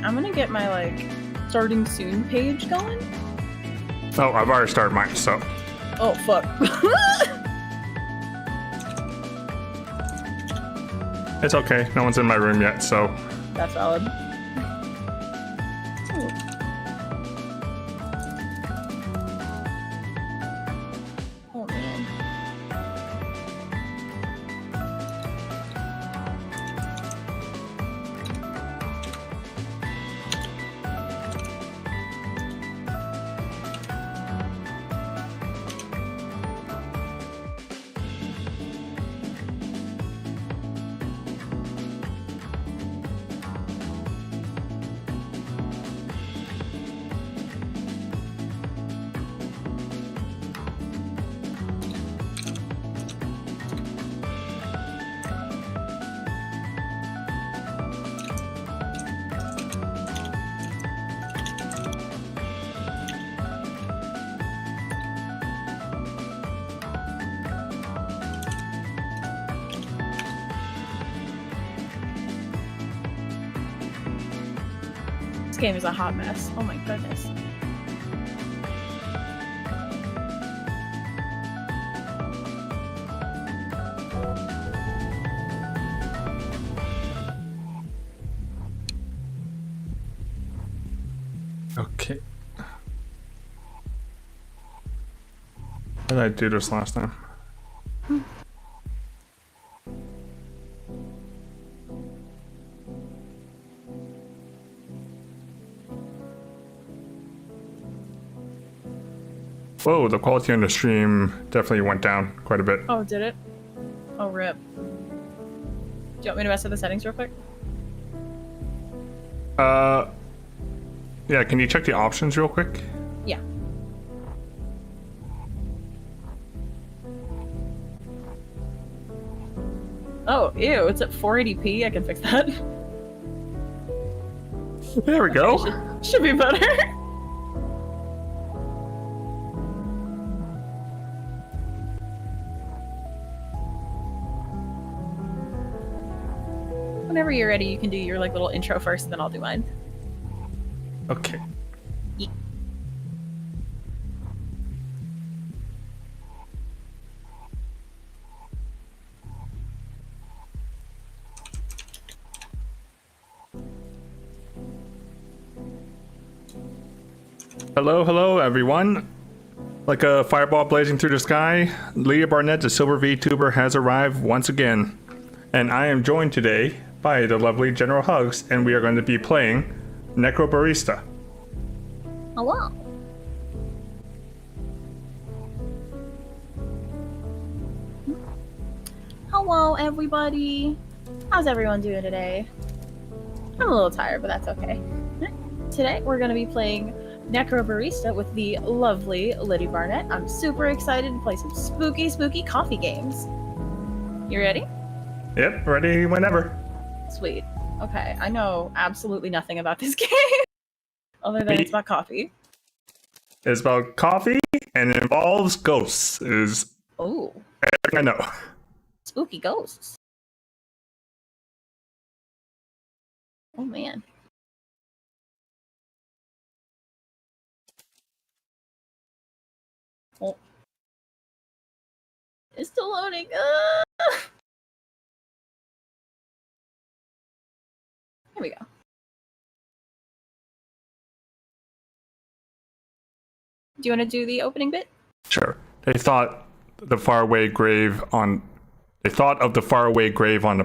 second. I'm gonna get my like starting soon page going. Oh, I've already started mine, so. Oh fuck. It's okay. No one's in my room yet, so. That's valid. Oh man. This game is a hot mess. Oh my goodness. Okay. How did I do this last time? Whoa, the quality on the stream definitely went down quite a bit. Oh, did it? Oh, rip. Do you want me to mess with the settings real quick? Yeah, can you check the options real quick? Yeah. Oh, ew, it's at 480p. I can fix that. There we go. Should be better. Whenever you're ready, you can do your like little intro first, then I'll do mine. Okay. Yeah. Hello, hello, everyone. Like a fireball blazing through the sky, Leah Barnett, the Silver VTuber, has arrived once again. And I am joined today by the lovely General Hugs, and we are going to be playing Necrobarista. Hello. Hello, everybody. How's everyone doing today? I'm a little tired, but that's okay. Today, we're going to be playing Necrobarista with the lovely Liddy Barnett. I'm super excited to play some spooky, spooky coffee games. You ready? Yep, ready whenever. Sweet. Okay, I know absolutely nothing about this game. Other than it's about coffee. It's about coffee, and it involves ghosts, is Oh, everything I know. spooky ghosts. Oh, man. Oh. It's still loading. Here we go. Do you want to do the opening bit? Sure. They thought of the faraway grave on the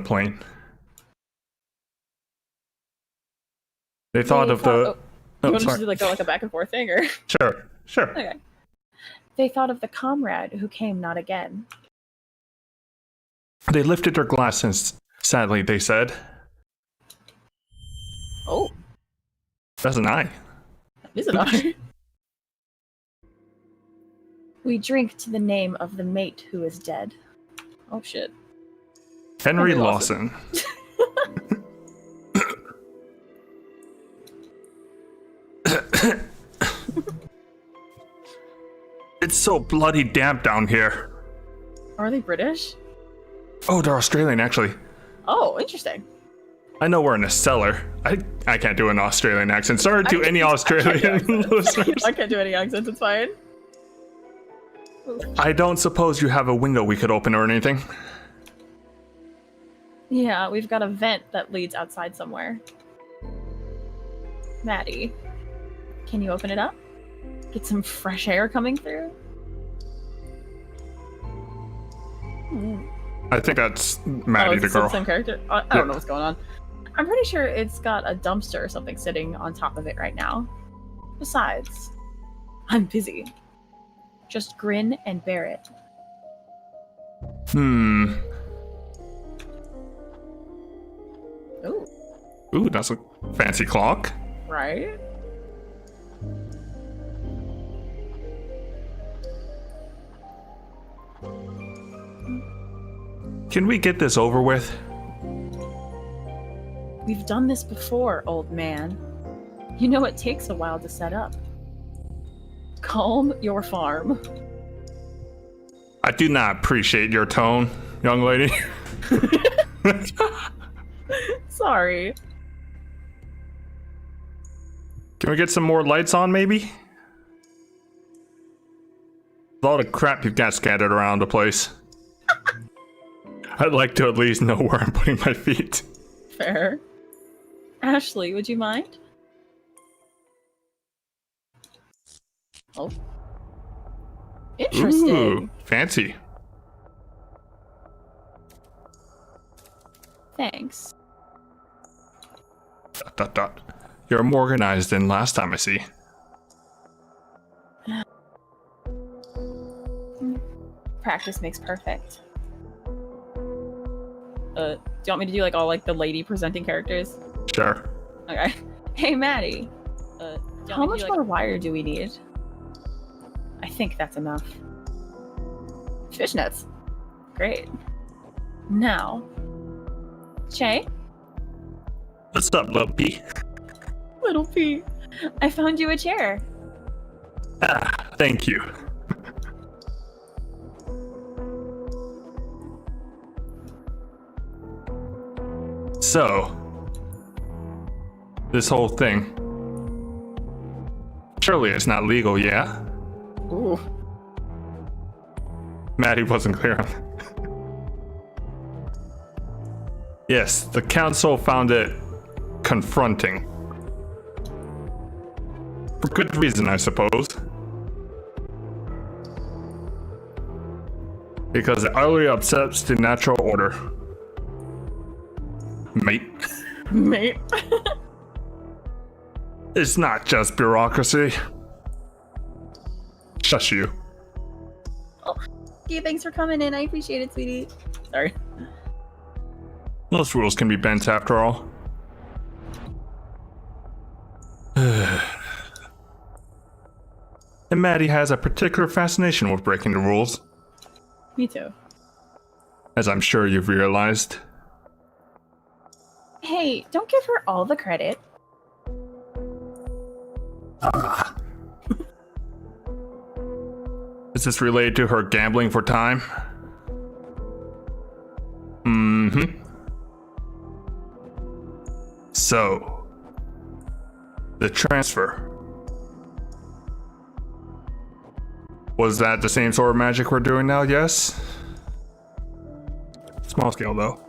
plane. They thought of the... You Oh, want to sorry. do like a back and forth thing, or? Sure. Okay. They thought of the comrade who came not again. They lifted their glass and sadly they said, Oh, that's an eye. is it on? We drink to the name of the mate who is dead. Oh shit. Henry Henry Lawson. It's so bloody damp down here. Are they British? Oh, they're Australian, actually. Oh, interesting. I know we're in a cellar. I can't do an Australian accent. Sorry to any Australian listeners. I can't do any accents, it's fine. I don't suppose you have a window we could open or anything. Yeah, we've got a vent that leads outside somewhere. Maddie, can you open it up? Get some fresh air coming through? I think that's Maddie, the it's the girl. same character? I don't know what's going on. I'm pretty sure it's got a dumpster or something sitting on top of it right now. Besides, I'm busy. Just grin and bear it. Hmm. Ooh, Ooh, that's a fancy clock. right? Can we get this over with? We've done this before, old man. You know it takes a while to set up. Calm your farm. I do not appreciate your tone, young lady. Sorry. Can we get some more lights on, maybe? A lot of crap you've got scattered around the place. I'd like to at least know where I'm putting my feet. Fair. Ashley, would you mind? Oh. Interesting. Ooh, fancy. Thanks. ... You're more organized than last time I see. Practice makes perfect. Do you want me to do like all like the lady presenting characters? Sure. Okay. Hey, Maddie. How much more wire do we need? I think that's enough. Fishnets. Great. Now, Che? What's up, little P? Little P. I found you a chair. Ah, thank you. So, this whole thing. Surely it's not legal, yeah? Ooh. Maddie wasn't clear on that. Yes, the council found it confronting. For good reason, I suppose. Because it utterly upsets the natural order. Mate. Mate. It's not just bureaucracy. Shush you. Okay, thanks for coming in. I appreciate it, sweetie. Sorry. Most rules can be bent after all. And Maddie has a particular fascination with breaking the rules, Me too. as I'm sure you've realized. Hey, don't give her all the credit. Is this related to her gambling for time? Mm-hmm. So, the transfer. Was that the same sort of magic we're doing now, yes? Small scale, though.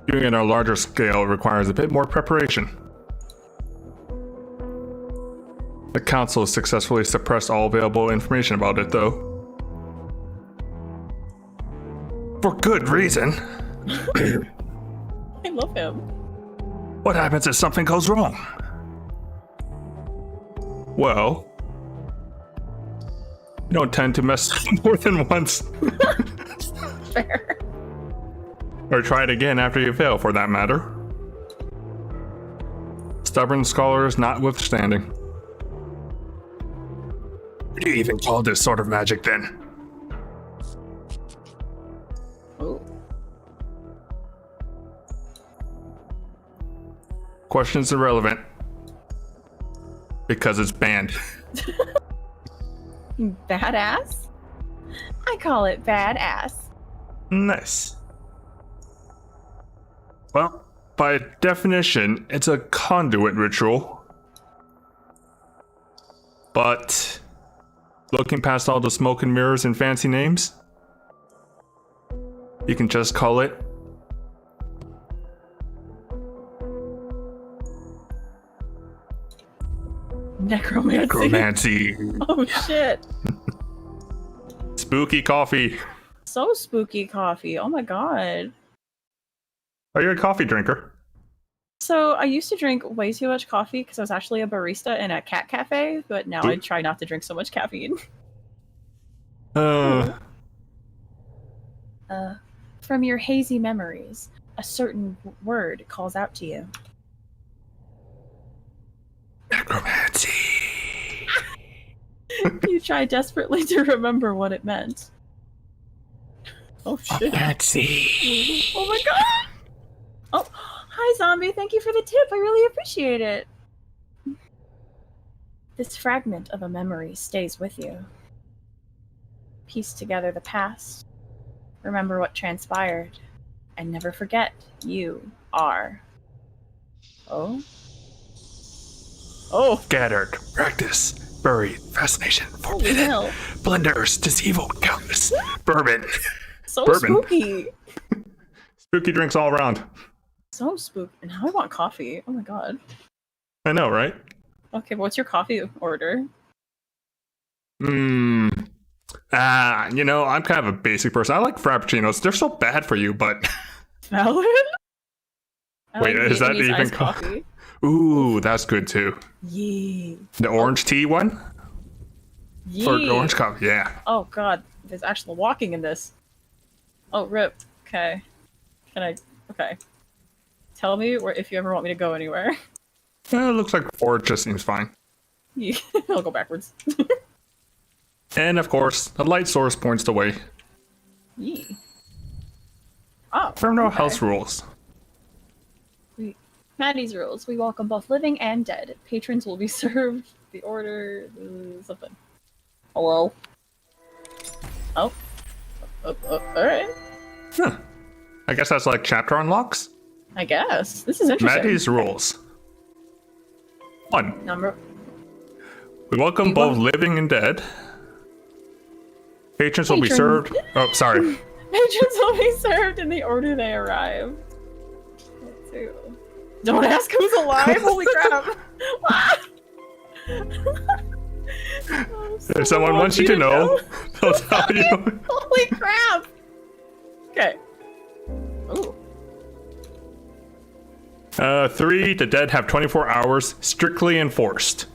Doing it on a larger scale requires a bit more preparation. The council has successfully suppressed all available information about it, though. For good reason. I love him. What happens if something goes wrong? Well, you don't tend to mess up more than once. Fair. Or try it again after you fail, for that matter. Stubborn scholars notwithstanding. What do you even call this sort of magic, then? Ooh. Question's irrelevant. Because it's banned. Badass? I call it badass. Nice. Well, by definition, it's a conduit ritual. But looking past all the smoke and mirrors and fancy names, you can just call it necromancy. Oh shit. Spooky coffee. So spooky coffee. Oh my god. Are you a coffee drinker? So I used to drink way too much coffee because I was actually a barista in a cat cafe, but now I try not to drink so much caffeine. From your hazy memories, a certain word calls out to you. Necromancy. You try desperately to remember what it meant. Oh shit. Necromancy. Oh my god! Oh, hi zombie, thank you for the tip, I really appreciate it. This fragment of a memory stays with you. Piece together the past, remember what transpired, and never forget you are. Oh? Oh! Scattered, practice, buried, fascination, forbidden, hell. blenders, deceival, countless, bourbon. So Bourbon. spooky! Spooky drinks all around. So spooky. And now I want coffee. Oh my god. I know, right? Okay, what's your coffee order? You know, I'm kind of a basic person. I like frappuccinos. They're so bad for you, but... Valid? Wait, is that even coffee? Ooh, that's good too. Yee. The orange tea one? Yee. Or the orange coffee, yeah. Oh god, there's actual walking in this. Oh, rip. Okay. Okay. Tell me if you ever want me to go anywhere. It looks like 4 just seems fine. Yeah, I'll go backwards. And of course, the light source points the way. Yee. Oh, There are no okay. house rules. Maddie's rules. We welcome both living and dead. Patrons will be served the order... something. Hello? Oh. Alright. Huh. I guess that's like chapter unlocks? I guess. This is interesting. Maddie's rules. 1. Number... We welcome both living and dead. Patrons will be served... Oh, sorry. Patrons will be served in the order they arrive. 2. Don't ask who's alive. Holy crap! If someone wants you to know, they'll tell you. Holy crap! Okay. Ooh. 3. The dead have 24 hours, strictly enforced.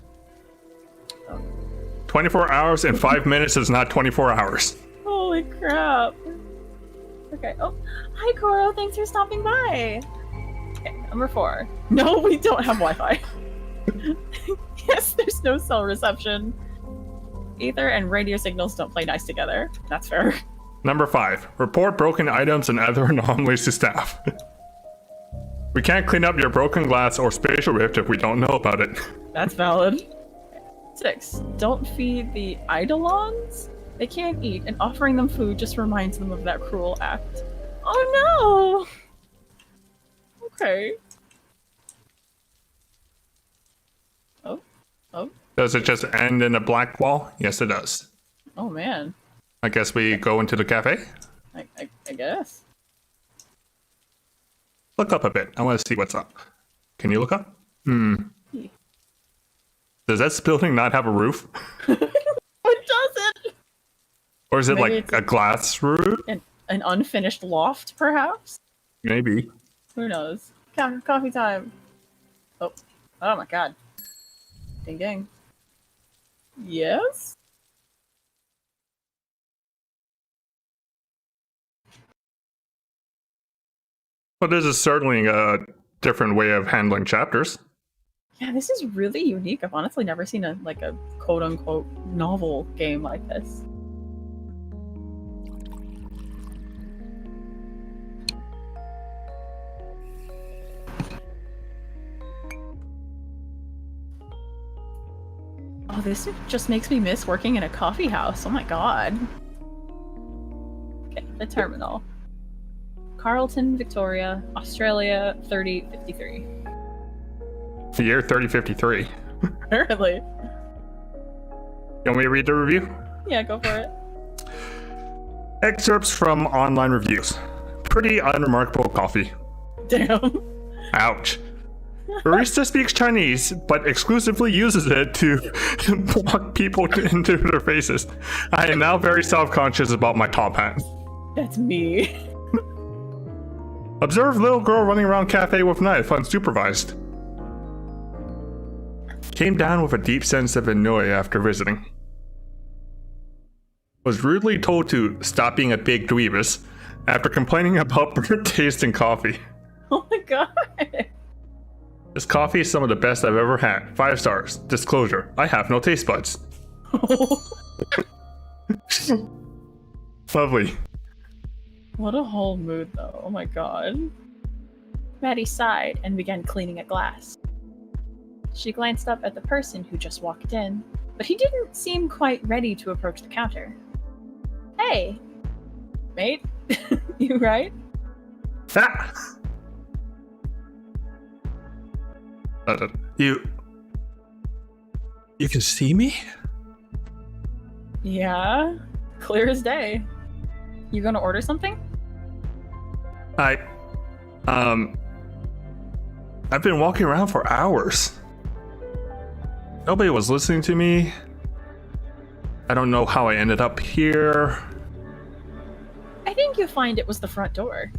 24 hours and 5 minutes is not 24 hours. Holy crap. Okay. Oh, hi Koro. Thanks for stopping by. Okay, number 4. No, we don't have Wi-Fi. Yes, there's no cell reception. Ether and radio signals don't play nice together. That's fair. Number 5. Report broken items and other anomalies to staff. We can't clean up your broken glass or spatial rift if we don't know about it. That's valid. 6. Don't feed the eidolons. They can't eat, and offering them food just reminds them of that cruel act. Oh no! Okay. Oh. Does it just end in a black wall? Yes, it does. Oh man. I guess we go into the cafe? I guess. Look up a bit. I want to see what's up. Can you look up? Does this building not have a roof? It doesn't! Or is it Maybe like a glass roof? An unfinished loft, perhaps? Maybe. Who knows? Coffee time. Oh my god. Ding ding. Yes? Well, this is certainly a different way of handling chapters. Yeah, this is really unique. I've honestly never seen a quote-unquote novel game like this. Oh, this just makes me miss working in a coffee house. Oh my god. Okay, the terminal. Carlton, Victoria, Australia, 3053. The year 3053. Apparently. You want me to read the review? Yeah, go for it. Excerpts from online reviews. Pretty unremarkable coffee. Damn. Ouch. Barista speaks Chinese, but exclusively uses it to walk people into their faces. I am now very self-conscious about my top hat. That's me. Observe little girl running around cafe with knife unsupervised. Came down with a deep sense of annoy after visiting. Was rudely told to stop being a big dweebus after complaining about burnt taste in coffee. Oh my god. This coffee is some of the best I've ever had. 5 stars. Disclosure, I have no taste buds. Lovely. What a whole mood, though. Oh my god. Maddie sighed and began cleaning a glass. She glanced up at the person who just walked in, but he didn't seem quite ready to approach the counter. Hey, mate, you right? Ah! You can see me? Yeah, clear as day. You gonna order something? I've been walking around for hours. Nobody was listening to me. I don't know how I ended up here. I think you'll find it was the front door.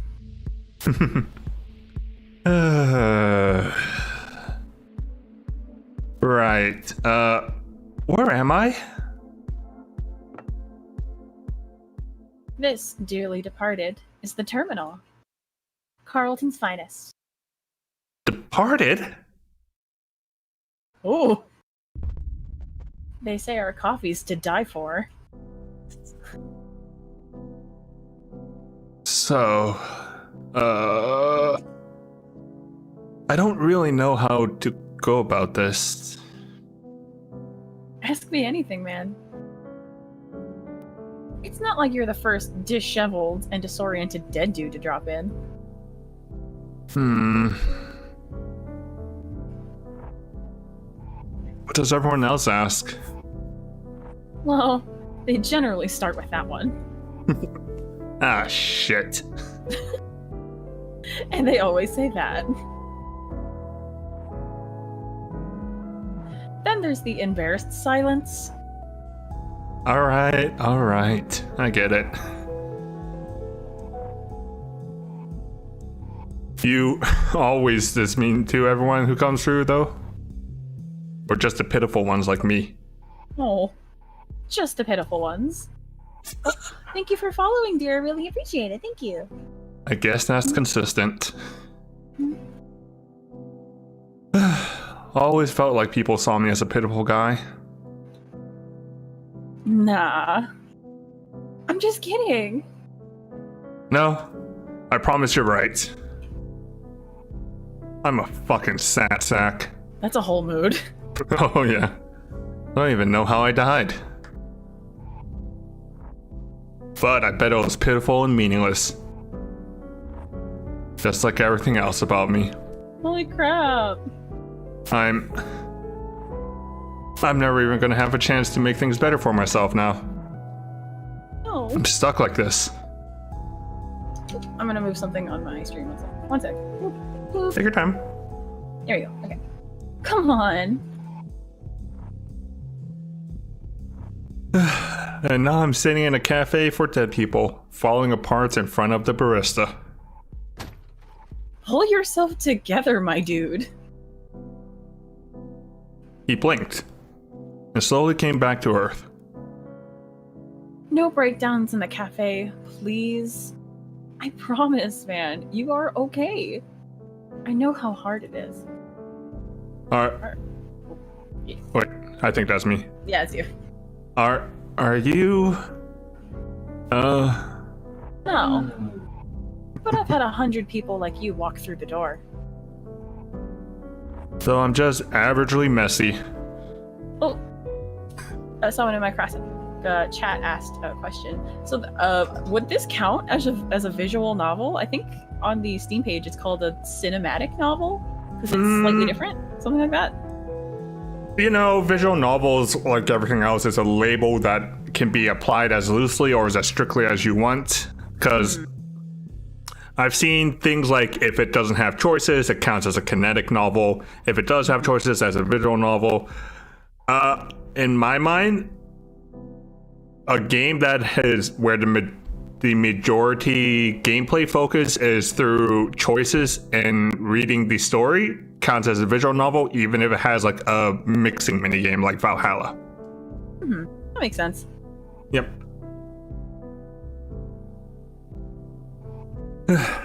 Right. Where am I? This, dearly departed, is the terminal. Carlton's finest. Departed? Oh. They say our coffee's to die for. So, I don't really know how to go about this. Ask me anything, man. It's not like you're the first disheveled and disoriented dead dude to drop in. What does everyone else ask? Well, they generally start with that one. Ah, shit. And they always say that. Then there's the embarrassed silence. Alright, I get it. You always this mean to everyone who comes through, though? Or just the pitiful ones like me? Oh, just the pitiful ones. Oh, thank you for following, dear. I really appreciate it. Thank you. I guess that's consistent. Always felt like people saw me as a pitiful guy. Nah. I'm just kidding. No, I promise you're right. I'm a fucking sad sack. That's a whole mood. Oh yeah. I don't even know how I died. But I bet it was pitiful and meaningless. Just like everything else about me. Holy crap. I'm never even gonna have a chance to make things better for myself now. No. I'm stuck like this. I'm gonna move something on my stream. One sec. Boop, boop. Take your time. There you go. Okay. Come on. And now I'm sitting in a cafe for dead people, falling apart in front of the barista. Pull yourself together, my dude. He blinked and slowly came back to earth. No breakdowns in the cafe, please. I promise, man. You are okay. I know how hard it is. Wait, I think that's me. Yeah, it's you. Are you? No. But I've had 100 people like you walk through the door. So I'm just averagely messy. Oh. Someone in my chat asked a question. So, would this count as a visual novel? I think on the Steam page it's called a cinematic novel because it's slightly different, something like that. You know, visual novels, like everything else, is a label that can be applied as loosely or as strictly as you want. Because I've seen things like if it doesn't have choices, it counts as a kinetic novel. If it does have choices, as a visual novel. In my mind, a game that has where the majority gameplay focus is through choices and reading the story counts as a visual novel, even if it has like a mixing minigame like Valhalla. That makes sense. Yep.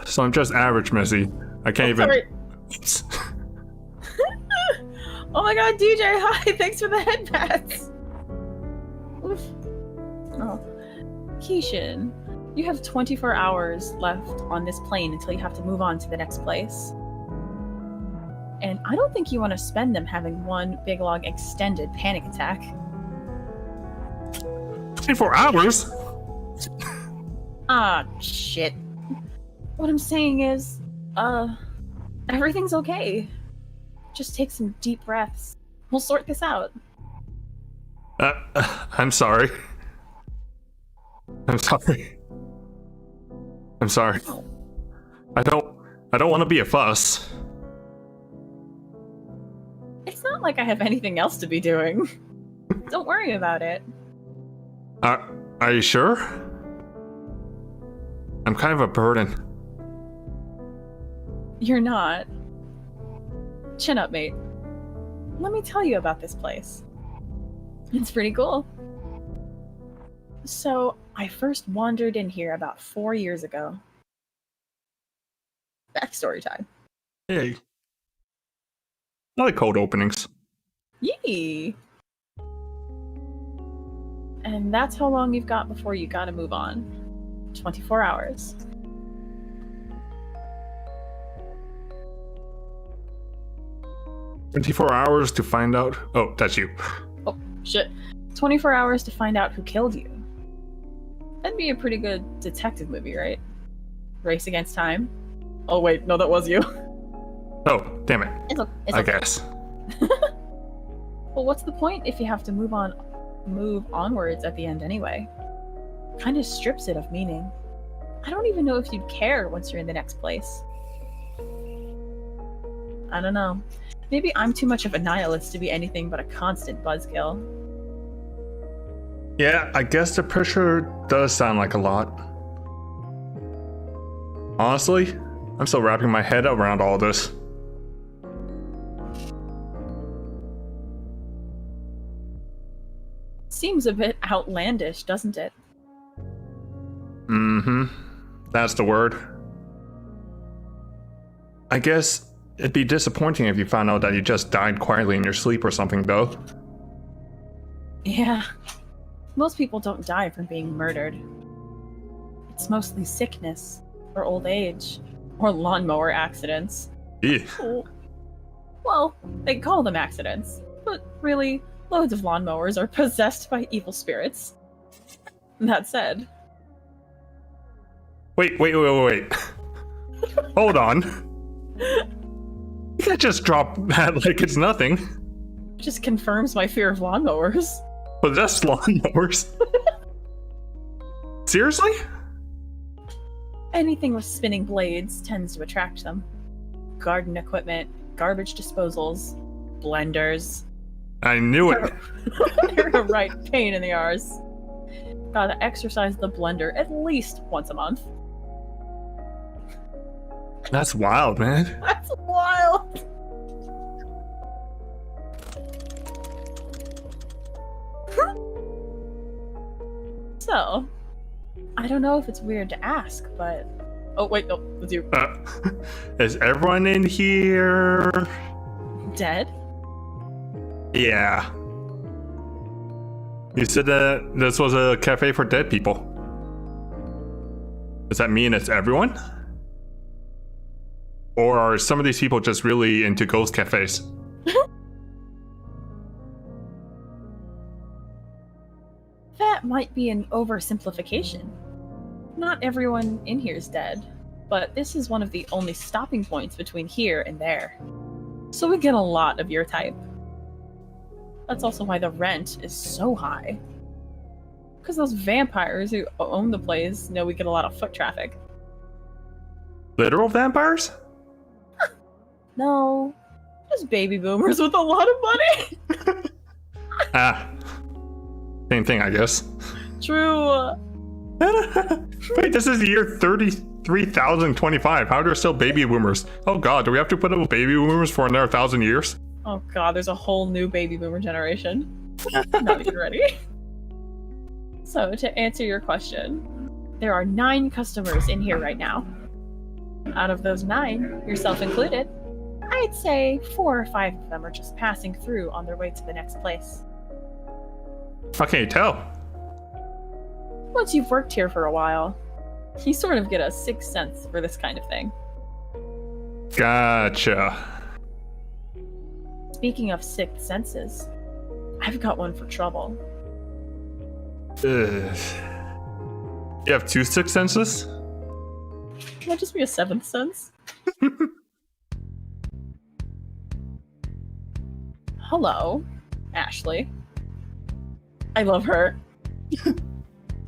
So I'm just average, Missy. I can't even. Sorry. Oh my god, DJ, hi! Thanks for the head pats. Oof. Oh, Keishan, you have 24 hours left on this plane until you have to move on to the next place. And I don't think you want to spend them having one big long extended panic attack. 24 hours? Ah, shit. What I'm saying is, everything's okay. Just take some deep breaths. We'll sort this out. I'm sorry. I'm sorry. I'm sorry. I don't want to be a fuss. It's not like I have anything else to be doing. Don't worry about it. Are you sure? I'm kind of a burden. You're not. Chin up, mate. Let me tell you about this place. It's pretty cool. So, I first wandered in here about 4 years ago. Backstory time. Hey. I like cold openings. Yee! And that's how long you've got before you gotta move on. 24 hours. "24 hours to find out." Oh, that's you. Oh, shit. 24 hours to find out who killed you. That'd be a pretty good detective movie, right? Race Against Time. Oh, wait, no, that was you. Oh, damn it. It's I okay. guess. Well, what's the point if you have to move onwards at the end anyway? Kind of strips it of meaning. I don't even know if you'd care once you're in the next place. I don't know. Maybe I'm too much of a nihilist to be anything but a constant buzzkill. Yeah, I guess the pressure does sound like a lot. Honestly, I'm still wrapping my head around all this. Seems a bit outlandish, doesn't it? Mm-hmm. That's the word. I guess it'd be disappointing if you found out that you just died quietly in your sleep or something, though. Yeah. Most people don't die from being murdered. It's mostly sickness, or old age, or lawnmower accidents. Yeah. Well, they call them accidents, but really, loads of lawnmowers are possessed by evil spirits. That said... Wait. Hold on. You can't just drop that like it's nothing. Just confirms my fear of lawnmowers. Possessed lawnmowers? Seriously? Anything with spinning blades tends to attract them. Garden equipment, garbage disposals, blenders. I knew it. You're a right pain in the arse. Gotta exercise the blender at least once a month. That's wild, man. That's wild! So, I don't know if it's weird to ask, but... Oh, wait, no, it's you. Is everyone in here? Dead? Yeah. You said that this was a cafe for dead people. Does that mean it's everyone? Or are some of these people just really into ghost cafes? That might be an oversimplification. Not everyone in here is dead, but this is one of the only stopping points between here and there. So we get a lot of your type. That's also why the rent is so high. Because those vampires who own the place know we get a lot of foot traffic. Literal vampires? No, just baby boomers with a lot of money. Same thing, I guess. True. Wait, this is the year 33,025. How are there still baby boomers? Oh god, do we have to put up with baby boomers for another 1,000 years? Oh god, there's a whole new baby boomer generation. Not even ready. So, to answer your question, there are 9 customers in here right now. Out of those 9, yourself included, I'd say 4 or 5 of them are just passing through on their way to the next place. How can you tell? Once you've worked here for a while, you sort of get a sixth sense for this kind of thing. Gotcha. Speaking of sixth senses, I've got one for trouble. Ugh. You have 2 sixth senses? Might just be a 7th sense. Hello, Ashley. I love her.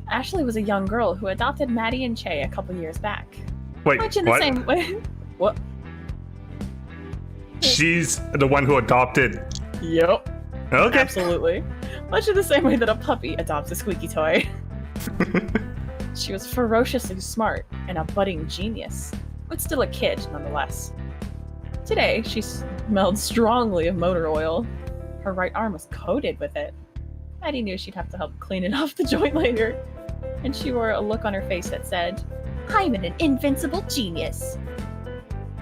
Ashley was a young girl who adopted Maddie and Che a couple years back. Wait, Much in the what? same way. What? She's the one who adopted. Yep. Okay. Absolutely. Much in the same way that a puppy adopts a squeaky toy. She was ferociously smart and a budding genius, but still a kid nonetheless. Today, she smelled strongly of motor oil. Her right arm was coated with it. Maddie knew she'd have to help clean it off the joint later, and she wore a look on her face that said, "I'm an invincible genius."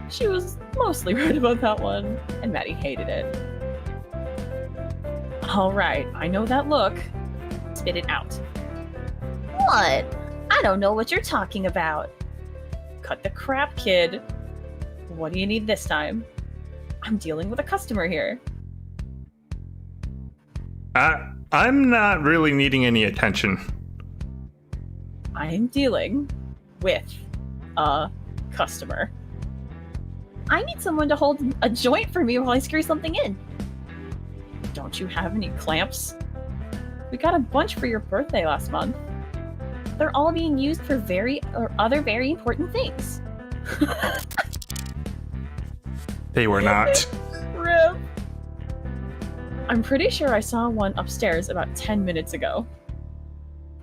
She was mostly right about that one, and Maddie hated it. Alright, I know that look. Spit it out. What? I don't know what you're talking about. Cut the crap, kid. What do you need this time? I'm dealing with a customer here. I'm not really needing any attention. I'm dealing with a customer. I need someone to hold a joint for me while I screw something in. Don't you have any clamps? We got a bunch for your birthday last month. They're all being used for other very important things. They were not. Rip. I'm pretty sure I saw one upstairs about 10 minutes ago.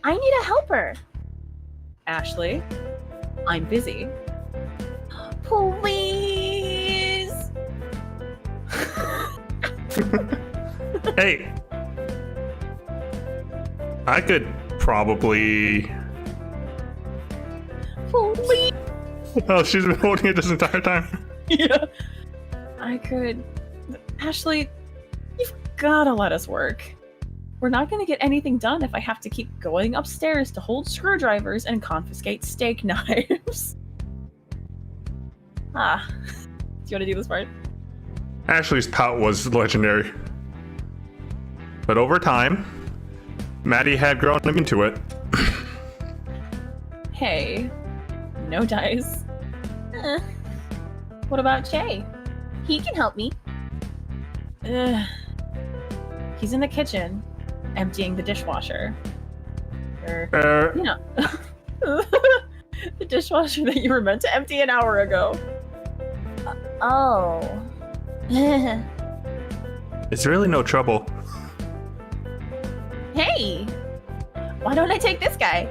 I need a helper. Ashley, I'm busy. Please. Hey. I could probably... Please. Oh, she's been holding it this entire time. Yeah. I could... Ashley, you've gotta let us work. We're not gonna get anything done if I have to keep going upstairs to hold screwdrivers and confiscate steak knives. Do you want to do this part? Ashley's pout was legendary. But over time, Maddie had grown into it. Hey, no dice. What about Jay? He can help me. He's in the kitchen, emptying the dishwasher. You know, the dishwasher that you were meant to empty an hour ago. Oh. It's really no trouble. Hey! Why don't I take this guy?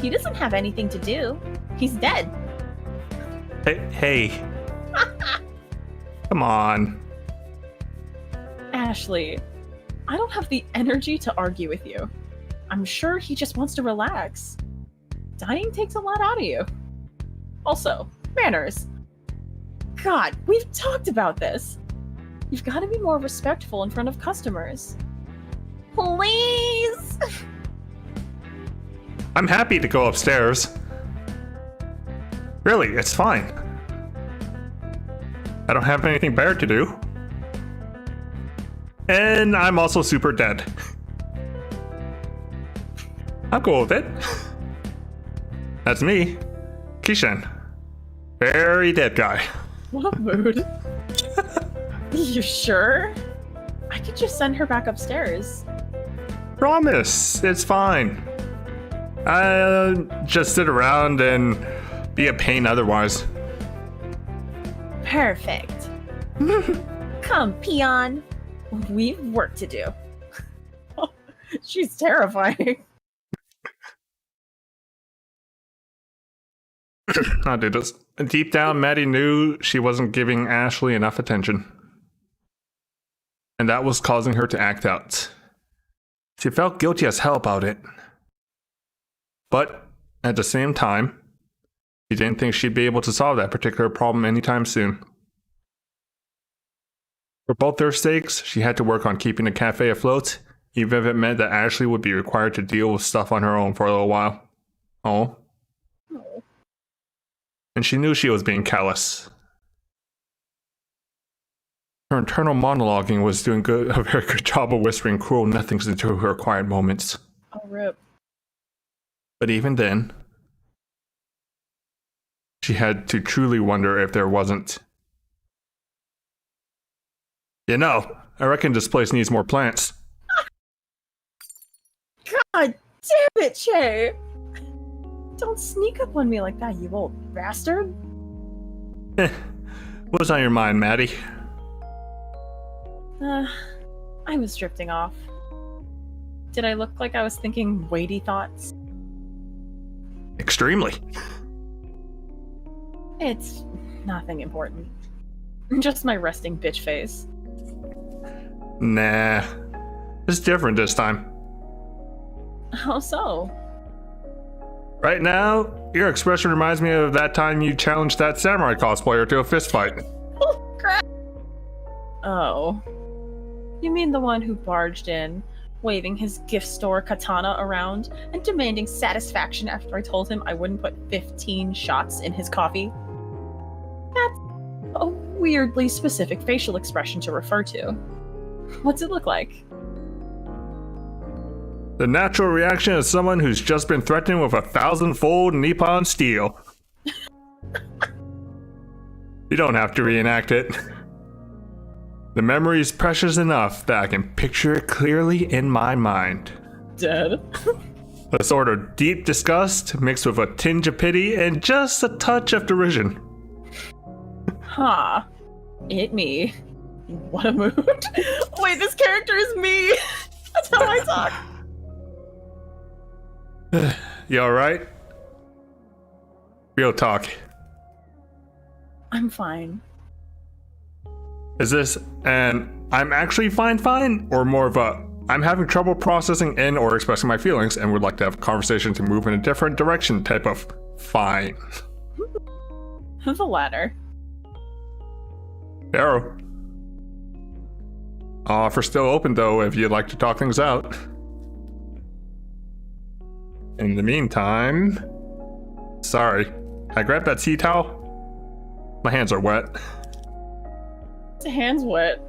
He doesn't have anything to do. He's dead. Hey. Come on. Ashley, I don't have the energy to argue with you. I'm sure he just wants to relax. Dying takes a lot out of you. Also, manners. God, we've talked about this. You've got to be more respectful in front of customers. Please! I'm happy to go upstairs. Really, it's fine. I don't have anything better to do. And I'm also super dead. I'm cool with it. That's me, Kishan. Very dead guy. What a mood. You sure? I could just send her back upstairs. Promise, it's fine. I'll just sit around and be a pain otherwise. Perfect. Come, peon. We've work to do. She's terrifying. I'll do this. Deep down, Maddie knew she wasn't giving Ashley enough attention. And that was causing her to act out. She felt guilty as hell about it. But at the same time, she didn't think she'd be able to solve that particular problem anytime soon. For both their sakes, she had to work on keeping the cafe afloat, even if it meant that Ashley would be required to deal with stuff on her own for a little while. Oh. And she knew she was being callous. Her internal monologuing was doing a very good job of whispering cruel nothings into her quiet moments. Oh, rip. But even then, she had to truly wonder if there wasn't. You know, I reckon this place needs more plants. God damn it, Che! Don't sneak up on me like that, you old bastard. What's on your mind, Maddie? I was drifting off. Did I look like I was thinking weighty thoughts? Extremely. It's nothing important. Just my resting bitch face. Nah. It's different this time. How so? Right now, your expression reminds me of that time you challenged that samurai cosplayer to a fist fight. Oh, crap! Oh. You mean the one who barged in, waving his gift store katana around, and demanding satisfaction after I told him I wouldn't put 15 shots in his coffee? That's a weirdly specific facial expression to refer to. What's it look like? The natural reaction of someone who's just been threatened with 1,000-fold Nippon steel. You don't have to reenact it. The memory is precious enough that I can picture it clearly in my mind. Dead. A sort of deep disgust mixed with a tinge of pity and just a touch of derision. Huh. It me. What a mood. Wait, this character is me. That's how I talk. You alright? Real talk. I'm fine. Is this an I'm actually fine, or more of a I'm having trouble processing in or expressing my feelings and would like to have a conversation to move in a different direction type of fine? The latter. Arrow. Offer still open though if you'd like to talk things out. In the meantime... Sorry. I grabbed that sea towel? My hands are wet. His hand's wet.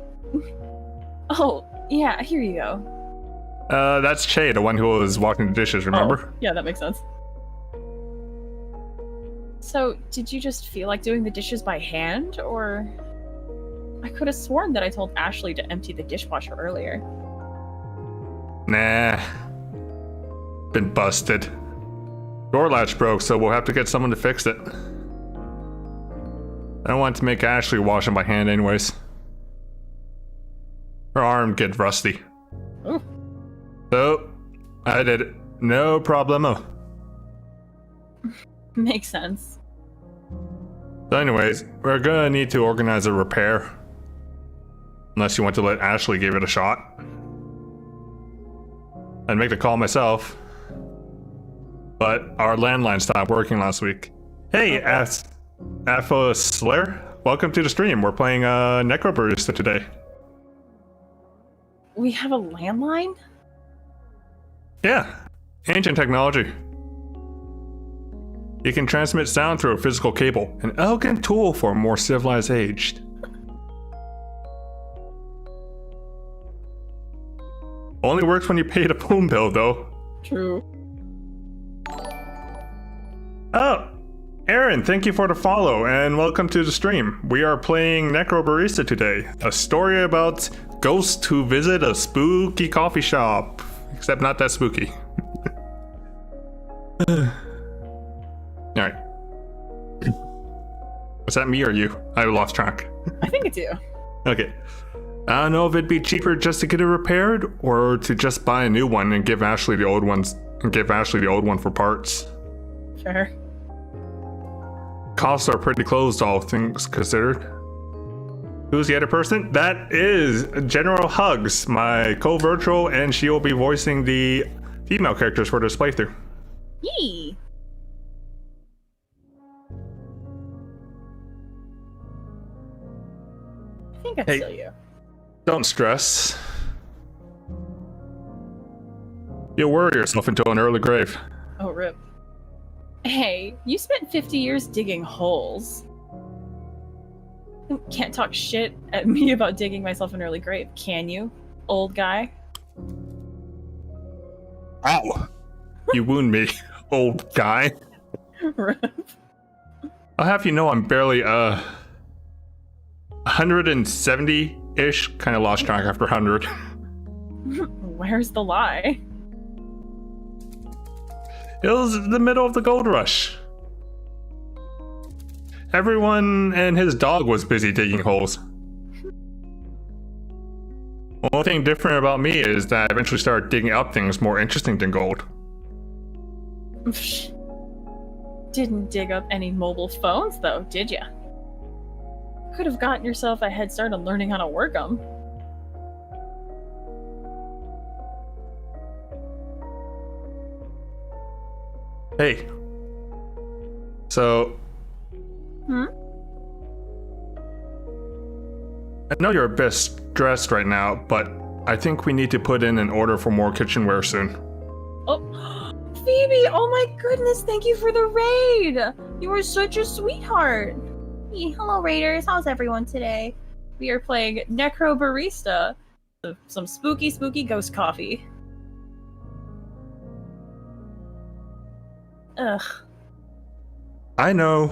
Oh, yeah, here you go. That's Che, the one who was washing the dishes, remember? Oh, yeah, that makes sense. So, did you just feel like doing the dishes by hand, or... I could have sworn that I told Ashley to empty the dishwasher earlier. Nah. Been busted. Door latch broke, so we'll have to get someone to fix it. I don't want to make Ashley wash them by hand anyways. Her arm gets rusty. Ooh. So, I did it. No problemo. Makes sense. So anyways, we're gonna need to organize a repair. Unless you want to let Ashley give it a shot. I'd make the call myself. But our landline stopped working last week. Hey, Alpha Slayer, welcome to the stream. We're playing Necrobarista today. We have a landline? Yeah, ancient technology. You can transmit sound through a physical cable, an elegant tool for a more civilized age. Only works when you pay the phone bill, though. True. Aaron, thank you for the follow and welcome to the stream. We are playing Necrobarista today, a story about ghosts who visit a spooky coffee shop. Except not that spooky. Alright. Was that me or you? I lost track. I think it's you. Okay. I don't know if it'd be cheaper just to get it repaired or to just buy a new one and give Ashley the old one for parts. Sure. Costs are pretty close, all things considered. Who's the other person? That is General Hugs, my co-virtual, and she will be voicing the female characters for this playthrough. Yee. I think that's still you. Don't stress. You'll worry yourself into an early grave. Oh, rip. Hey, you spent 50 years digging holes. You can't talk shit at me about digging myself an early grave, can you, old guy? Ow! You wound me, old guy. I'll have you know I'm barely, 170-ish. Kind of lost track after 100. Where's the lie? It was the middle of the gold rush. Everyone and his dog was busy digging holes. One thing different about me is that I eventually started digging up things more interesting than gold. Didn't dig up any mobile phones, though, did ya? Could have gotten yourself a head start on learning how to work them. Hey. So... I know you're a bit stressed right now, but I think we need to put in an order for more kitchenware soon. Oh, Phoebe! Oh my goodness, thank you for the raid! You are such a sweetheart! Hey, hello raiders, how's everyone today? We are playing Necrobarista, some spooky ghost coffee. Ugh. I know.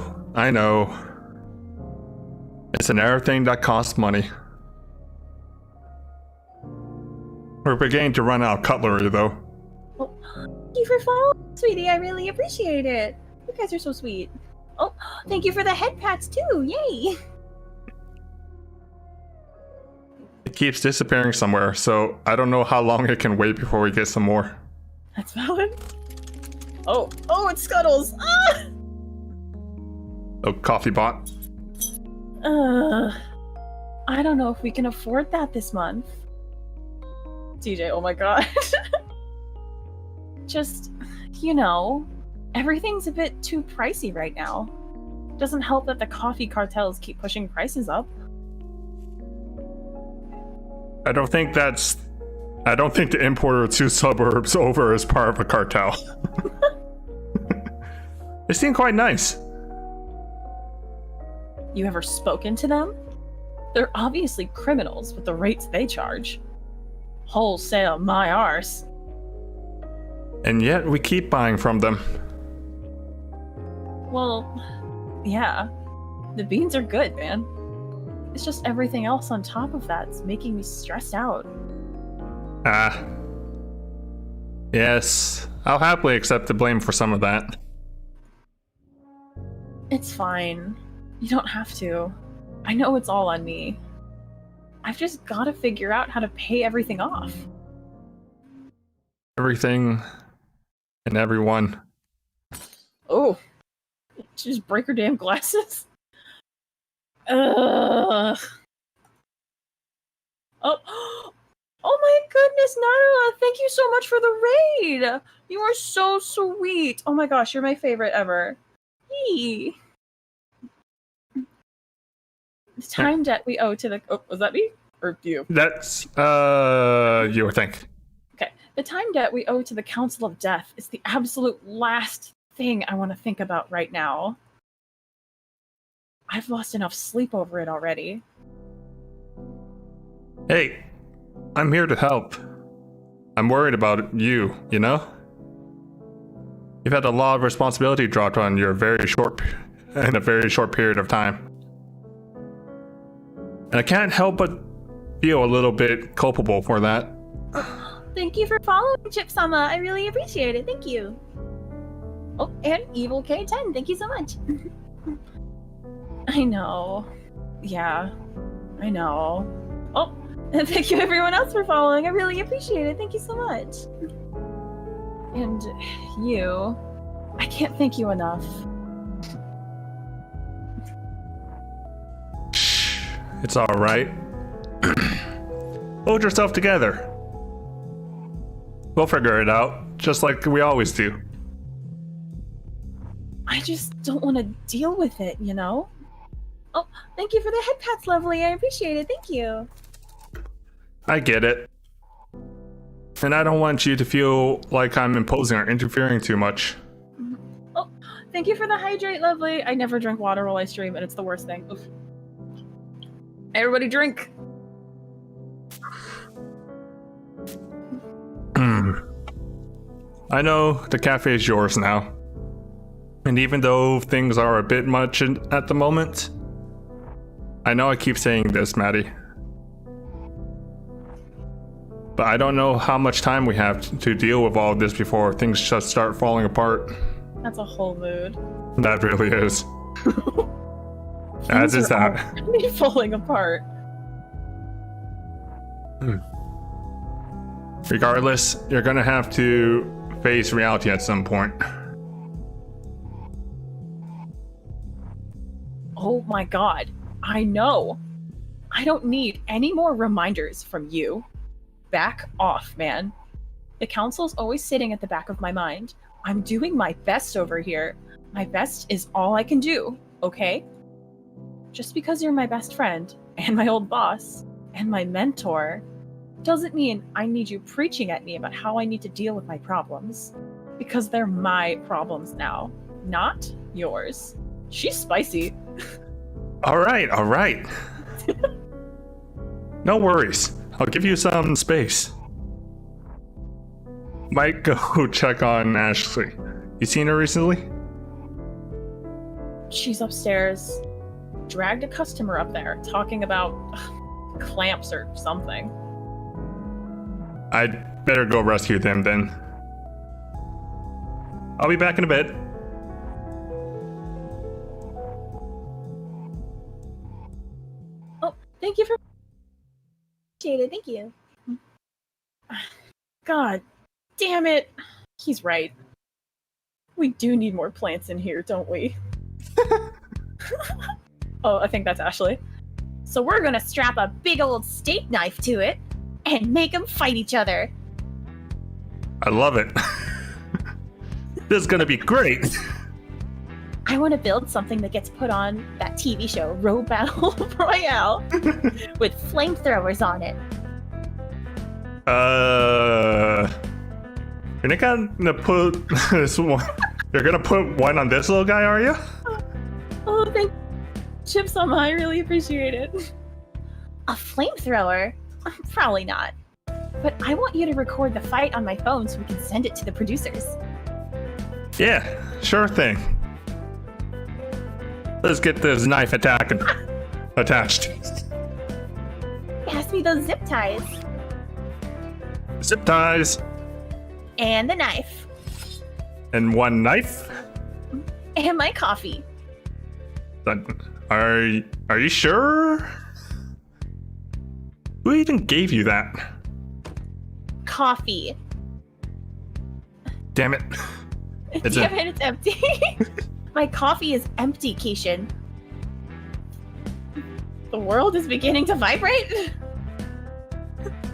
It's an error thing that costs money. We're beginning to run out of cutlery, though. Oh, thank you for following, sweetie. I really appreciate it. You guys are so sweet. Oh, thank you for the head pats, too. Yay! It keeps disappearing somewhere, so I don't know how long it can wait before we get some more. That's valid. Oh, it scuttles! Ah! Oh, coffee bot. I don't know if we can afford that this month. TJ, oh my god. Just, everything's a bit too pricey right now. Doesn't help that the coffee cartels keep pushing prices up. I don't think the importer of 2 suburbs over is part of a cartel. They seem quite nice. You ever spoken to them? They're obviously criminals with the rates they charge. Wholesale my arse. And yet we keep buying from them. Well, yeah. The beans are good, man. It's just everything else on top of that's making me stressed out. Yes. I'll happily accept the blame for some of that. It's fine. You don't have to. I know it's all on me. I've just got to figure out how to pay everything off. Everything and everyone. Oh. Did you just break her damn glasses? Ugh. Oh my goodness, Narula, thank you so much for the raid! You are so sweet! Oh my gosh, you're my favorite ever. Eee. The time debt we owe to the... Oh, was that me? Or you? That's, you, I think. Okay. The time debt we owe to the Council of Death is the absolute last thing I want to think about right now. I've lost enough sleep over it already. Hey, I'm here to help. I'm worried about you, you know? You've had a lot of responsibility dropped on your very short in a very short period of time. And I can't help but feel a little bit culpable for that. Thank you for following, Chip-sama. I really appreciate it. Thank you. Oh, and Evil K10. Thank you so much. I know. Yeah, I know. Oh, and thank you everyone else for following. I really appreciate it. Thank you so much. And you, I can't thank you enough. It's all right. Hold yourself together. We'll figure it out, just like we always do. I just don't want to deal with it, you know? Oh, thank you for the head pats, lovely. I appreciate it. Thank you. I get it. And I don't want you to feel like I'm imposing or interfering too much. Oh, thank you for the hydrate, lovely. I never drink water while I stream, and it's the worst thing. Oof. Everybody drink. I know the cafe is yours now. And even though things are a bit much at the moment, I know I keep saying this, Maddie. But I don't know how much time we have to deal with all of this before things just start falling apart. That's a whole mood. That really is. As is that. Falling apart. Regardless, you're gonna have to face reality at some point. Oh my god. I know. I don't need any more reminders from you. Back off, man. The council's always sitting at the back of my mind. I'm doing my best over here. My best is all I can do, okay? Just because you're my best friend, and my old boss, and my mentor, doesn't mean I need you preaching at me about how I need to deal with my problems. Because they're my problems now, not yours. She's spicy. All right. No worries. I'll give you some space. Might go check on Ashley. You seen her recently? She's upstairs. Dragged a customer up there, talking about clamps or something. I'd better go rescue them then. I'll be back in a bit. Oh, thank you for... Appreciate it, thank you. God damn it. He's right. We do need more plants in here, don't we? Oh, I think that's Ashley. So we're gonna strap a big old steak knife to it and make them fight each other. I love it. This is gonna be great. I want to build something that gets put on that TV show, Road Battle Royale, with flamethrowers on it. You're not gonna put this one. You're gonna put one on this little guy, are you? Oh, thank you, Chip-sama. I really appreciate it. A flamethrower? Probably not. But I want you to record the fight on my phone so we can send it to the producers. Yeah, sure thing. Let's get this knife attached. Pass me those zip ties. Zip ties. And the knife. And one knife? And my coffee. Are you sure? Who even gave you that? Coffee. Damn it. It's empty. My coffee is empty, Keishan. The world is beginning to vibrate?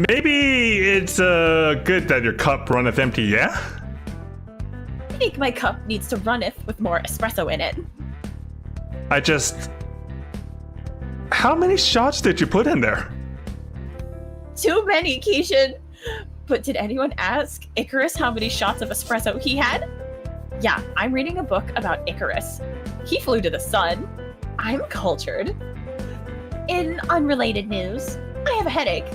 Maybe it's good that your cup runneth empty, yeah? I think my cup needs to runneth with more espresso in it. How many shots did you put in there? Too many, Keishan. But did anyone ask Icarus how many shots of espresso he had? Yeah, I'm reading a book about Icarus. He flew to the sun. I'm cultured. In unrelated news, I have a headache.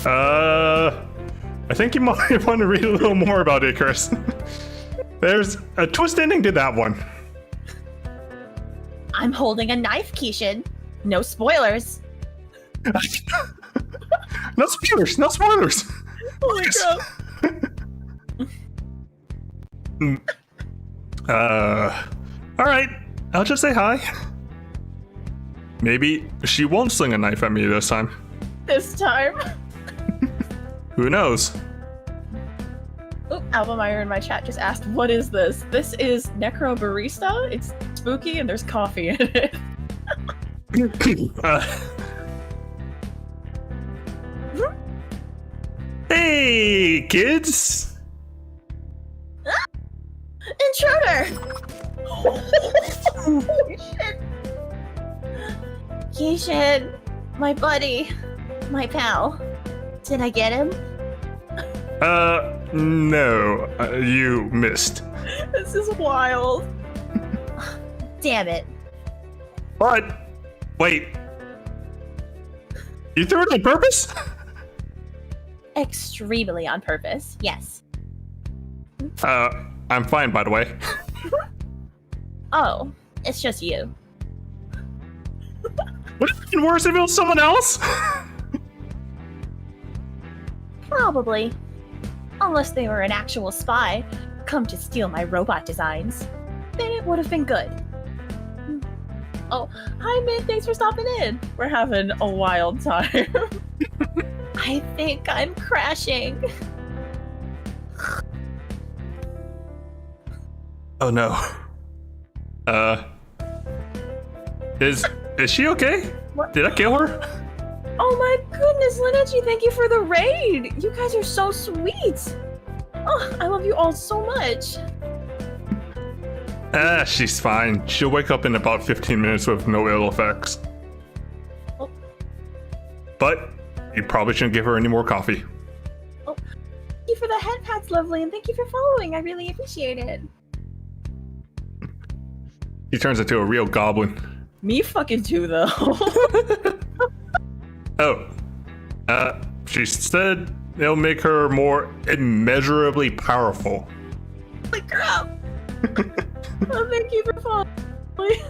I think you might want to read a little more about Icarus. There's a twist ending to that one. I'm holding a knife, Keishan. No spoilers. No spoilers! No spoilers! Holy crap. Alright. I'll just say hi. Maybe she won't sling a knife at me this time. This time. Who knows? Oh, Albemeyer in my chat just asked, what is this? This is Necrobarista. It's spooky and there's coffee in it. Hey, kids! Intruder! Holy shit! Keishan, my buddy, my pal. Did I get him? No. You missed. This is wild. Damn it. What? Wait. You threw it on purpose? Extremely on purpose, yes. I'm fine, by the way. Oh, it's just you. Would it have been worse if it was someone else? Probably. Unless they were an actual spy, come to steal my robot designs. Then it would have been good. Oh, hi Min, thanks for stopping in. We're having a wild time. I think I'm crashing. Oh no. Is she okay? What? Did I kill her? Oh my goodness, Linechi, thank you for the raid! You guys are so sweet! Oh, I love you all so much! She's fine. She'll wake up in about 15 minutes with no ill effects. Oh. But you probably shouldn't give her any more coffee. Oh, thank you for the head pats, lovely, and thank you for following. I really appreciate it. He turns into a real goblin. Me fucking too, though. Oh. She said it'll make her more immeasurably powerful. Holy crap! Oh, thank you for following.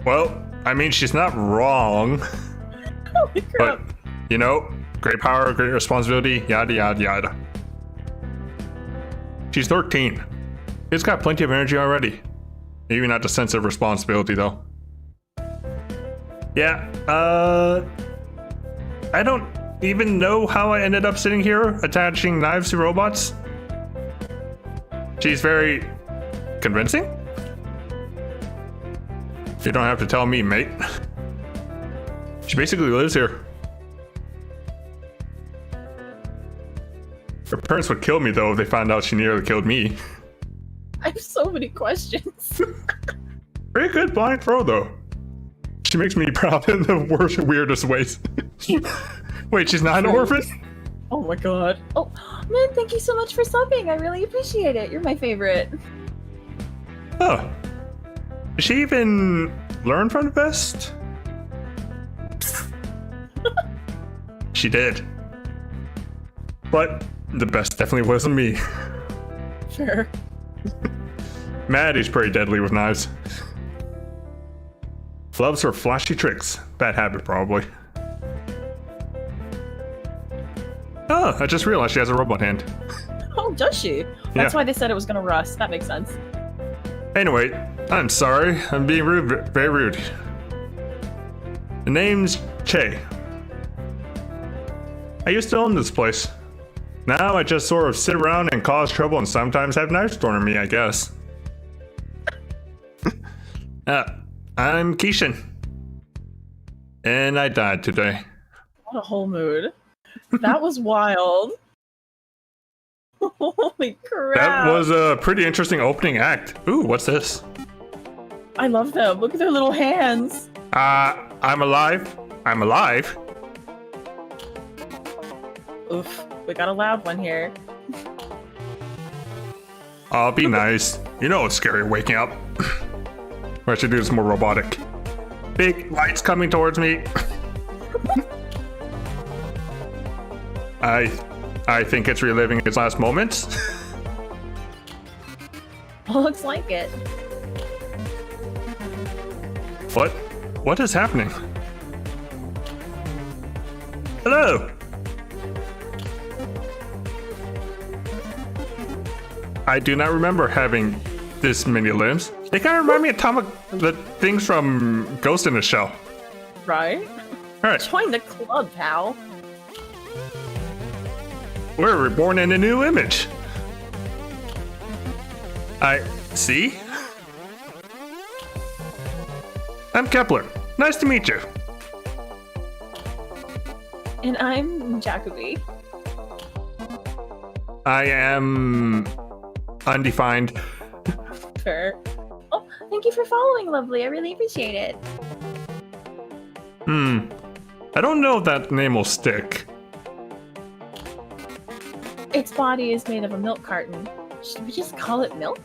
Well, I mean, she's not wrong. Holy crap. But, you know, great power, great responsibility, yada, yada, yada. She's 13. She's got plenty of energy already. Maybe not the sense of responsibility, though. Yeah, I don't even know how I ended up sitting here attaching knives to robots. She's very convincing. You don't have to tell me, mate. She basically lives here. Her parents would kill me, though, if they found out she nearly killed me. I have so many questions. Very good blind throw, though. She makes me proud in the worst, weirdest ways. Wait, she's not an orphan? Oh my god. Oh, man, thank you so much for subbing. I really appreciate it. You're my favorite. Oh. Did she even learn from the best? She did. But the best definitely wasn't me. Sure. Maddie's pretty deadly with knives. Loves her flashy tricks. Bad habit, probably. Oh, I just realized she has a robot hand. Oh, does she? That's why they said it was gonna rust. That makes sense. Anyway, I'm sorry. I'm being rude, very rude. The name's Che. I used to own this place. Now I just sort of sit around and cause trouble and sometimes have knives thrown at me, I guess. I'm Keishan. And I died today. What a whole mood. That was wild. Holy crap. That was a pretty interesting opening act. Ooh, what's this? I love them. Look at their little hands. I'm alive. I'm alive. Oof. We got a loud one here. I'll be nice. You know it's scary waking up. Or I should do this more robotic. Big lights coming towards me. I think it's reliving its last moments. Looks like it. What? What is happening? Hello! I do not remember having this many limbs. They kind of remind me of the things from Ghost in the Shell. Right? Alright, Join the club, pal. we're reborn in a new image. I see. I'm Kepler. Nice to meet you. And I'm Jacoby. I am undefined. Fair. Oh, thank you for following, lovely. I really appreciate it. I don't know if that name will stick. Its body is made of a milk carton. Should we just call it milk?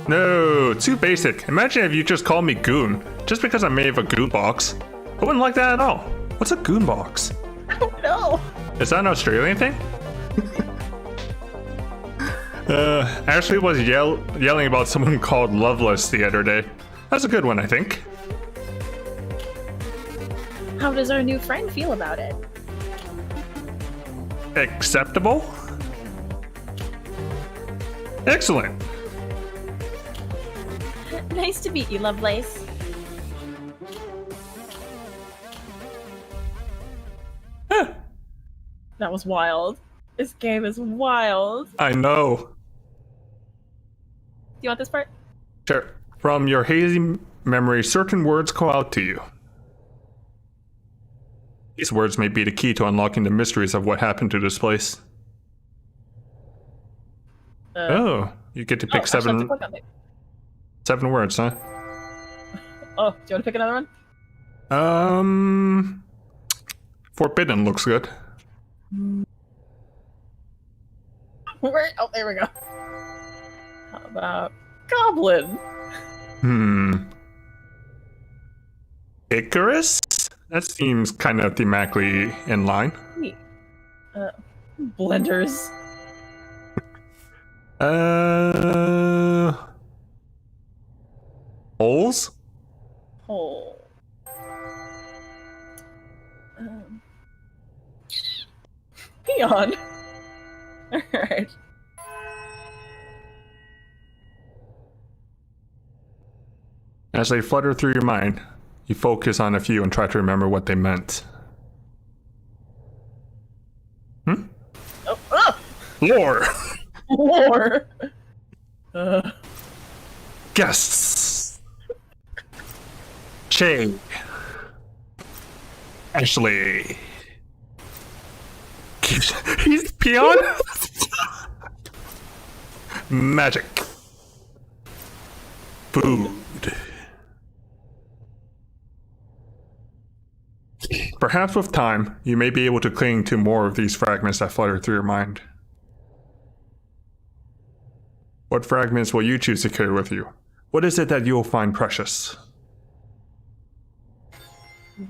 No, too basic. Imagine if you just called me Goon, just because I'm made of a goon box. I wouldn't like that at all. What's a goon box? I don't know. Is that an Australian thing? Ashley was yelling about someone called Loveless the other day. That's a good one, I think. How does our new friend feel about it? Acceptable? Excellent. Nice to meet you, Lovelace. Huh, That was wild. This game is wild. Do I know. you want this part? Sure. From your hazy memory, certain words call out to you. These words may be the key to unlocking the mysteries of what happened to this place. Oh, you get to pick actually, I have seven to click on it. 7 words, huh? Oh, do you want to pick another one? Forbidden looks good. Where? Oh, there we go. How about Goblin? Icarus? That seems kind of thematically in line. Neat. Blenders. Holes? Hole. Peon. Alright. As they flutter through your mind, you focus on a few and try to remember what they meant. Oh, ah! Lore! War. Guests! Che. Ashley. He's peon? Magic. Food. Perhaps with time, you may be able to cling to more of these fragments that flutter through your mind. What fragments will you choose to carry with you? What is it that you will find precious?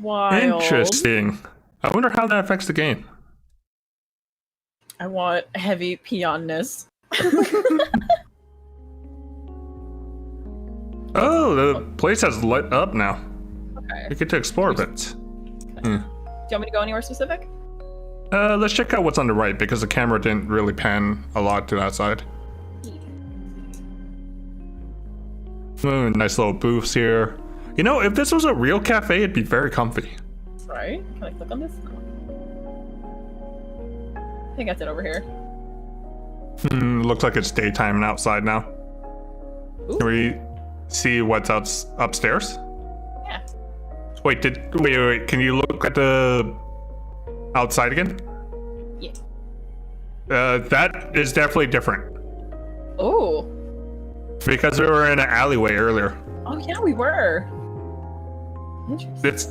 Wild. Interesting. I wonder how that affects the game. I want heavy peonness. Oh, the place has lit up now. Okay. You get to explore a bit. Do you want me to go anywhere specific? Let's check out what's on the right because the camera didn't really pan a lot to that side. Oh, nice little booths here. You know, if this was a real cafe, it'd be very comfy. Right? Can I click on this? I think that's it over here. Looks like it's daytime and outside now. Ooh. Can we see what's upstairs? Yeah. Wait, wait. Can you look at the outside again? Yeah. That is definitely different Oh. because we were in an alleyway earlier. Oh yeah, we were. Interesting. It's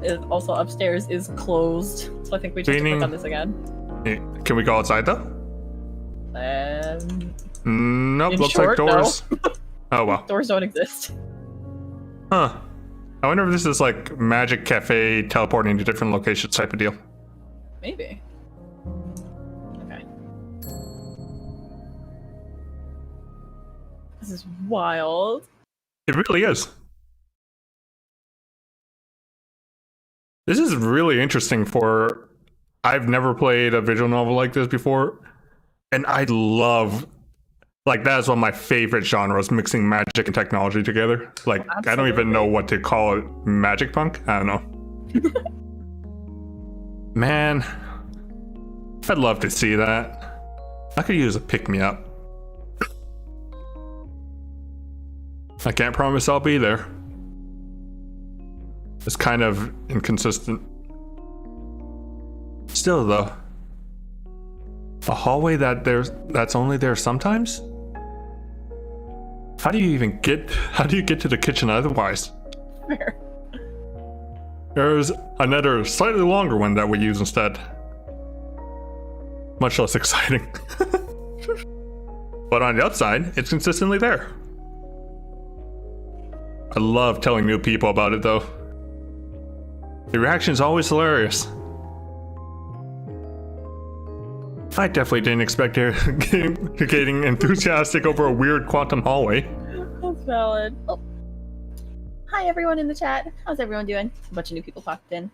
It also upstairs is closed, so I think we just have to click on this again. Can we go outside though? Nope. In Looks short, like doors. Oh well. Doors don't exist. Huh. I wonder if this is like Magic Cafe teleporting to different locations type of deal. Maybe. Okay. This is wild. It really is. This is really interesting for... I've never played a visual novel like this before, and I love... Like, that is one of my favorite genres, mixing magic and technology together. Like, Absolutely. I don't even know what to call it. Magic punk? I don't know. Man, I'd love to see that. I could use a pick-me-up. I can't promise I'll be there. It's kind of inconsistent. Still, though, a hallway that's only there sometimes? How do you get to the kitchen otherwise? Fair. There's another slightly longer one that we use instead. Much less exciting. But on the outside, it's consistently there. I love telling new people about it, though. The reaction's always hilarious. I definitely didn't expect her getting enthusiastic over a weird quantum hallway. That's valid. Oh. Hi, everyone in the chat. How's everyone doing? A bunch of new people popped in.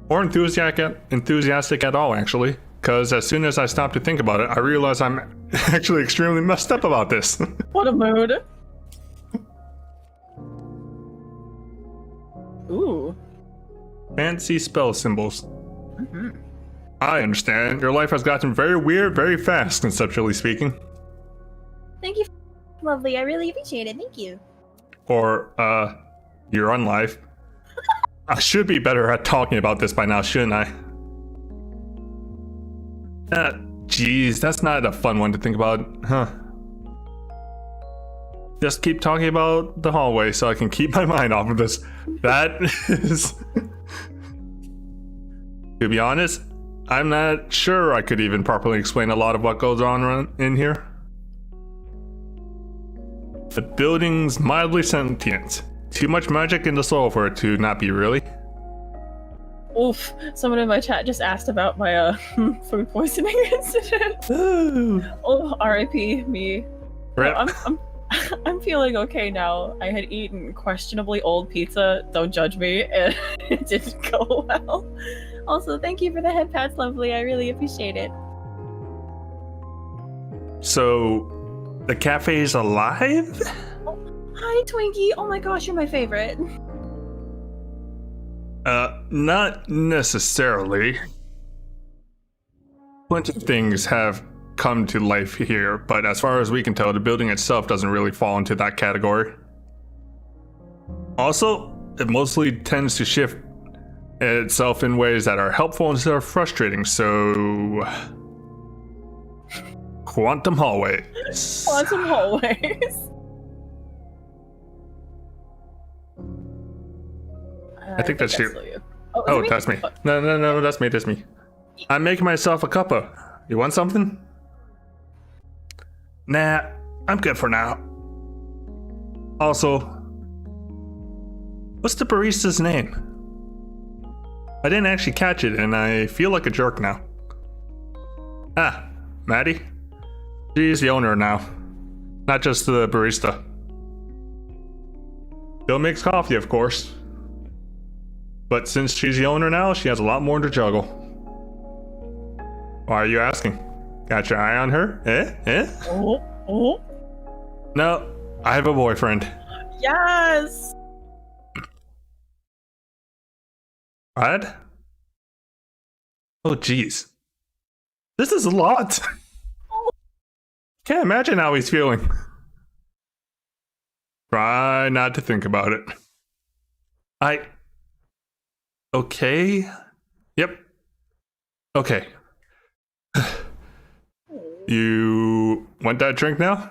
Or enthusiastic at all, actually. Because as soon as I stopped to think about it, I realized I'm actually extremely messed up about this. What a mood. Ooh. Fancy spell symbols. I understand. Your life has gotten very weird very fast, conceptually speaking. Thank you. Lovely. I really appreciate it. Thank you. Or, your own life. I should be better at talking about this by now, shouldn't I? Geez, that's not a fun one to think about, huh? Just keep talking about the hallway so I can keep my mind off of this. That is... To be honest, I'm not sure I could even properly explain a lot of what goes on in here. The building's mildly sentient. Too much magic in the soil for it to not be, really. Oof. Someone in my chat just asked about my food poisoning incident. Ooh. Oh, R.I.P. me. Rip. I'm feeling okay now. I had eaten questionably old pizza. Don't judge me. And it didn't go well. Also, thank you for the head pats, Lovely. I really appreciate it. So, the cafe's alive? Oh, hi, Twinkie. Oh my gosh, you're my favorite. Not necessarily. Plenty of things have come to life here, but as far as we can tell, the building itself doesn't really fall into that category. Also, it mostly tends to shift itself in ways that are helpful instead of frustrating, so... Quantum hallways. Quantum hallways. I think that's you. Oh, that's me. No, that's me. I'm making myself a cuppa. You want something? Nah, I'm good for now. Also, what's the barista's name? I didn't actually catch it, and I feel like a jerk now. Ah, Maddie? She's the owner now, not just the barista. Still makes coffee, of course. But since she's the owner now, she has a lot more to juggle. Why are you asking? Got your eye on her? Eh? Oh. No, I have a boyfriend. Yes! What? Oh, jeez. This is a lot. Can't imagine how he's feeling. Try not to think about it. Okay. Yep. Okay. You want that drink now?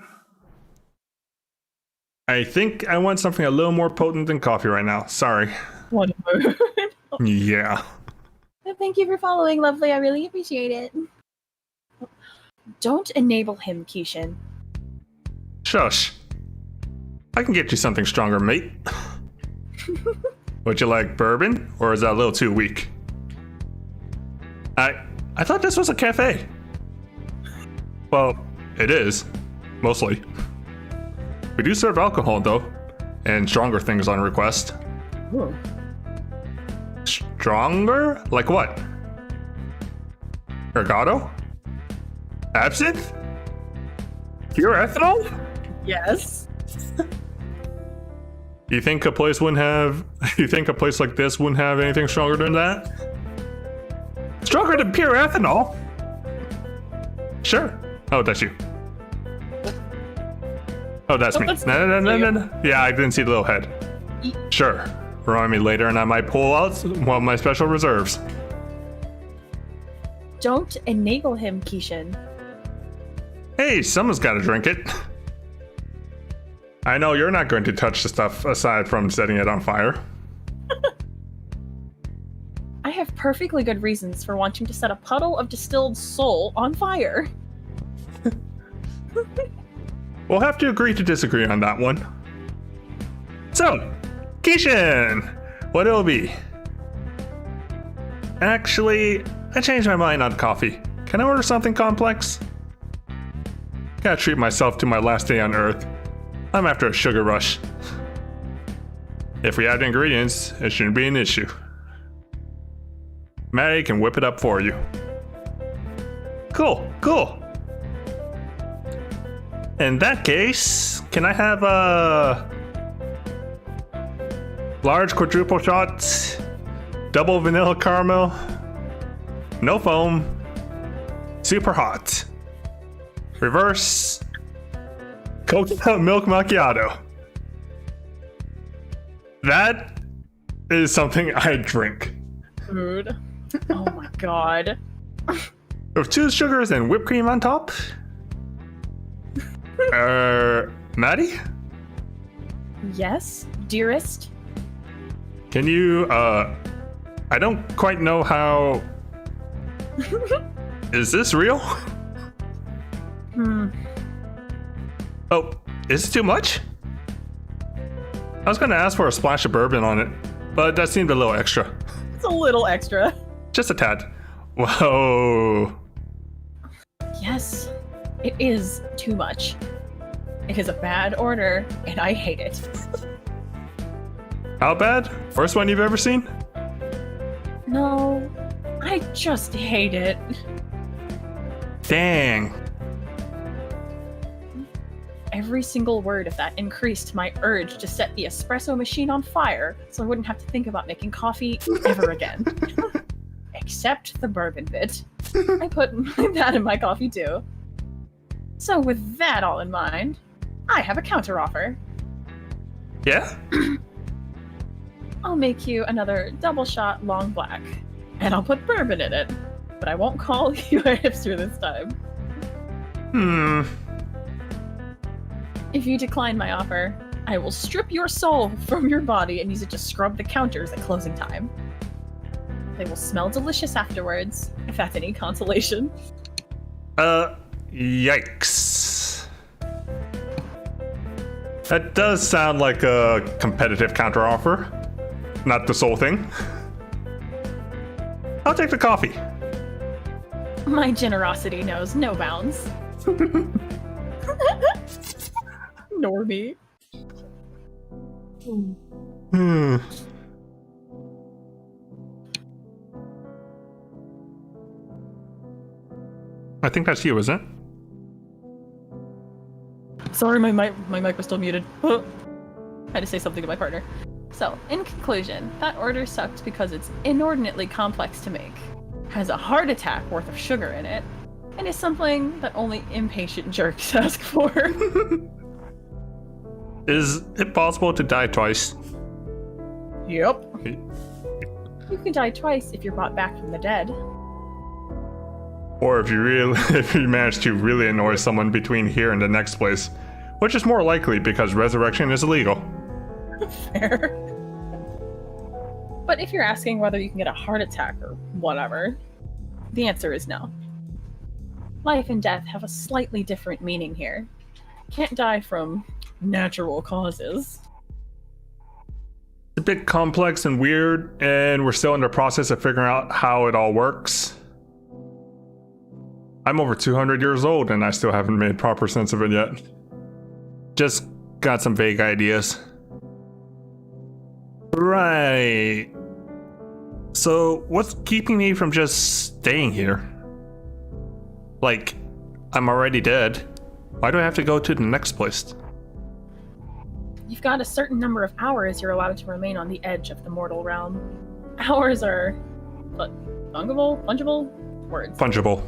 I think I want something a little more potent than coffee right now. Sorry. What a mood. Yeah. Thank you for following, Lovely. I really appreciate it. Don't enable him, Keishan. Shush. I can get you something stronger, mate. Would you like bourbon, or is that a little too weak? I thought this was a cafe. Well, it is, mostly. We do serve alcohol, though, and stronger things on request. Ooh. Stronger? Like what? Ergato? Absinthe? Pure ethanol? Yes. You think a place like this wouldn't have anything stronger than that? Stronger than pure ethanol? Sure. Oh, that's you. Oh, that's me. No. Yeah, I didn't see the little head. Sure. Remind me later and I might pull out one of my special reserves. Don't enable him, Keishan. Hey, someone's got to drink it. I know you're not going to touch the stuff aside from setting it on fire. I have perfectly good reasons for wanting to set a puddle of distilled soul on fire. We'll have to agree to disagree on that one. So, Keishan, what it'll be? Actually, I changed my mind on coffee. Can I order something complex? Gotta treat myself to my last day on Earth. I'm after a sugar rush. If we add ingredients, it shouldn't be an issue. Maddie can whip it up for you. Cool. In that case, can I have a large quadruple shot, double vanilla caramel, no foam, super hot, reverse, coconut milk macchiato. That is something I drink. Dude. Oh my god. With 2 sugars and whipped cream on top. Maddie? Yes, dearest? Can you, I don't quite know how... Is this real? Oh, is it too much? I was gonna ask for a splash of bourbon on it, but that seemed a little extra. It's a little extra. Just a tad. Whoa. Yes, it is too much. It is a bad order, and I hate it. How bad? First one you've ever seen? No, I just hate it. Dang. Every single word of that increased my urge to set the espresso machine on fire so I wouldn't have to think about making coffee ever again. Except the bourbon bit. I put that in my coffee too. So with that all in mind, I have a counteroffer. Yeah? I'll make you another double shot long black, and I'll put bourbon in it, but I won't call you a hipster this time. If you decline my offer, I will strip your soul from your body and use it to scrub the counters at closing time. They will smell delicious afterwards, if that's any consolation. Yikes. That does sound like a competitive counteroffer. Not the soul thing. I'll take the coffee. My generosity knows no bounds. Nor me. I think that's you, isn't it? Sorry, my mic was still muted. I had to say something to my partner. So, in conclusion, that order sucked because it's inordinately complex to make, has a heart attack worth of sugar in it, and is something that only impatient jerks ask for. Is it possible to die twice? Yep. You can die twice if you're brought back from the dead. Or if you manage to really annoy someone between here and the next place, which is more likely because resurrection is illegal. Fair. But if you're asking whether you can get a heart attack or whatever, the answer is no. Life and death have a slightly different meaning here. Can't die from natural causes. It's a bit complex and weird, and we're still in the process of figuring out how it all works. I'm over 200 years old and I still haven't made proper sense of it yet. Just got some vague ideas. Right. So, what's keeping me from just staying here? Like, I'm already dead. Why do I have to go to the next place? You've got a certain number of hours you're allowed to remain on the edge of the mortal realm. Hours are... what? Fungible? Fungible? Words. Fungible.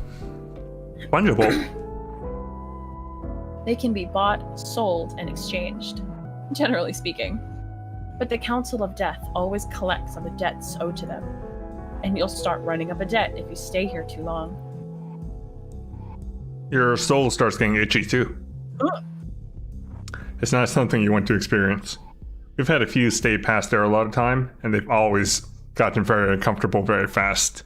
Fungible? They can be bought, sold, and exchanged, generally speaking. But the Council of Death always collects on the debts owed to them. And you'll start running up a debt if you stay here too long. Your soul starts getting itchy too. It's not something you want to experience. We've had a few stay past there a lot of time, and they've always gotten very uncomfortable very fast.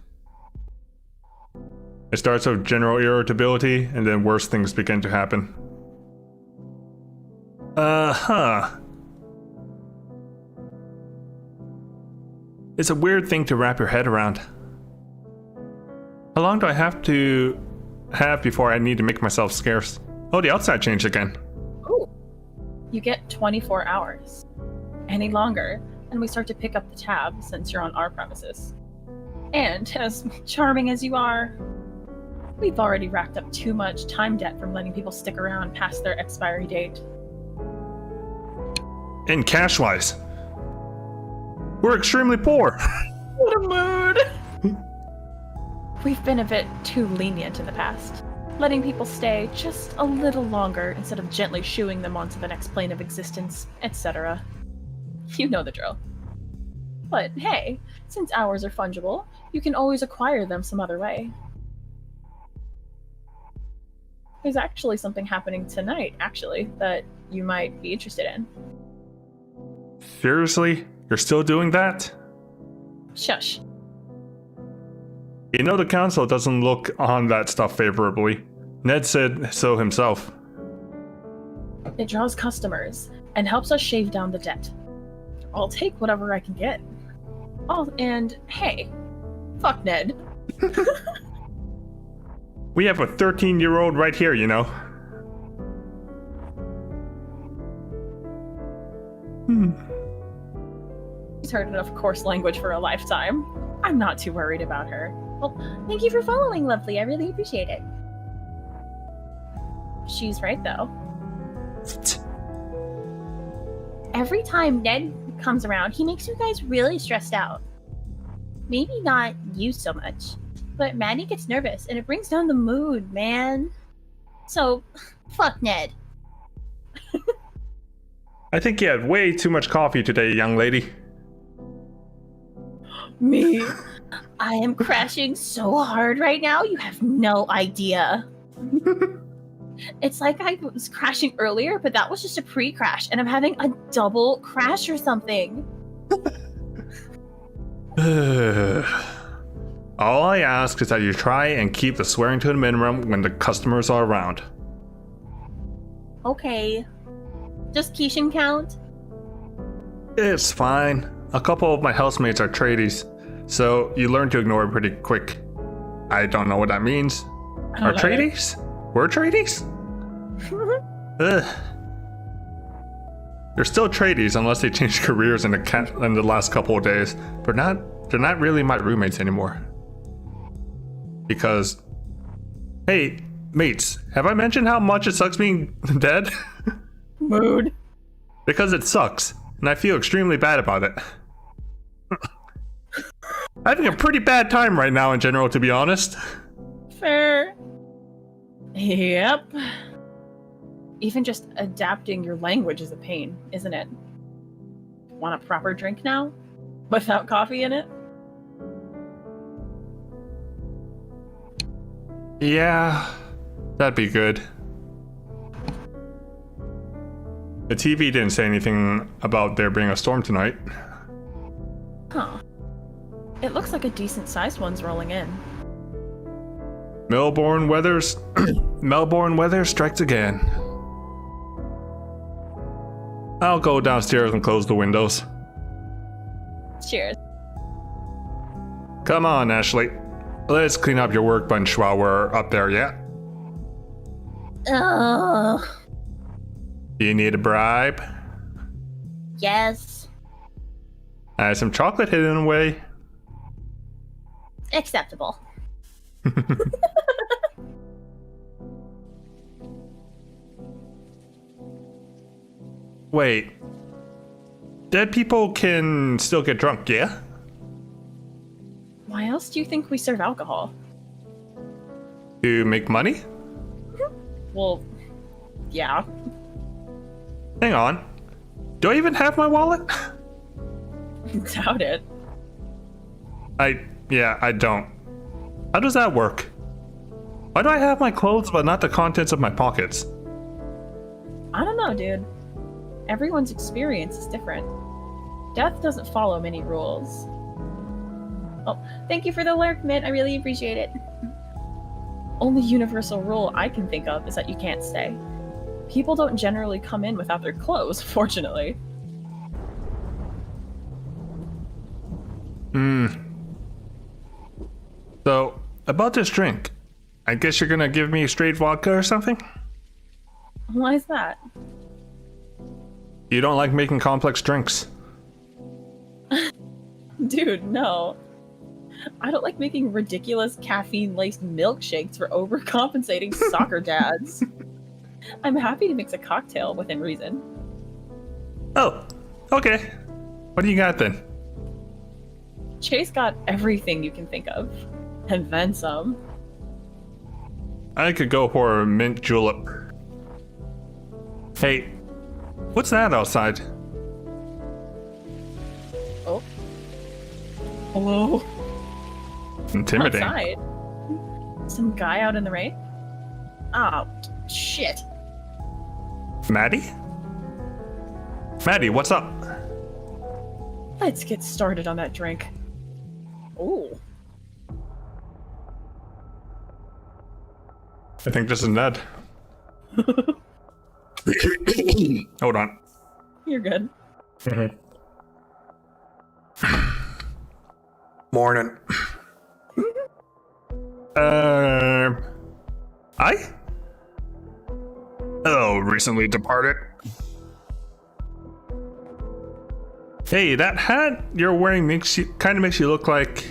It starts with general irritability, and then worse things begin to happen. It's a weird thing to wrap your head around. How long do I have before I need to make myself scarce? Oh, the outside changed again. Ooh. You get 24 hours. Any longer, and we start to pick up the tab since you're on our premises. And as charming as you are, we've already racked up too much time debt from letting people stick around past their expiry date. And cash-wise, we're extremely poor. What a mood! We've been a bit too lenient in the past, letting people stay just a little longer instead of gently shooing them onto the next plane of existence, etc. You know the drill. But hey, since hours are fungible, you can always acquire them some other way. There's actually something happening tonight, that you might be interested in. Seriously? You're still doing that? Shush. You know the council doesn't look on that stuff favorably. Ned said so himself. It draws customers and helps us shave down the debt. I'll take whatever I can get. Oh, and hey, fuck Ned. We have a 13-year-old right here, you know. She's heard enough coarse language for a lifetime. I'm not too worried about her. Well, thank you for following, Lovely. I really appreciate it. She's right, though. Every time Ned comes around, he makes you guys really stressed out. Maybe not you so much, but Maddie gets nervous, and it brings down the mood, man. So, fuck Ned. I think you had way too much coffee today, young lady. Me? I am crashing so hard right now, you have no idea. It's like I was crashing earlier, but that was just a pre-crash, and I'm having a double crash or something. All I ask is that you try and keep the swearing to a minimum when the customers are around. Okay. Does Keishan count? It's fine. A couple of my housemates are tradies, so you learn to ignore it pretty quick. I don't know what that means. Are tradies? We're tradies? Ugh. They're still tradies unless they change careers in the last couple of days, but they're not really my roommates anymore. Because, hey, mates, have I mentioned how much it sucks being dead? Mood. Because it sucks, and I feel extremely bad about it. Having a pretty bad time right now in general, to be honest. Fair. Yep. Even just adapting your language is a pain, isn't it? Want a proper drink now? Without coffee in it? Yeah, that'd be good. The TV didn't say anything about there being a storm tonight. Huh. It looks like a decent-sized one's rolling in. Melbourne weather strikes again. I'll go downstairs and close the windows. Cheers. Come on, Ashley. Let's clean up your workbench while we're up there, yeah? Do you need a bribe? Yes. I have some chocolate hidden away. Acceptable. Wait. Dead people can still get drunk, yeah? Why else do you think we serve alcohol? To make money? Well, yeah. Hang on. Do I even have my wallet? Doubt it. I don't. How does that work? Why do I have my clothes but not the contents of my pockets? I don't know, dude. Everyone's experience is different. Death doesn't follow many rules. Oh, thank you for the lurk, Mint. I really appreciate it. Only universal rule I can think of is that you can't stay. People don't generally come in without their clothes, fortunately. So, about this drink, I guess you're gonna give me straight vodka or something? Why is that? You don't like making complex drinks. Dude, no. I don't like making ridiculous caffeine-laced milkshakes for overcompensating soccer dads. I'm happy to mix a cocktail within reason. Oh, okay. What do you got then? Chase got everything you can think of. And then some. I could go for a mint julep. Hey, what's that outside? Oh. Hello? Intimidating. Outside? Some guy out in the rain? Oh, shit. Maddie? Maddie, what's up? Let's get started on that drink. Ooh. I think this is Ned. Hold on. You're good. Morning. I? Oh, recently departed. Hey, that hat you're wearing kind of makes you look like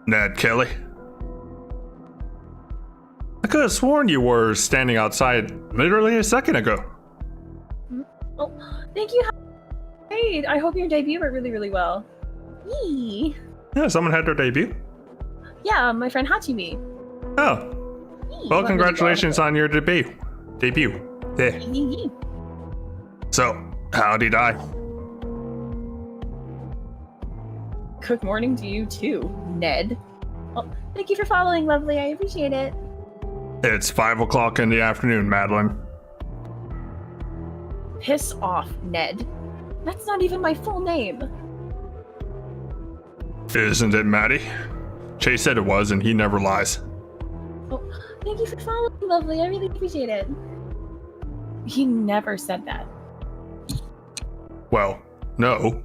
Ned Kelly. I could have sworn you were standing outside literally a second ago. Oh, thank you. Hey, I hope your debut went really, really well. Yee. Yeah, someone had their debut. Yeah, my friend Hachimi. Oh, Yee. well, Went congratulations on your debut. Yeah. really well. Yee. So, how'd he die? Good morning to you too, Ned. Oh, thank you for following, lovely. I appreciate it. It's 5 o'clock in the afternoon, Madeline. Piss off, Ned. That's not even my full name. Isn't it, Maddie? Chase said it was, and he never lies. Oh, thank you for following, lovely. I really appreciate it. He never said that. Well, no,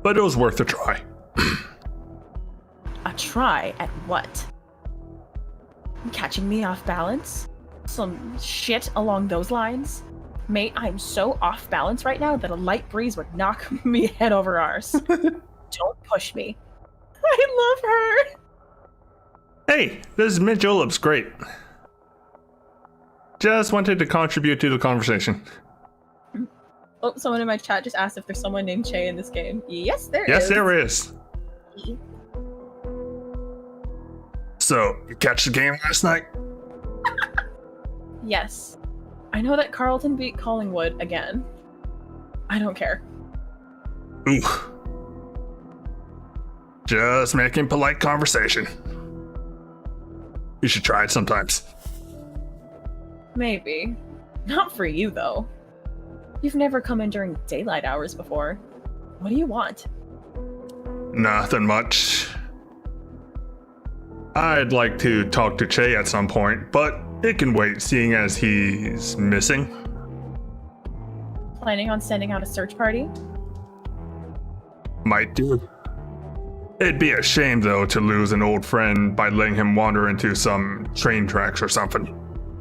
but it was worth a try. A try at what? Catching me off balance? Some shit along those lines? Mate, I'm so off balance right now that a light breeze would knock me head over arse. Don't push me. I love her! Hey, this mint julep's great. Just wanted to contribute to the conversation. Oh, someone in my chat just asked if there's someone named Che in this game. Yes, there is. Yes, there is. So, you catch the game last night? Yes. I know that Carlton beat Collingwood again. I don't care. Ooh. Just making polite conversation. You should try it sometimes. Maybe. Not for you, though. You've never come in during daylight hours before. What do you want? Nothing much. I'd like to talk to Che at some point, but it can wait, seeing as he's missing. Planning on sending out a search party? Might do. It'd be a shame, though, to lose an old friend by letting him wander into some train tracks or something.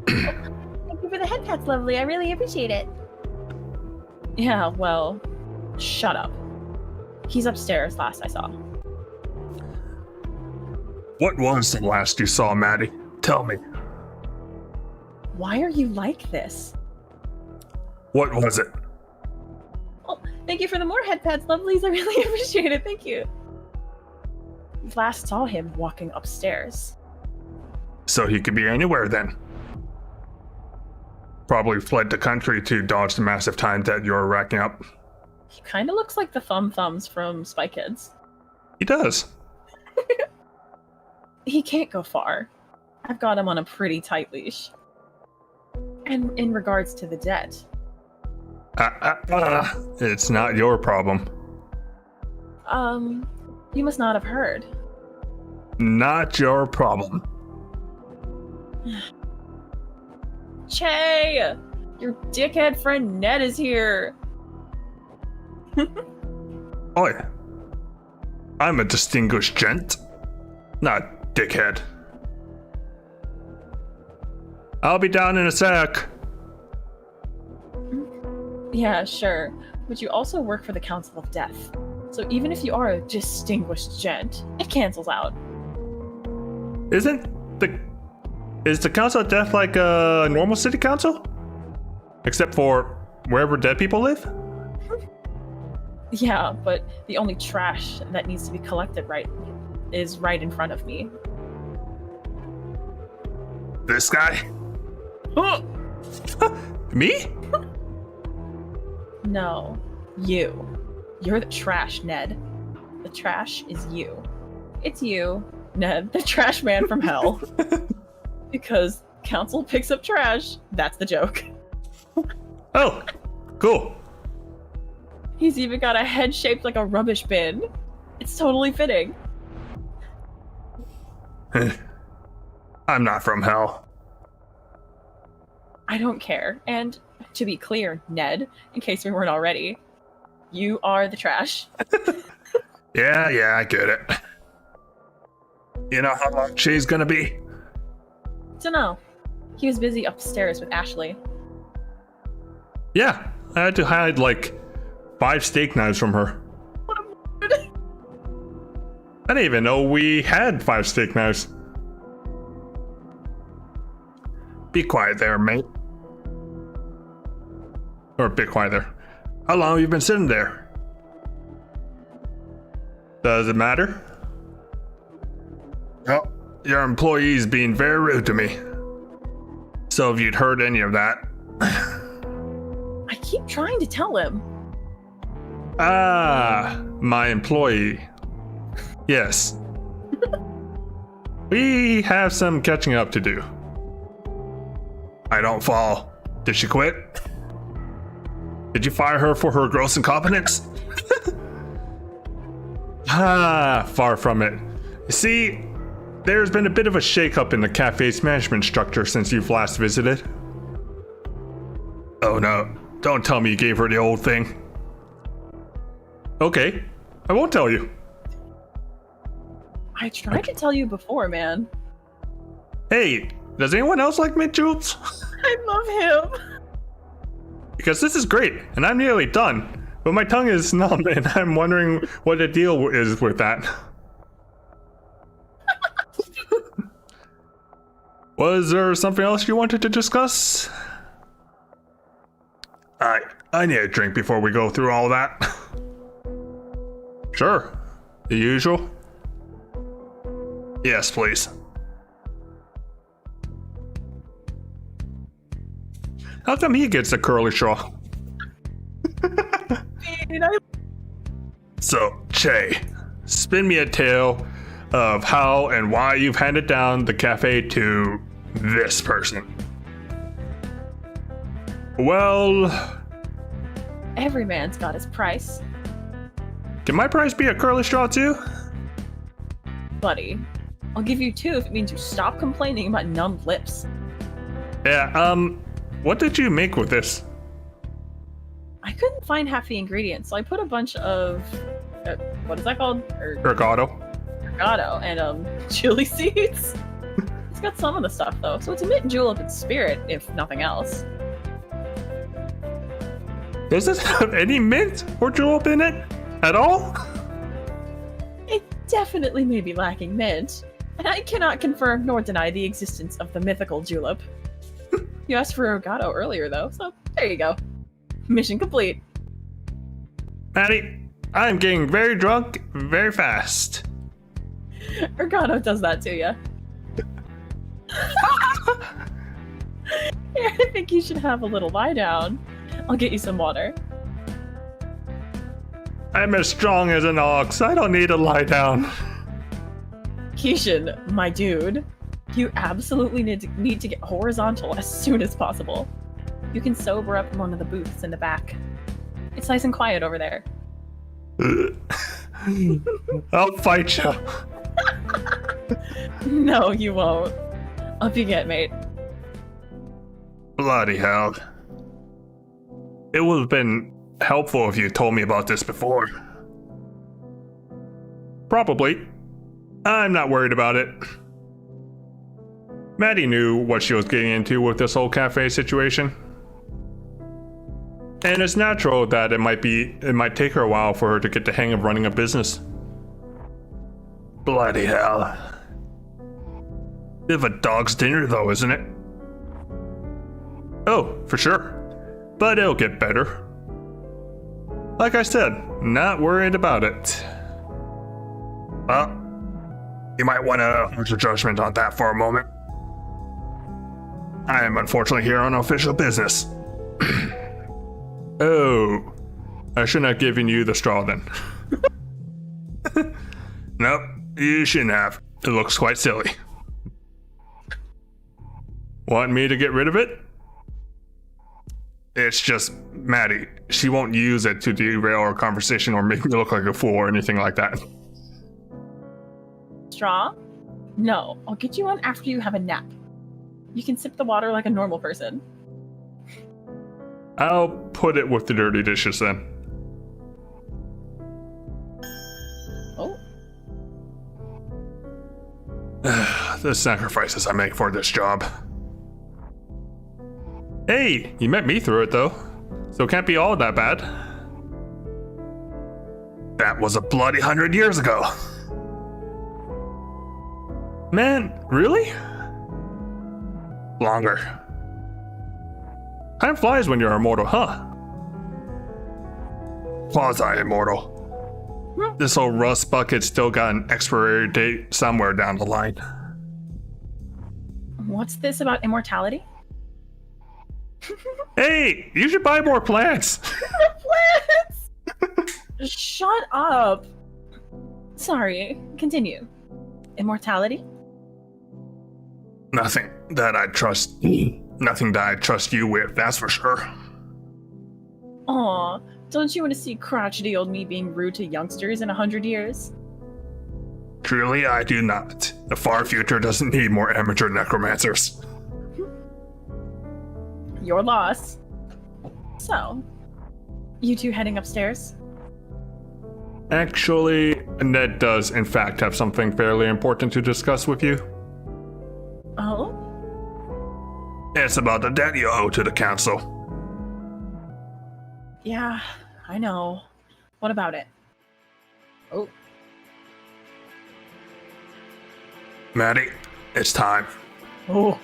Thank you for the head pats, lovely. I really appreciate it. Yeah, well, shut up. He's upstairs last I saw. What was the last you saw, Maddie? Tell me. Why are you like this? What was it? Oh, thank you for the more head pads, lovelies. I really appreciate it. Thank you. Last saw him walking upstairs. So he could be anywhere then. Probably fled the country to dodge the massive time debt you're racking up. He kind of looks like the Thumbs from Spy Kids. He does. He can't go far. I've got him on a pretty tight leash. And in regards to the debt... It's not your problem. You must not have heard. Not your problem. Che! Your dickhead friend Ned is here! Oi. I'm a distinguished gent. Not dickhead. I'll be down in a sec. Yeah, sure. But you also work for the Council of Death. So even if you are a distinguished gent, it cancels out. Is the Council of Death like a normal city council? Except for wherever dead people live? Yeah, but the only trash that needs to be collected is right in front of me. This guy? Me? No, you. You're the trash, Ned. The trash is you. It's you, Ned, the trash man from hell. Because council picks up trash, that's the joke. Oh, cool. He's even got a head shaped like a rubbish bin. It's totally fitting. I'm not from hell. I don't care. And to be clear, Ned, in case we weren't already, you are the trash. Yeah, I get it. You know how long she's gonna be? Dunno. He was busy upstairs with Ashley. Yeah, I had to hide like 5 steak knives from her. What a mood. I didn't even know we had 5 steak knives. Be quiet there, mate. Or be quiet there. How long have you been sitting there? Does it matter? Well, your employee's being very rude to me. So if you'd heard any of that... I keep trying to tell him. Ah, my employee. Yes. We have some catching up to do. I don't fall. Did she quit? Did you fire her for her gross incompetence? Far from it. You see, there's been a bit of a shakeup in the cafe's management structure since you've last visited. Oh no, don't tell me you gave her the old thing. Okay, I won't tell you. I tried to tell you before, man. Hey, does anyone else like mint juleps? I love him. Because this is great, and I'm nearly done. But my tongue is numb, and I'm wondering what the deal is with that. Was there something else you wanted to discuss? I need a drink before we go through all that. Sure. The usual? Yes, please. How come he gets a curly straw? So, Che, spin me a tale of how and why you've handed down the cafe to this person. Well... Every man's got his price. Can my price be a curly straw too? Buddy, I'll give you 2 if it means you stop complaining about numbed lips. Yeah, what did you make with this? I couldn't find half the ingredients, so I put a bunch of... what is that called? Regato. Regato and chili seeds. It's got some of the stuff though, so it's a mint julep in spirit, if nothing else. Does this have any mint or julep in it at all? It definitely may be lacking mint, and I cannot confirm nor deny the existence of the mythical julep. You asked for Regato earlier though, so there you go. Mission complete. Maddie, I am getting very drunk very fast. Regato does that to you. Here, I think you should have a little lie down. I'll get you some water. I'm as strong as an ox. I don't need to lie down. Keishan, my dude, you absolutely need to get horizontal as soon as possible. You can sober up in one of the booths in the back. It's nice and quiet over there. I'll fight you. No, you won't. Up you get, mate. Bloody hell. It would have been helpful if you told me about this before. Probably. I'm not worried about it. Maddie knew what she was getting into with this whole cafe situation. And it's natural that it might take her a while for her to get the hang of running a business. Bloody hell. Bit of a dog's dinner though, isn't it? Oh, for sure. But it'll get better. Like I said, not worried about it. Well, you might want to hold your judgment on that for a moment. I am unfortunately here on official business. Oh, I shouldn't have given you the straw then. Nope, you shouldn't have. It looks quite silly. Want me to get rid of it? It's just Maddie. She won't use it to derail our conversation or make me look like a fool or anything like that. Straw? No, I'll get you one after you have a nap. You can sip the water like a normal person. I'll put it with the dirty dishes then. Oh. The sacrifices I make for this job. Hey, you met me through it though, so it can't be all that bad. That was a bloody 100 years ago. Man, really? Longer. Time flies when you're immortal, huh? Quasi-immortal. This old rust bucket's still got an expiry date somewhere down the line. What's this about immortality? Hey, you should buy more plants. Plants! Shut up. Sorry, continue. Immortality? Nothing that I trust you with, that's for sure. Aw, don't you want to see crotchety old me being rude to youngsters in 100 years? Truly, I do not. The far future doesn't need more amateur necromancers. Your loss. So, you two heading upstairs? Actually, Ned does in fact have something fairly important to discuss with you. Oh? It's about the debt you owe to the council. Yeah, I know. What about it? Oh. Maddie, it's time. Oh.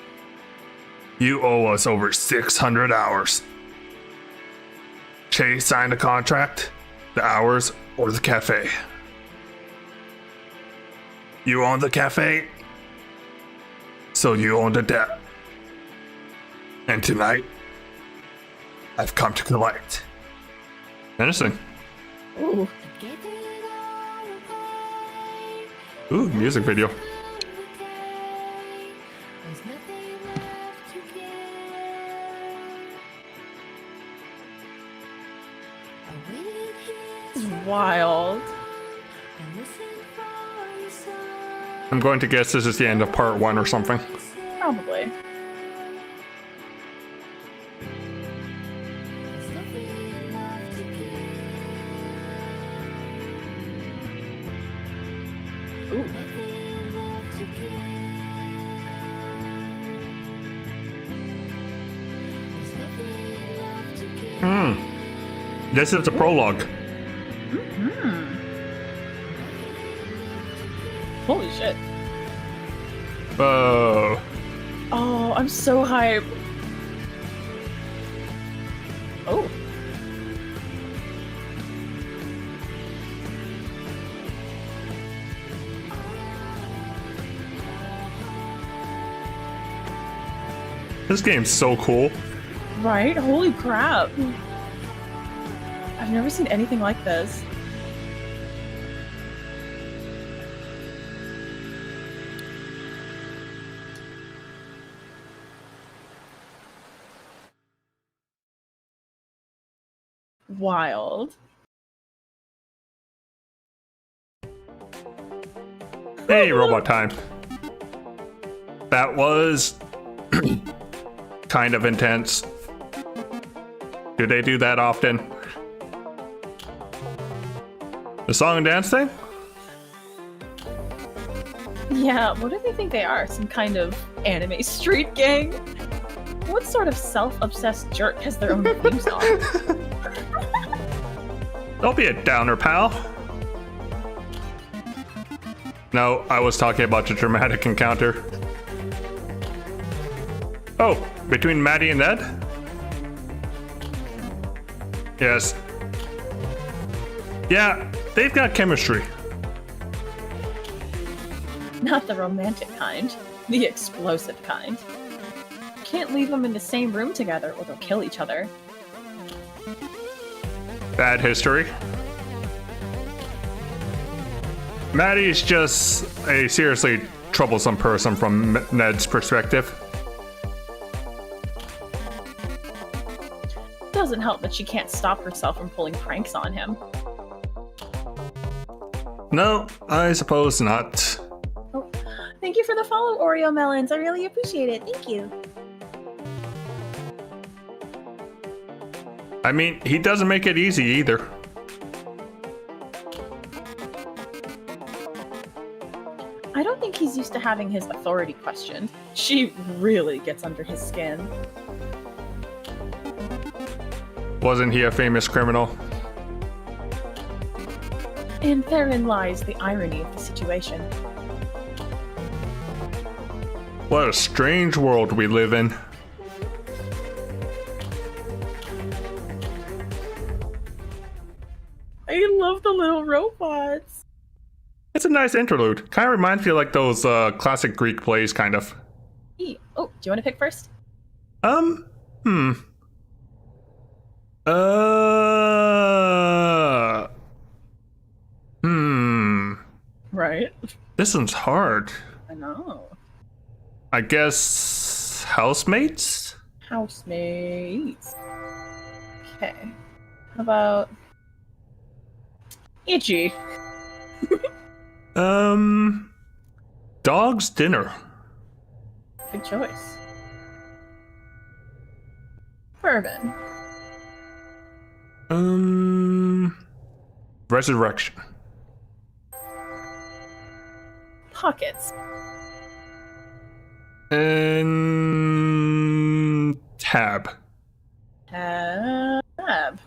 You owe us over 600 hours. Chase signed a contract, the hours, or the cafe. You own the cafe, so you own the debt. And tonight, I've come to collect. Interesting. Ooh. Ooh, music video. Wild. I'm going to guess this is the end of part 1 or something. Probably. Ooh. This is the prologue. Holy shit. Oh. Oh, I'm so hyped. Oh. This game's so cool. Right? Holy crap. I've never seen anything like this. Wild. Hey, robot time. That was kind of intense. Do they do that often? The song and dance thing? Yeah, what do they think they are? Some kind of anime street gang? What sort of self-obsessed jerk has their own theme song? Don't be a downer, pal. No, I was talking about a dramatic encounter. Oh, between Maddie and Ned? Yes. Yeah, they've got chemistry. Not the romantic kind. The explosive kind. Can't leave them in the same room together or they'll kill each other. Bad history. Maddie's just a seriously troublesome person from Ned's perspective. Doesn't help that she can't stop herself from pulling pranks on him. No, I suppose not. Oh, thank you for the follow, Oreo Melons. I really appreciate it. Thank you. I mean, he doesn't make it easy either. I don't think he's used to having his authority questioned. She really gets under his skin. Wasn't he a famous criminal? And therein lies the irony of the situation. What a strange world we live in. I love the little robots. It's a nice interlude. Kind of reminds me of like those classic Greek plays, kind of. Oh, do you want to pick first? Hmm. Right. This one's hard. I know. I guess housemates? Housemates. Okay. How about Itchy? Dog's dinner. Good choice. Bourbon. Resurrection. Pockets. And tab. Tab.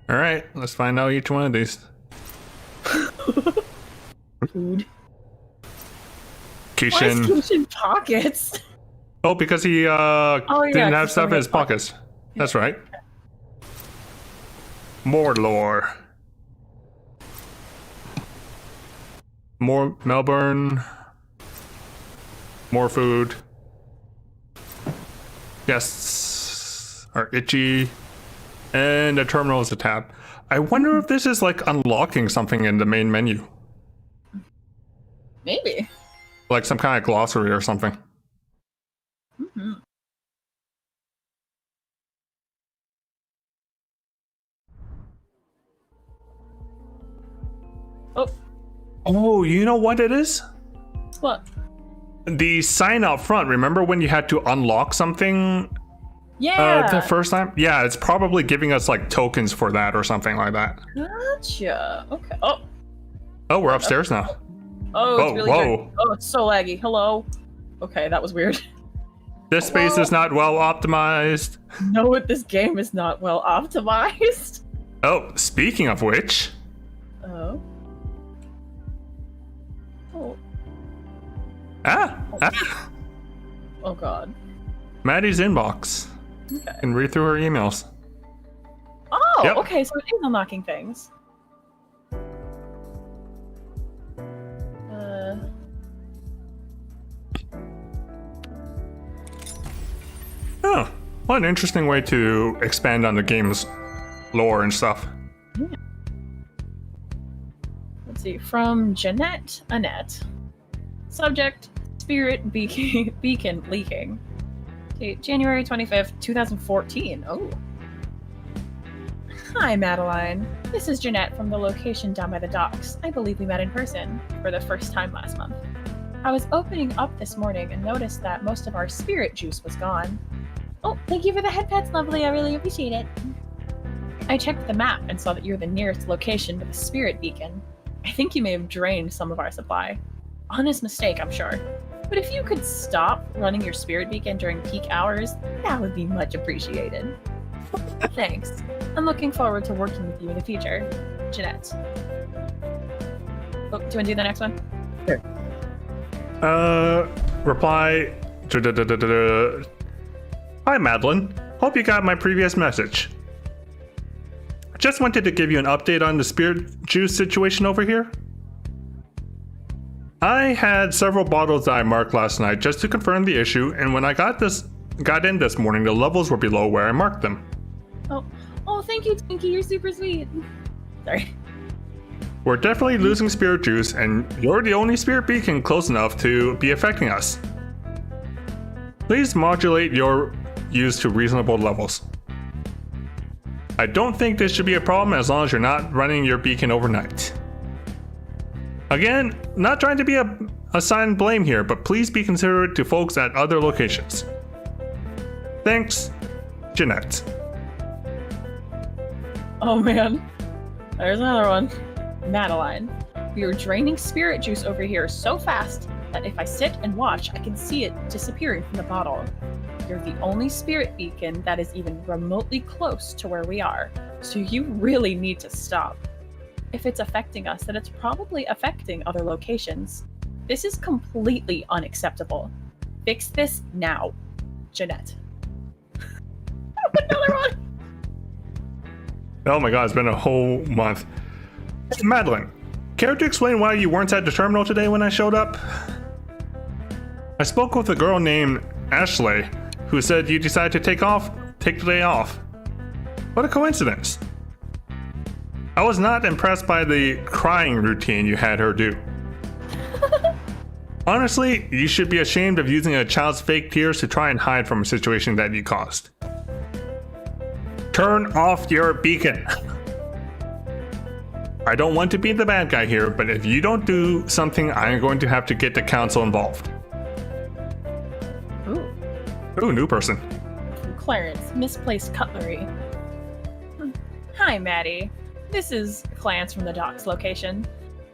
All right, let's find out each one of these. Food. Why is Kishin. Kishin pockets? Oh, because he didn't have stuff in his pockets. That's right. More lore. More Melbourne. More food. Guests are itchy. And the terminal is a tab. I wonder if this is like unlocking something in the main menu. Maybe. Like some kind of glossary or something. Mm-hmm. Oh. Oh, you know what it is? What? The sign out front. Remember when you had to unlock something Yeah. The first time? Yeah, it's probably giving us like tokens for that or something like that. Gotcha. Okay. Oh. Oh, we're upstairs now. Oh, it's really whoa. dirty. Oh, it's so laggy. Hello. Okay, that was weird. This space is not well optimized. No, this game is not well optimized. Oh, speaking of which. Oh. Oh. Oh god. Maddie's inbox. Okay. And read through her emails. Oh, Yep. okay, so it is unlocking things. Oh, what an interesting way to expand on the game's lore and stuff. Let's see. From Jeanette Annette. Subject: Spirit Beacon leaking. Date: January 25th, 2014. Oh. Hi, Madeline. This is Jeanette from the location down by the docks. I believe we met in person for the first time last month. I was opening up this morning and noticed that most of our spirit juice was gone. Oh, thank you for the head pets, lovely. I really appreciate it. I checked the map and saw that you're the nearest location to the spirit beacon. I think you may have drained some of our supply. Honest mistake, I'm sure. But if you could stop running your spirit beacon during peak hours, that would be much appreciated. Thanks. I'm looking forward to working with you in the future. Jeanette. Oh, do you want to do the next one? Sure. Reply. Hi, Madeline. Hope you got my previous message. Just wanted to give you an update on the spirit juice situation over here. I had several bottles that I marked last night just to confirm the issue, and when I got in this morning, the levels were below where I marked them. Oh, thank you, Tinky. You're super sweet. Sorry. We're definitely losing spirit juice, and you're the only spirit beacon close enough to be affecting us. Please modulate your use to reasonable levels. I don't think this should be a problem as long as you're not running your beacon overnight. Again, not trying to be assign blame here, but please be considerate to folks at other locations. Thanks, Jeanette. Oh man. There's another one. Madeline. We are draining spirit juice over here so fast that if I sit and watch, I can see it disappearing from the bottle. You're the only spirit beacon that is even remotely close to where we are, so you really need to stop. If it's affecting us, then it's probably affecting other locations. This is completely unacceptable. Fix this now. Jeanette. Another one! Oh my god, it's been a whole month. Madeline, care to explain why you weren't at the terminal today when I showed up? I spoke with a girl named Ashley, who said you decided to take the day off. What a coincidence. I was not impressed by the crying routine you had her do. Honestly, you should be ashamed of using a child's fake tears to try and hide from a situation that you caused. Turn off your beacon. I don't want to be the bad guy here, but if you don't do something, I'm going to have to get the council involved. Ooh, new person. Clarence, misplaced cutlery. Hi, Maddie. This is Clarence from the docks location.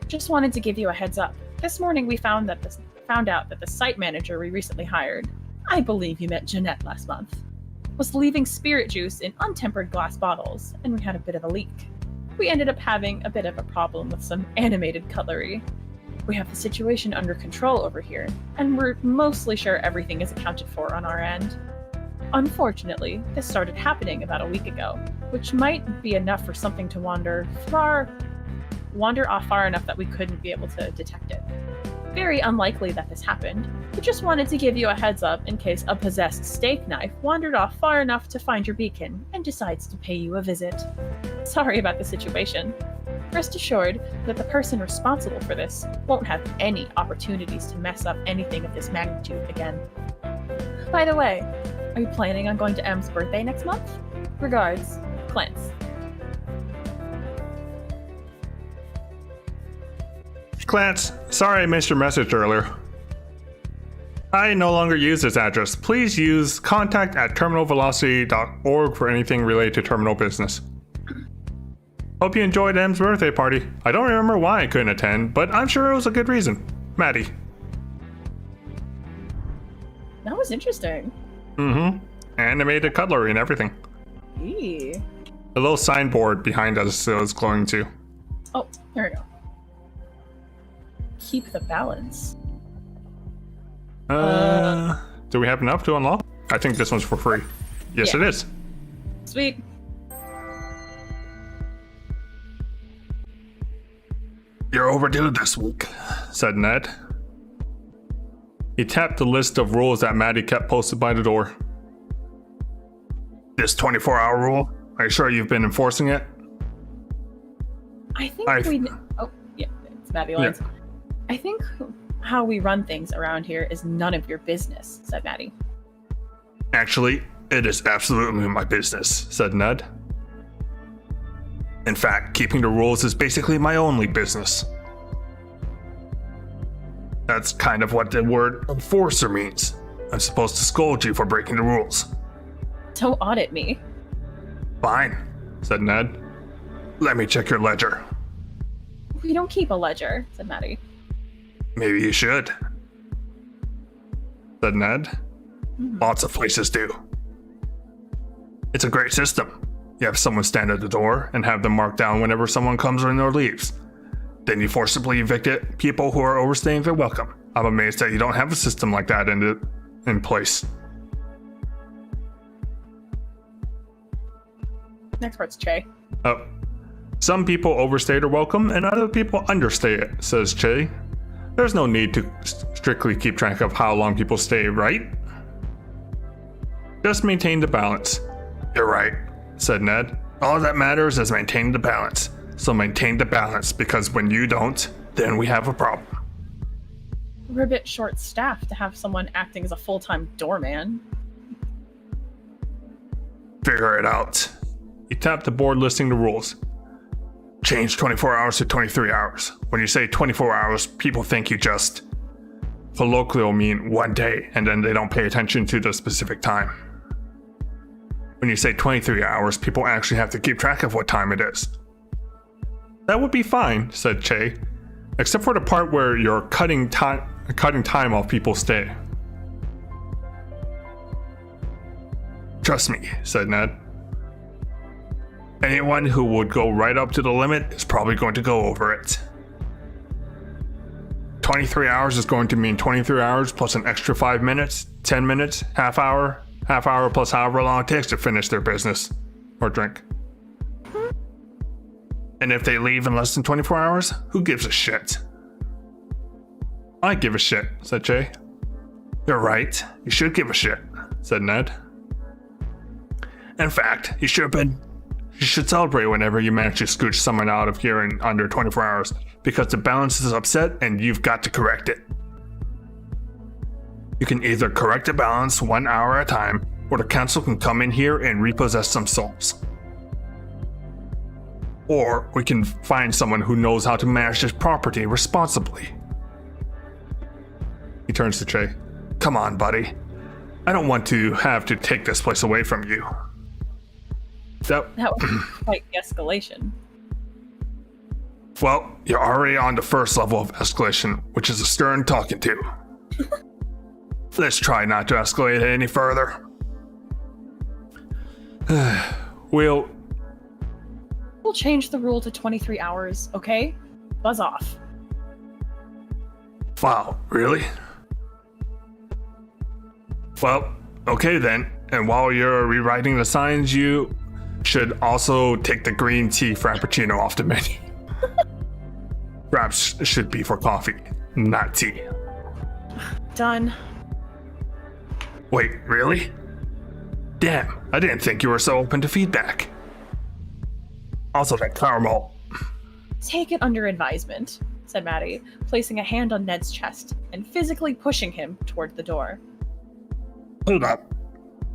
Just wanted to give you a heads up. This morning we found out that the site manager we recently hired, I believe you met Jeanette last month, was leaving spirit juice in untempered glass bottles, and we had a bit of a leak. We ended up having a bit of a problem with some animated cutlery. We have the situation under control over here, and we're mostly sure everything is accounted for on our end. Unfortunately, this started happening about a week ago, which might be enough for something to wander off far enough that we couldn't be able to detect it. Very unlikely that this happened, but just wanted to give you a heads up in case a possessed steak knife wandered off far enough to find your beacon and decides to pay you a visit. Sorry about the situation. Rest assured that the person responsible for this won't have any opportunities to mess up anything of this magnitude again. By the way, are you planning on going to M's birthday next month? Regards, Clintz. Clarence, sorry I missed your message earlier. I no longer use this address. Please use contact@terminalvelocity.org for anything related to terminal business. Hope you enjoyed M's birthday party. I don't remember why I couldn't attend, but I'm sure it was a good reason. Maddie. That was interesting. Mm-hmm. Animated cutlery and everything. Eee. A little signboard behind us is glowing too. Oh, there we go. Keep the balance. Do we have enough to unlock? I think this one's for free. Yes, Yeah. it is. Sweet. You're overdue this week, said Ned. He tapped the list of rules that Maddie kept posted by the door. This 24-hour rule? Are you sure you've been enforcing it? I think Oh, yeah, it's Maddie Lines. Yeah. I think how we run things around here is none of your business, said Maddie. Actually, it is absolutely my business, said Ned. In fact, keeping the rules is basically my only business. That's kind of what the word enforcer means. I'm supposed to scold you for breaking the rules. Don't audit me. Fine, said Ned. Let me check your ledger. We don't keep a ledger, said Maddie. Maybe you should, said Ned. Lots of places do. It's a great system. You have someone stand at the door and have them mark down whenever someone comes in or leaves. Then you forcibly evict people who are overstaying their welcome. I'm amazed that you don't have a system like that in place. Next part's Che. Oh. Some people overstay their welcome and other people understay it, says Che. There's no need to strictly keep track of how long people stay, right? Just maintain the balance. You're right, said Ned. All that matters is maintaining the balance. So maintain the balance, because when you don't, then we have a problem. We're a bit short-staffed to have someone acting as a full-time doorman. Figure it out. He tapped the board listing the rules. Change 24 hours to 23 hours. When you say 24 hours, people think you just colloquial mean one day, and then they don't pay attention to the specific time. When you say 23 hours, people actually have to keep track of what time it is. That would be fine, said Che, except for the part where you're cutting time off people's stay. Trust me, said Ned. Anyone who would go right up to the limit is probably going to go over it. 23 hours is going to mean 23 hours plus an extra 5 minutes, 10 minutes, half hour plus however long it takes to finish their business or drink. And if they leave in less than 24 hours, who gives a shit? I give a shit, said Che. You're right, you should give a shit, said Ned. In fact, you should celebrate whenever you manage to scooch someone out of here in under 24 hours, because the balance is upset and you've got to correct it. You can either correct the balance 1 hour at a time, or the council can come in here and repossess some souls. Or we can find someone who knows how to manage this property responsibly. He turns to Che. Come on, buddy. I don't want to have to take this place away from you. That was quite the escalation. Well, you're already on the first level of escalation, which is a stern talking to. Let's try not to escalate it any further. We'll change the rule to 23 hours, okay? Buzz off. Wow, really? Well, okay then. And while you're rewriting the signs, you should also take the green tea frappuccino off the menu. Fraps should be for coffee, not tea. Done. Wait, really? Damn, I didn't think you were so open to feedback. Also that caramel. Take it under advisement, said Maddie, placing a hand on Ned's chest and physically pushing him toward the door. Hold up.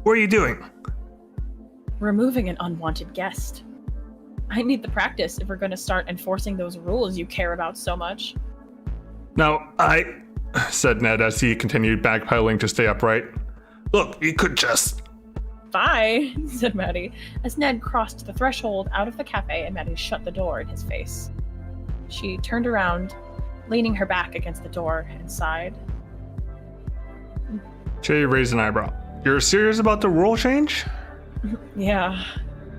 What are you doing? Removing an unwanted guest. I need the practice if we're going to start enforcing those rules you care about so much. No, said Ned as he continued backpedaling to stay upright. Look, you could just... Bye, said Maddie, as Ned crossed the threshold out of the cafe and Maddie shut the door in his face. She turned around, leaning her back against the door, and sighed. Jay raised an eyebrow. You're serious about the rule change? Yeah.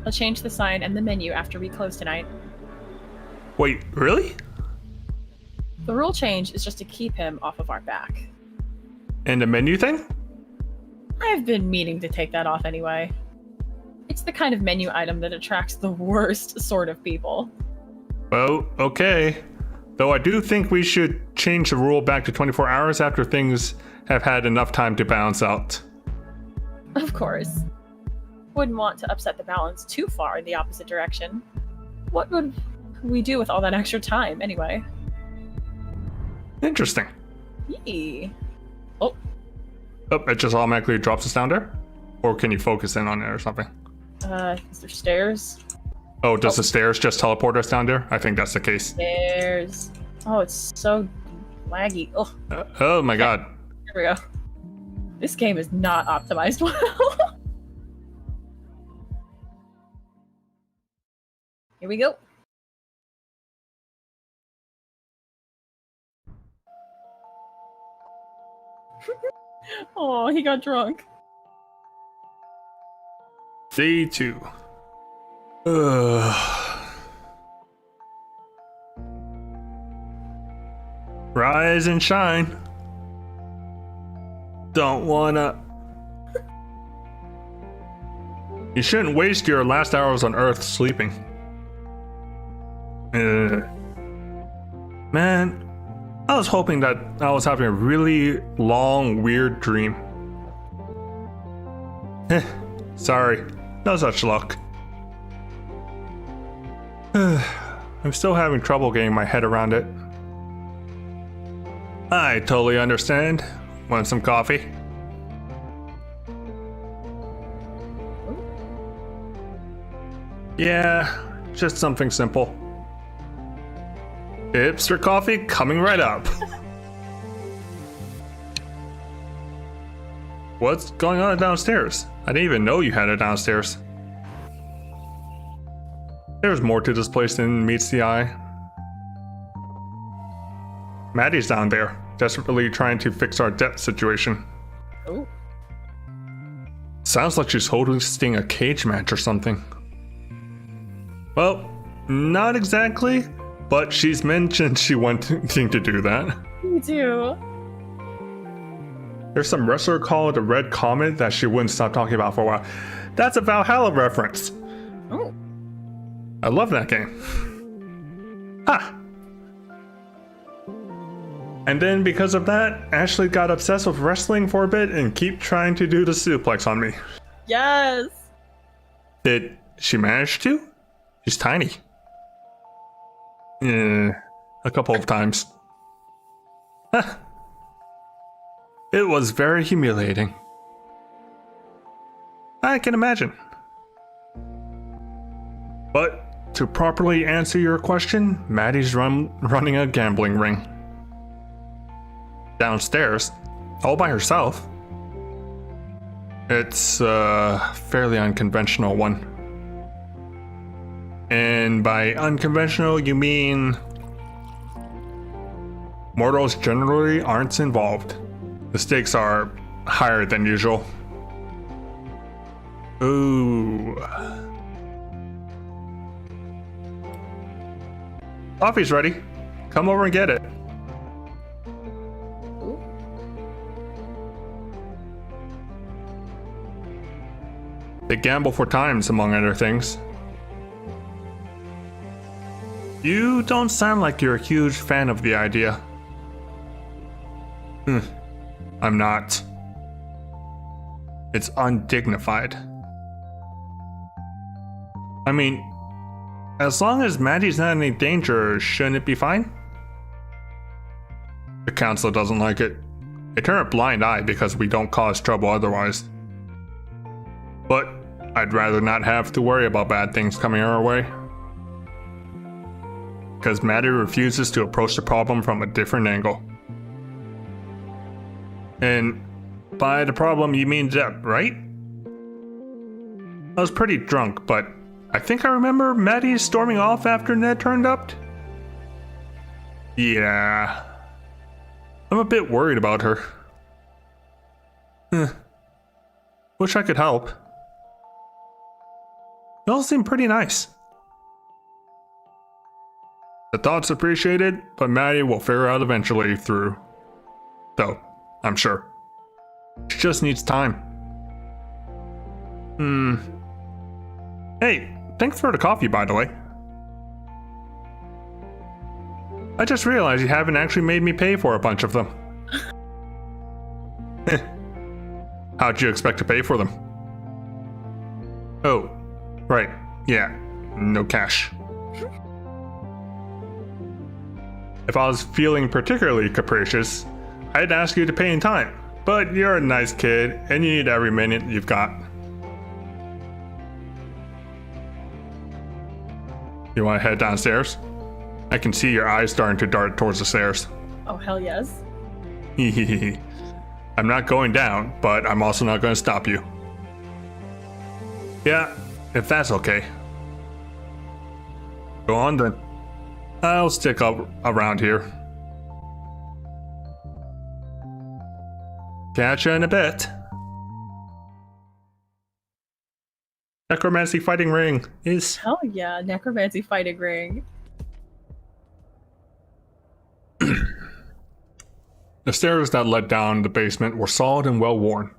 I'll change the sign and the menu after we close tonight. Wait, really? The rule change is just to keep him off of our back. And the menu thing? I've been meaning to take that off anyway. It's the kind of menu item that attracts the worst sort of people. Well, okay. Though I do think we should change the rule back to 24 hours after things have had enough time to balance out. Of course. Wouldn't want to upset the balance too far in the opposite direction. What would we do with all that extra time, anyway? Interesting. Yee. Oh. Oh, it just automatically drops us down there? Or can you focus in on it or something? Is there stairs? Oh, does the stairs just teleport us down there? I think that's the case. Stairs. Oh, it's so laggy. Oh. Oh my god. Here we go. This game is not optimized well. Here we go. Oh, he got drunk. Day 2. Ugh. Rise and shine. Don't wanna. You shouldn't waste your last hours on Earth sleeping. Man, I was hoping that I was having a really long, weird dream. Sorry, no such luck. I'm still having trouble getting my head around it. I totally understand. Want some coffee? Yeah, just something simple. Hipster coffee coming right up. What's going on downstairs? I didn't even know you had it downstairs. There's more to this place than meets the eye. Maddie's down there, desperately trying to fix our debt situation. Oh. Sounds like she's hosting a cage match or something. Well, not exactly, but she's mentioned she wanting to do that. Me too. There's some wrestler called the Red Comet that she wouldn't stop talking about for a while. That's a Valhalla reference. Oh. I love that game. Ha! And then because of that, Ashley got obsessed with wrestling for a bit and keep trying to do the suplex on me. Yes. Did she manage to? She's tiny. A couple of times. It was very humiliating. I can imagine. But to properly answer your question, Maddie's running a gambling ring. Downstairs, all by herself. It's a fairly unconventional one. And by unconventional, you mean mortals generally aren't involved. The stakes are higher than usual. Ooh. Coffee's ready. Come over and get it. They gamble for times, among other things. You don't sound like you're a huge fan of the idea. I'm not. It's undignified. I mean, as long as Maddie's not in any danger, shouldn't it be fine? The council doesn't like it. They turn a blind eye because we don't cause trouble otherwise. But I'd rather not have to worry about bad things coming our way. Because Maddie refuses to approach the problem from a different angle. And by the problem, you mean Zep, right? I was pretty drunk, but I think I remember Maddie storming off after Ned turned up. Yeah. I'm a bit worried about her. Wish I could help. You all seem pretty nice. The thought's appreciated, but Maddie will figure out eventually through. Though, I'm sure. She just needs time. Hey, thanks for the coffee, by the way. I just realized you haven't actually made me pay for a bunch of them. How'd you expect to pay for them? Oh, right, yeah, no cash. If I was feeling particularly capricious, I'd ask you to pay in time, but you're a nice kid and you need every minute you've got. You want to head downstairs? I can see your eyes starting to dart towards the stairs. Oh, hell yes. I'm not going down, but I'm also not going to stop you. Yeah, if that's okay. Go on then. I'll stick up around here. Catch you in a bit. Necromancy fighting ring is... Hell yeah, necromancy fighting ring. The stairs that led down the basement were solid and well worn,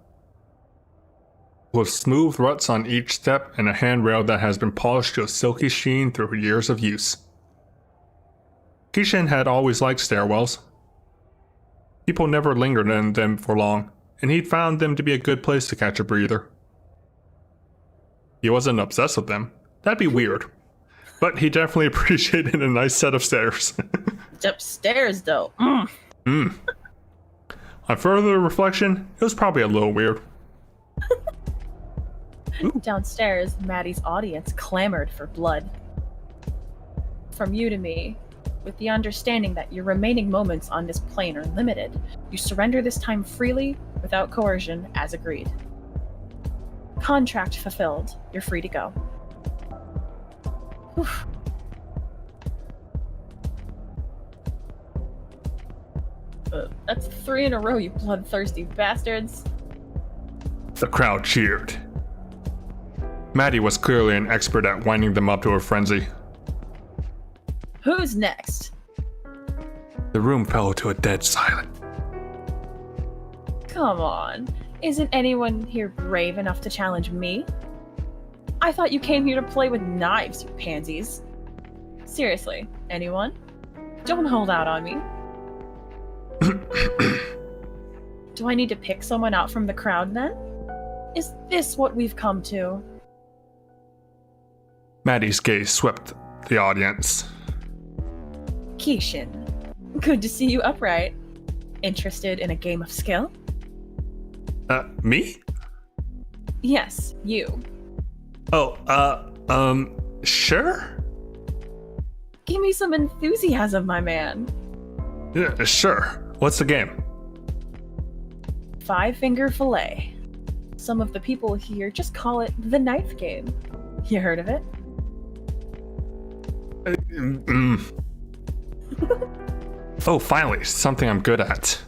with smooth ruts on each step and a handrail that has been polished to a silky sheen through years of use. Kishin had always liked stairwells. People never lingered in them for long, and he'd found them to be a good place to catch a breather. He wasn't obsessed with them. That'd be weird. But he definitely appreciated a nice set of stairs. Upstairs, though. On further reflection, it was probably a little weird. Downstairs, Maddie's audience clamored for blood. From you to me, with the understanding that your remaining moments on this plane are limited, you surrender this time freely, without coercion, as agreed. Contract fulfilled. You're free to go. Whew. That's 3 in a row, you bloodthirsty bastards. The crowd cheered. Maddie was clearly an expert at winding them up to a frenzy. Who's next? The room fell to a dead silence. Come on. Isn't anyone here brave enough to challenge me? I thought you came here to play with knives, you pansies. Seriously, anyone? Don't hold out on me. Do I need to pick someone out from the crowd then? Is this what we've come to? Maddie's gaze swept the audience. Kishin, good to see you upright. Interested in a game of skill? Me? Yes, you. Oh, sure? Give me some enthusiasm, my man. Yeah, sure. What's the game? 5-finger fillet. Some of the people here just call it the knife game. You heard of it? Oh, finally, something I'm good at.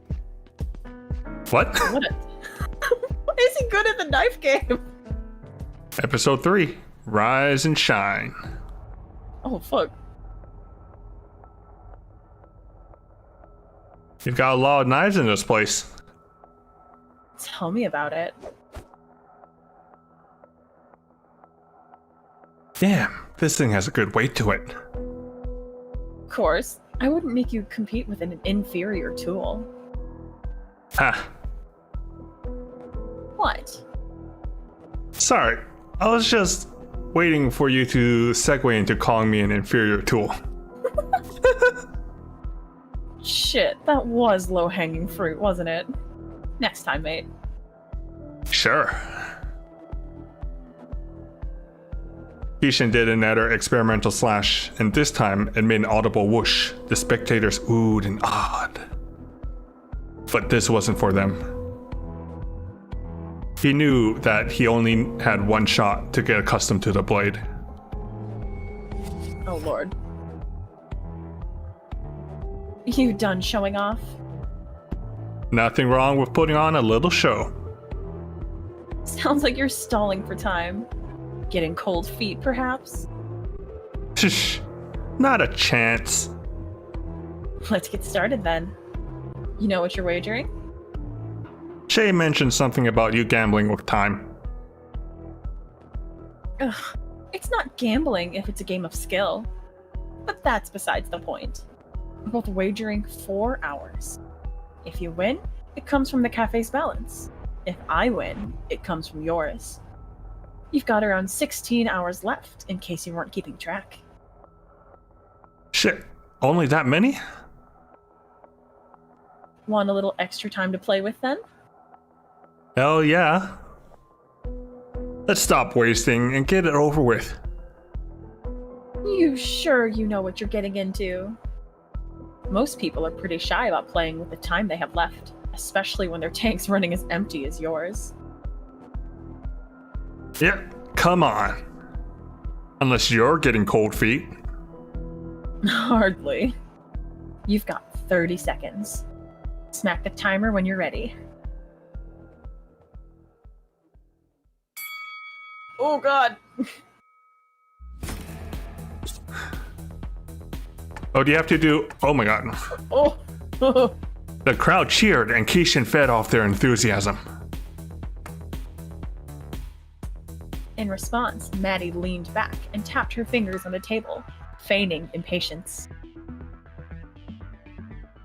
What? Why is he good at the knife game? Episode 3, Rise and Shine. Oh, fuck. You've got a lot of knives in this place. Tell me about it. Damn, this thing has a good weight to it. Of course, I wouldn't make you compete with an inferior tool. Ha. What? Sorry, I was just waiting for you to segue into calling me an inferior tool. Shit, that was low-hanging fruit, wasn't it? Next time, mate. Sure. Kishin did another experimental slash, and this time it made an audible whoosh. The spectators oohed and awed. But this wasn't for them. He knew that he only had one shot to get accustomed to the blade. Oh, Lord. You done showing off? Nothing wrong with putting on a little show. Sounds like you're stalling for time. Getting cold feet, perhaps? Shh, not a chance. Let's get started then. You know what you're wagering? Shay mentioned something about you gambling with time. Ugh, it's not gambling if it's a game of skill. But that's besides the point. We're both wagering 4 hours. If you win, it comes from the cafe's balance. If I win, it comes from yours. You've got around 16 hours left, in case you weren't keeping track. Shit, only that many? Want a little extra time to play with then? Hell yeah. Let's stop wasting and get it over with. You sure you know what you're getting into? Most people are pretty shy about playing with the time they have left, especially when their tank's running as empty as yours. Yeah, come on. Unless you're getting cold feet. Hardly. You've got 30 seconds. Smack the timer when you're ready. Oh god! Oh, do you have to do... Oh my god. Oh! The crowd cheered and Keishan fed off their enthusiasm. In response, Maddie leaned back and tapped her fingers on the table, feigning impatience.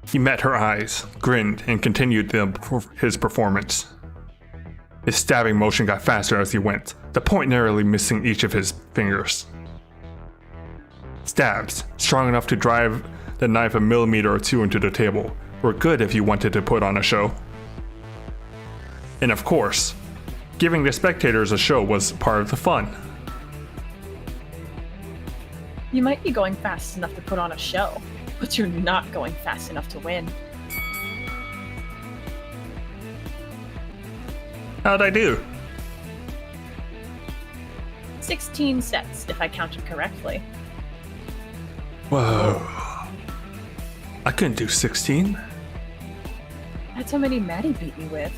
He met her eyes, grinned, and continued his performance. His stabbing motion got faster as he went, the point narrowly missing each of his fingers. Stabs, strong enough to drive the knife a millimeter or two into the table, were good if you wanted to put on a show. And of course, giving the spectators a show was part of the fun. You might be going fast enough to put on a show, but you're not going fast enough to win. How'd I do? 16 sets, if I counted correctly. Whoa. I couldn't do 16. That's how many Maddie beat me with.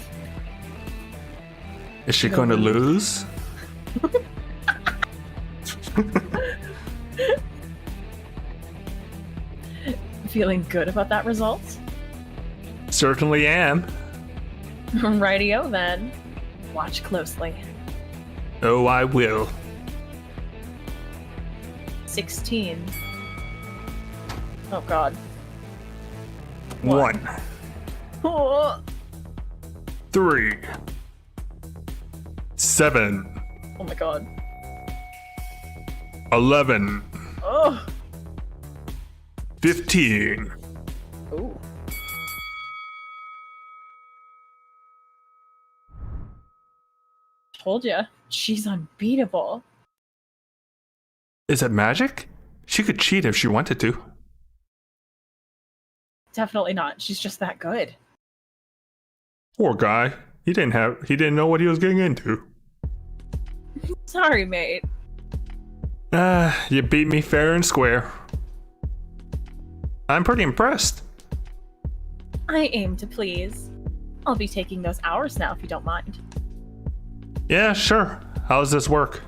Is she going to lose? Feeling good about that result? Certainly am. Rightio then. Watch closely. Oh, I will. 16. Oh god. 1, Oh, 3, 7, oh my god. 11, Oh. 15. Ooh. Told ya, she's unbeatable. Is it magic? She could cheat if she wanted to. Definitely not. She's just that good. Poor guy. He didn't know what he was getting into. Sorry, mate. You beat me fair and square. I'm pretty impressed. I aim to please. I'll be taking those hours now if you don't mind. Yeah, sure. How does this work?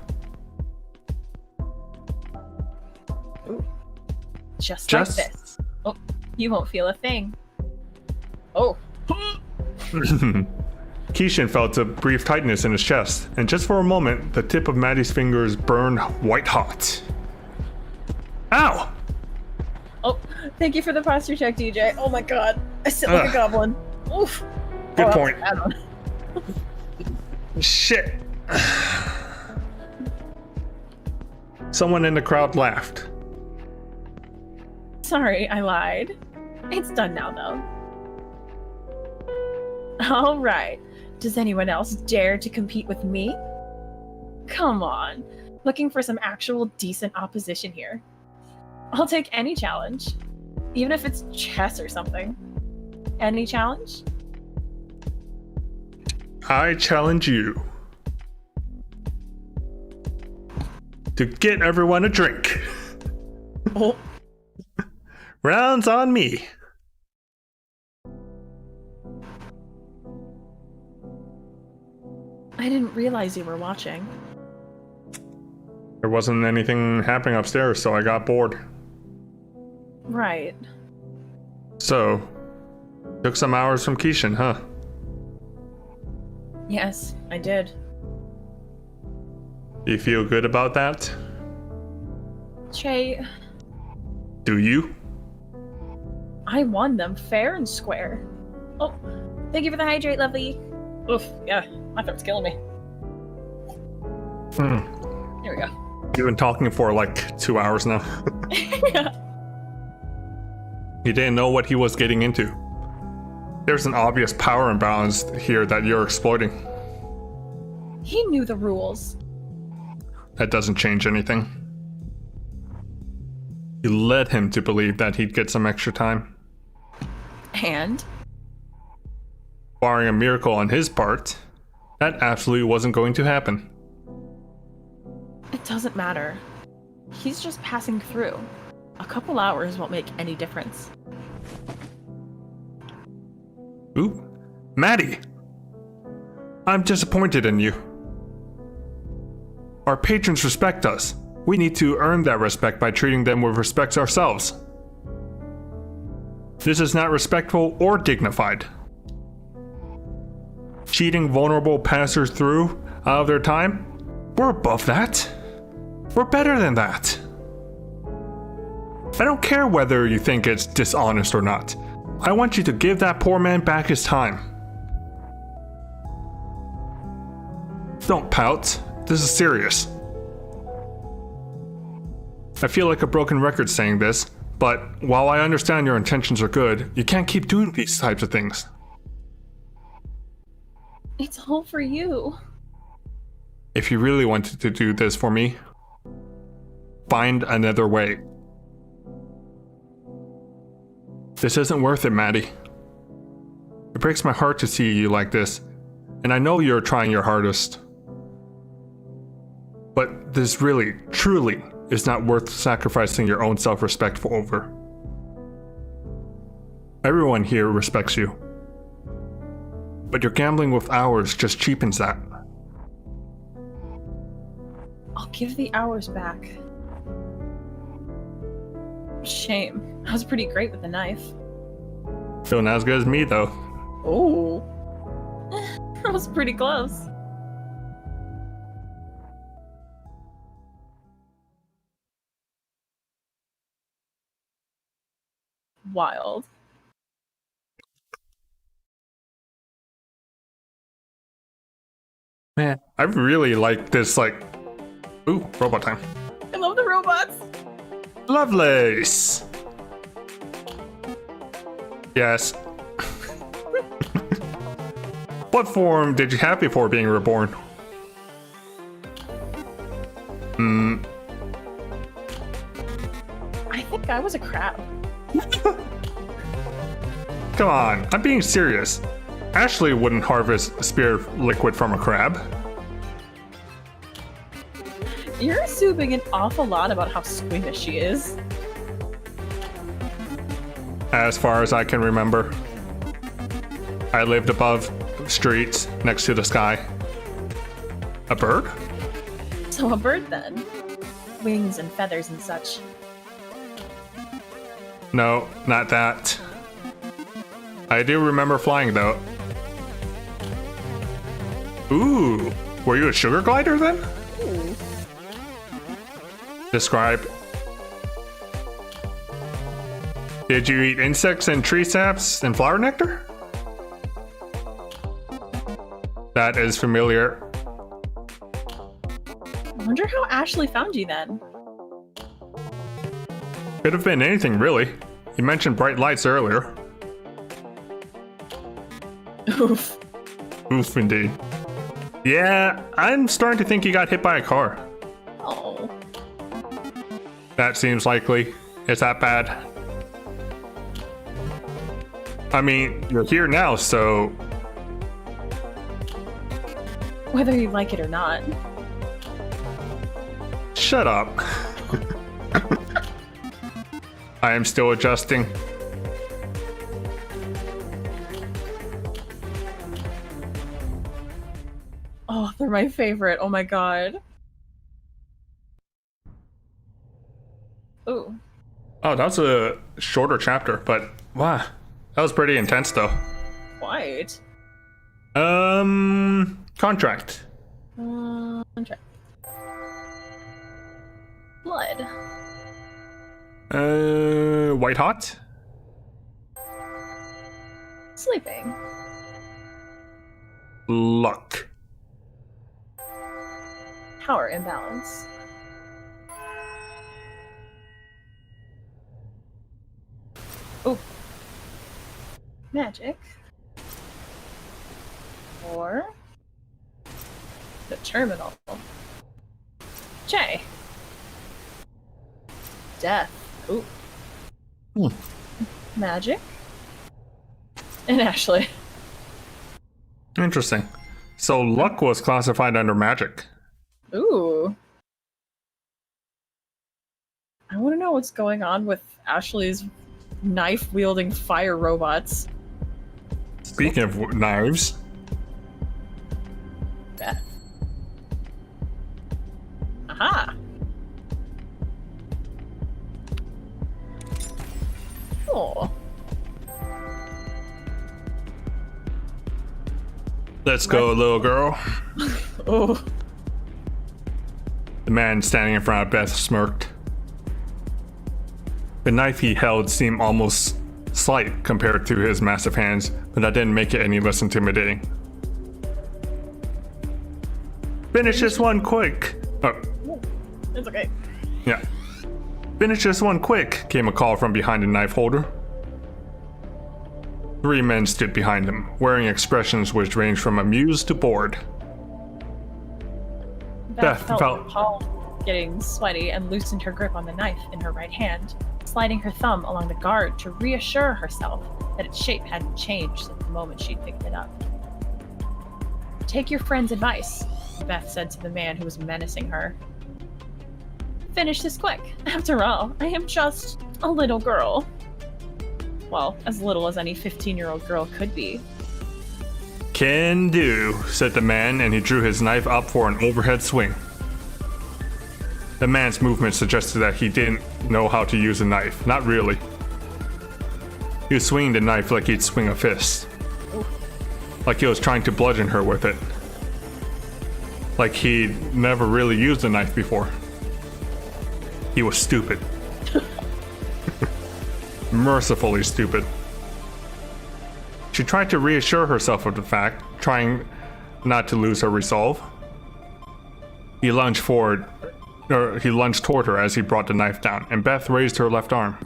Ooh. Just like this. Oh, you won't feel a thing. Oh. Keishan felt a brief tightness in his chest, and just for a moment, the tip of Maddie's fingers burned white hot. Ow! Oh, thank you for the posture check, DJ. Oh my god. I sit like a goblin. Oof. Good Oh, point. that was a bad one. Shit. Someone in the crowd laughed. Sorry, I lied. It's done now, though. All right. Does anyone else dare to compete with me? Come on. Looking for some actual decent opposition here. I'll take any challenge. Even if it's chess or something. Any challenge? I challenge you to get everyone a drink. Oh. Rounds on me. I didn't realize you were watching. There wasn't anything happening upstairs, so I got bored. Right. So, took some hours from Keishan, huh? Yes, I did. You feel good about that? Che, Do you? I won them fair and square. Oh, thank you for the hydrate, lovely. Oof, yeah, my throat's killing me. Here we go. You've been talking for like 2 hours now. You didn't know what he was getting into. There's an obvious power imbalance here that you're exploiting. He knew the rules. That doesn't change anything. You led him to believe that he'd get some extra time. And? Barring a miracle on his part, that absolutely wasn't going to happen. It doesn't matter. He's just passing through. A couple hours won't make any difference. Ooh, Maddie! I'm disappointed in you. Our patrons respect us. We need to earn that respect by treating them with respect ourselves. This is not respectful or dignified. Cheating vulnerable passers through out of their time? We're above that. We're better than that. I don't care whether you think it's dishonest or not. I want you to give that poor man back his time. Don't pout. This is serious. I feel like a broken record saying this, but while I understand your intentions are good, you can't keep doing these types of things. It's all for you. If you really wanted to do this for me, find another way. This isn't worth it, Maddie. It breaks my heart to see you like this, and I know you're trying your hardest. But this really, truly, is not worth sacrificing your own self-respect for over. Everyone here respects you. But your gambling with hours just cheapens that. I'll give the hours back. Shame. I was pretty great with the knife. Still not as good as me, though. Oh. That was pretty close. Wild. Man, I really like this, like... Ooh, robot time. I love the robots. Lovelace! Yes. What form did you have before being reborn? I think I was a crab. Come on, I'm being serious. Ashley wouldn't harvest spirit liquid from a crab. You're assuming an awful lot about how squeamish she is. As far as I can remember. I lived above streets, next to the sky. A bird? So a bird then. Wings and feathers and such. No, not that. I do remember flying though. Ooh, were you a sugar glider then? Ooh. Describe. Did you eat insects and tree saps and flower nectar? That is familiar. Wonder how Ashley found you then. Could have been anything really. You mentioned bright lights earlier. Oof. Oof indeed. Yeah, I'm starting to think you got hit by a car. Oh. That seems likely. Is that bad? I mean, you're here now, so... whether you like it or not. Shut up. I am still adjusting. Oh, they're my favorite. Oh my god. Ooh. Oh, that was a shorter chapter, but wow. That was pretty intense though. Quite. Contract. Contract. Blood. White hot? Sleeping. Luck. Power imbalance. Oh. Magic. Or the terminal. J. Death. Ooh. Magic. And Ashley. Interesting. So luck was classified under magic. Ooh. I want to know what's going on with Ashley's knife-wielding fire robots. Speaking of knives. Beth. Aha! Oh. Let's go, little girl. Oh. The man standing in front of Beth smirked. The knife he held seemed almost slight compared to his massive hands, but that didn't make it any less intimidating. Finish this one quick! Oh, It's okay. yeah. Finish this one quick, came a call from behind the knife holder. 3 men stood behind him, wearing expressions which ranged from amused to bored. Beth Beth felt- her palm getting sweaty and loosened her grip on the knife in her right hand, sliding her thumb along the guard to reassure herself that its shape hadn't changed since the moment she'd picked it up. Take your friend's advice, Beth said to the man who was menacing her. Finish this quick. After all, I am just a little girl. Well, as little as any 15-year-old girl could be. Can do, said the man, and he drew his knife up for an overhead swing. The man's movement suggested that he didn't know how to use a knife. Not really. He was swinging the knife like he'd swing a fist. Like he was trying to bludgeon her with it. Like he'd never really used a knife before. He was stupid. Mercifully stupid. She tried to reassure herself of the fact, trying not to lose her resolve. He lunged toward her as he brought the knife down, and Beth raised her left arm.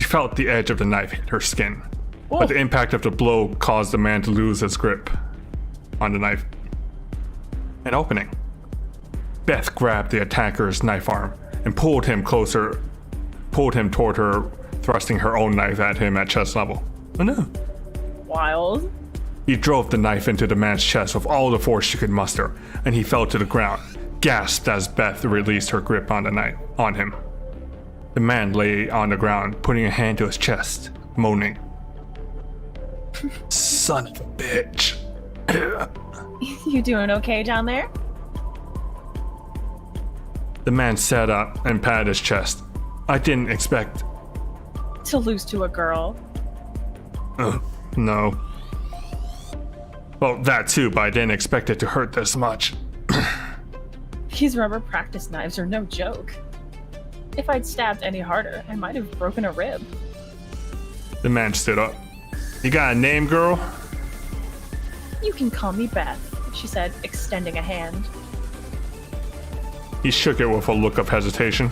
She felt the edge of the knife hit her skin, but the impact of the blow caused the man to lose his grip on the knife. An opening. Beth grabbed the attacker's knife arm and pulled him toward her, thrusting her own knife at him at chest level. Oh no. Wild. He drove the knife into the man's chest with all the force she could muster, and he fell to the ground, gasped as Beth released her grip on the knife on him. The man lay on the ground, putting a hand to his chest, moaning. Son of a bitch. You doing okay down there? The man sat up and patted his chest. I didn't expect... To lose to a girl. No. Well, that too, but I didn't expect it to hurt this much. These rubber practice knives are no joke. If I'd stabbed any harder, I might have broken a rib. The man stood up. You got a name, girl? You can call me Beth, she said, extending a hand. He shook it with a look of hesitation.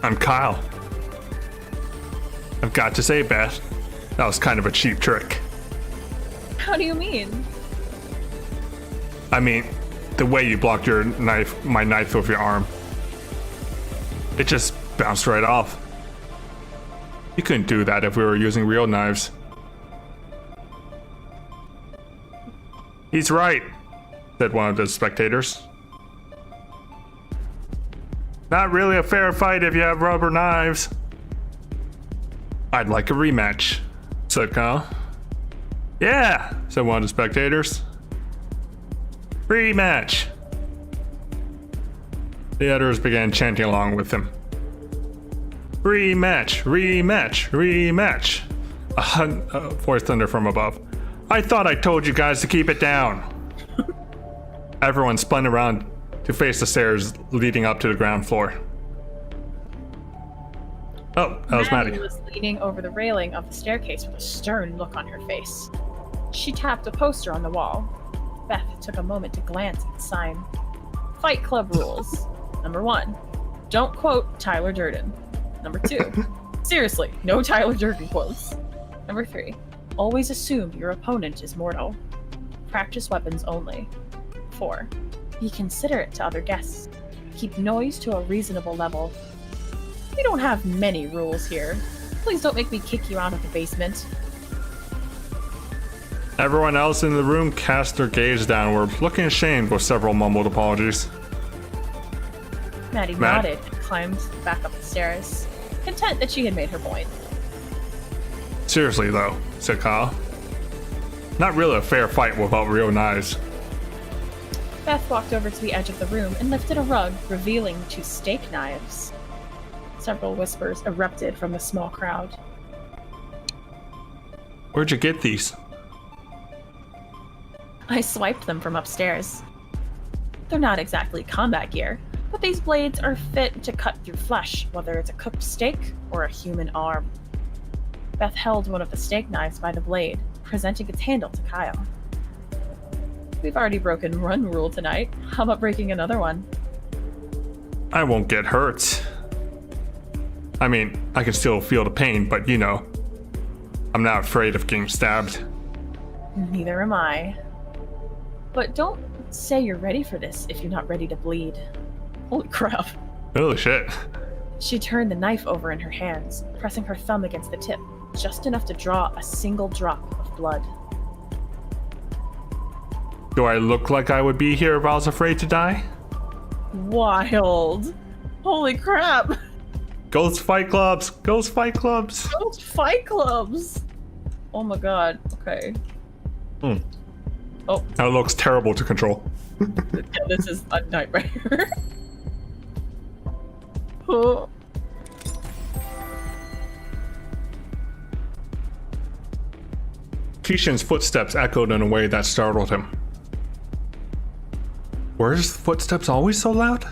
I'm Kyle. I've got to say, Beth, that was kind of a cheap trick. How do you mean? I mean, the way you blocked my knife with your arm. It just bounced right off. You couldn't do that if we were using real knives. He's right, said one of the spectators. Not really a fair fight if you have rubber knives. I'd like a rematch, said Kyle. Yeah, said one of the spectators. Rematch. The others began chanting along with him. Rematch, rematch, rematch. A voice thunder from above. I thought I told you guys to keep it down. Everyone spun around to face the stairs leading up to the ground floor. Oh, that was Maddie. Was leaning over the railing of the staircase with a stern look on her face. She tapped a poster on the wall. Beth took a moment to glance at the sign. Fight Club rules. Number 1, don't quote Tyler Durden. Number 2, seriously, no Tyler Durden quotes. Number 3, always assume your opponent is mortal. Practice weapons only. 4, be considerate to other guests. Keep noise to a reasonable level. We don't have many rules here. Please don't make me kick you out of the basement. Everyone else in the room cast their gaze downward, looking ashamed with several mumbled apologies. Maddie nodded and climbed back up the stairs, content that she had made her point. Seriously though, said Kyle. Not really a fair fight without real knives. Beth walked over to the edge of the room and lifted a rug, revealing 2 steak knives. Several whispers erupted from the small crowd. Where'd you get these? I swiped them from upstairs. They're not exactly combat gear, but these blades are fit to cut through flesh, whether it's a cooked steak or a human arm. Beth held one of the steak knives by the blade, presenting its handle to Kyle. We've already broken one rule tonight. How about breaking another one? I won't get hurt. I mean, I can still feel the pain, but you know, I'm not afraid of getting stabbed. Neither am I. But don't say you're ready for this if you're not ready to bleed. Holy crap. Holy shit. She turned the knife over in her hands, pressing her thumb against the tip, just enough to draw a single drop of blood. Do I look like I would be here if I was afraid to die? Wild. Holy crap. Ghost fight clubs! Ghost fight clubs! Ghost fight clubs! Oh my god. Okay. Oh. That looks terrible to control. Yeah, this is a nightmare. Oh. Keishan's footsteps echoed in a way that startled him. Were his footsteps always so loud?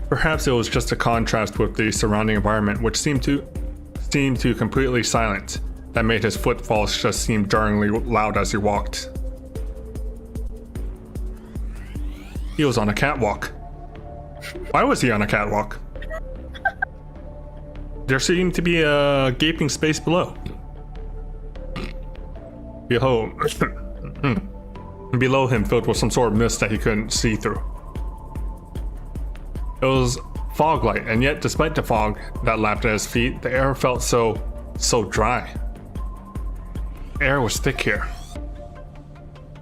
Perhaps it was just a contrast with the surrounding environment, which seemed completely silent, that made his footfalls just seem jarringly loud as he walked. He was on a catwalk. Why was he on a catwalk? There seemed to be a gaping space below. Below him, filled with some sort of mist that he couldn't see through. It was fog light, and yet despite the fog that lapped at his feet, the air felt so dry. The air was thick here.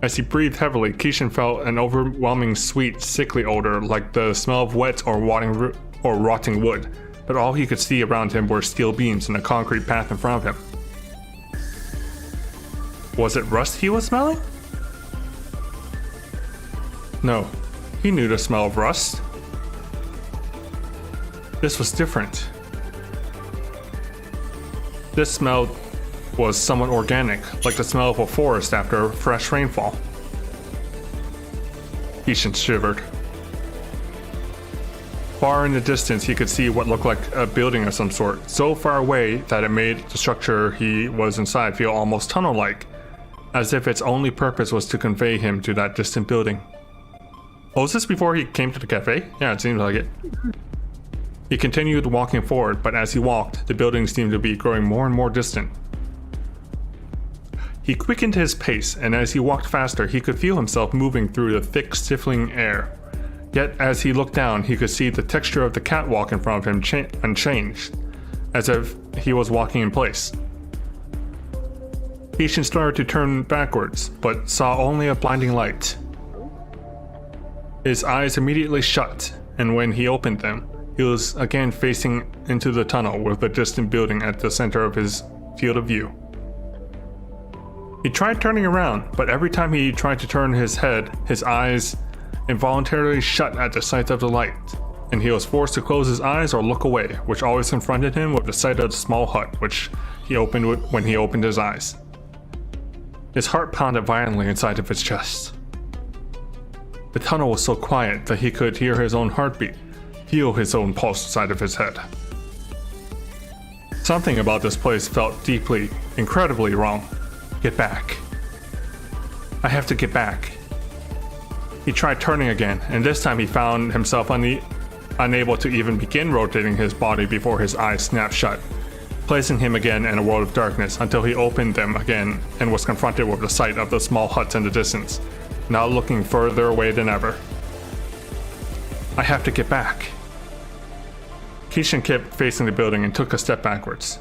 As he breathed heavily, Keishan felt an overwhelming sweet, sickly odor, like the smell of wet or rotting wood, but all he could see around him were steel beams and a concrete path in front of him. Was it rust he was smelling? No, he knew the smell of rust. This was different. This smell was somewhat organic, like the smell of a forest after fresh rainfall. Keishan shivered. Far in the distance, he could see what looked like a building of some sort, so far away that it made the structure he was inside feel almost tunnel-like, as if its only purpose was to convey him to that distant building. Oh, was this before he came to the cafe? Yeah, it seems like it. He continued walking forward, but as he walked, the building seemed to be growing more and more distant. He quickened his pace, and as he walked faster, he could feel himself moving through the thick, stifling air. Yet, as he looked down, he could see the texture of the catwalk in front of him unchanged, as if he was walking in place. Kishin started to turn backwards, but saw only a blinding light. His eyes immediately shut, and when he opened them, he was again facing into the tunnel with a distant building at the center of his field of view. He tried turning around, but every time he tried to turn his head, his eyes involuntarily shut at the sight of the light, and he was forced to close his eyes or look away, which always confronted him with the sight of the small hut which he opened when he opened his eyes. His heart pounded violently inside of his chest. The tunnel was so quiet that he could hear his own heartbeat, feel his own pulse inside of his head. Something about this place felt deeply, incredibly wrong. Get back. I have to get back. He tried turning again, and this time he found himself unable to even begin rotating his body before his eyes snapped shut, placing him again in a world of darkness until he opened them again and was confronted with the sight of the small huts in the distance, now looking further away than ever. I have to get back. Kishin kept facing the building and took a step backwards.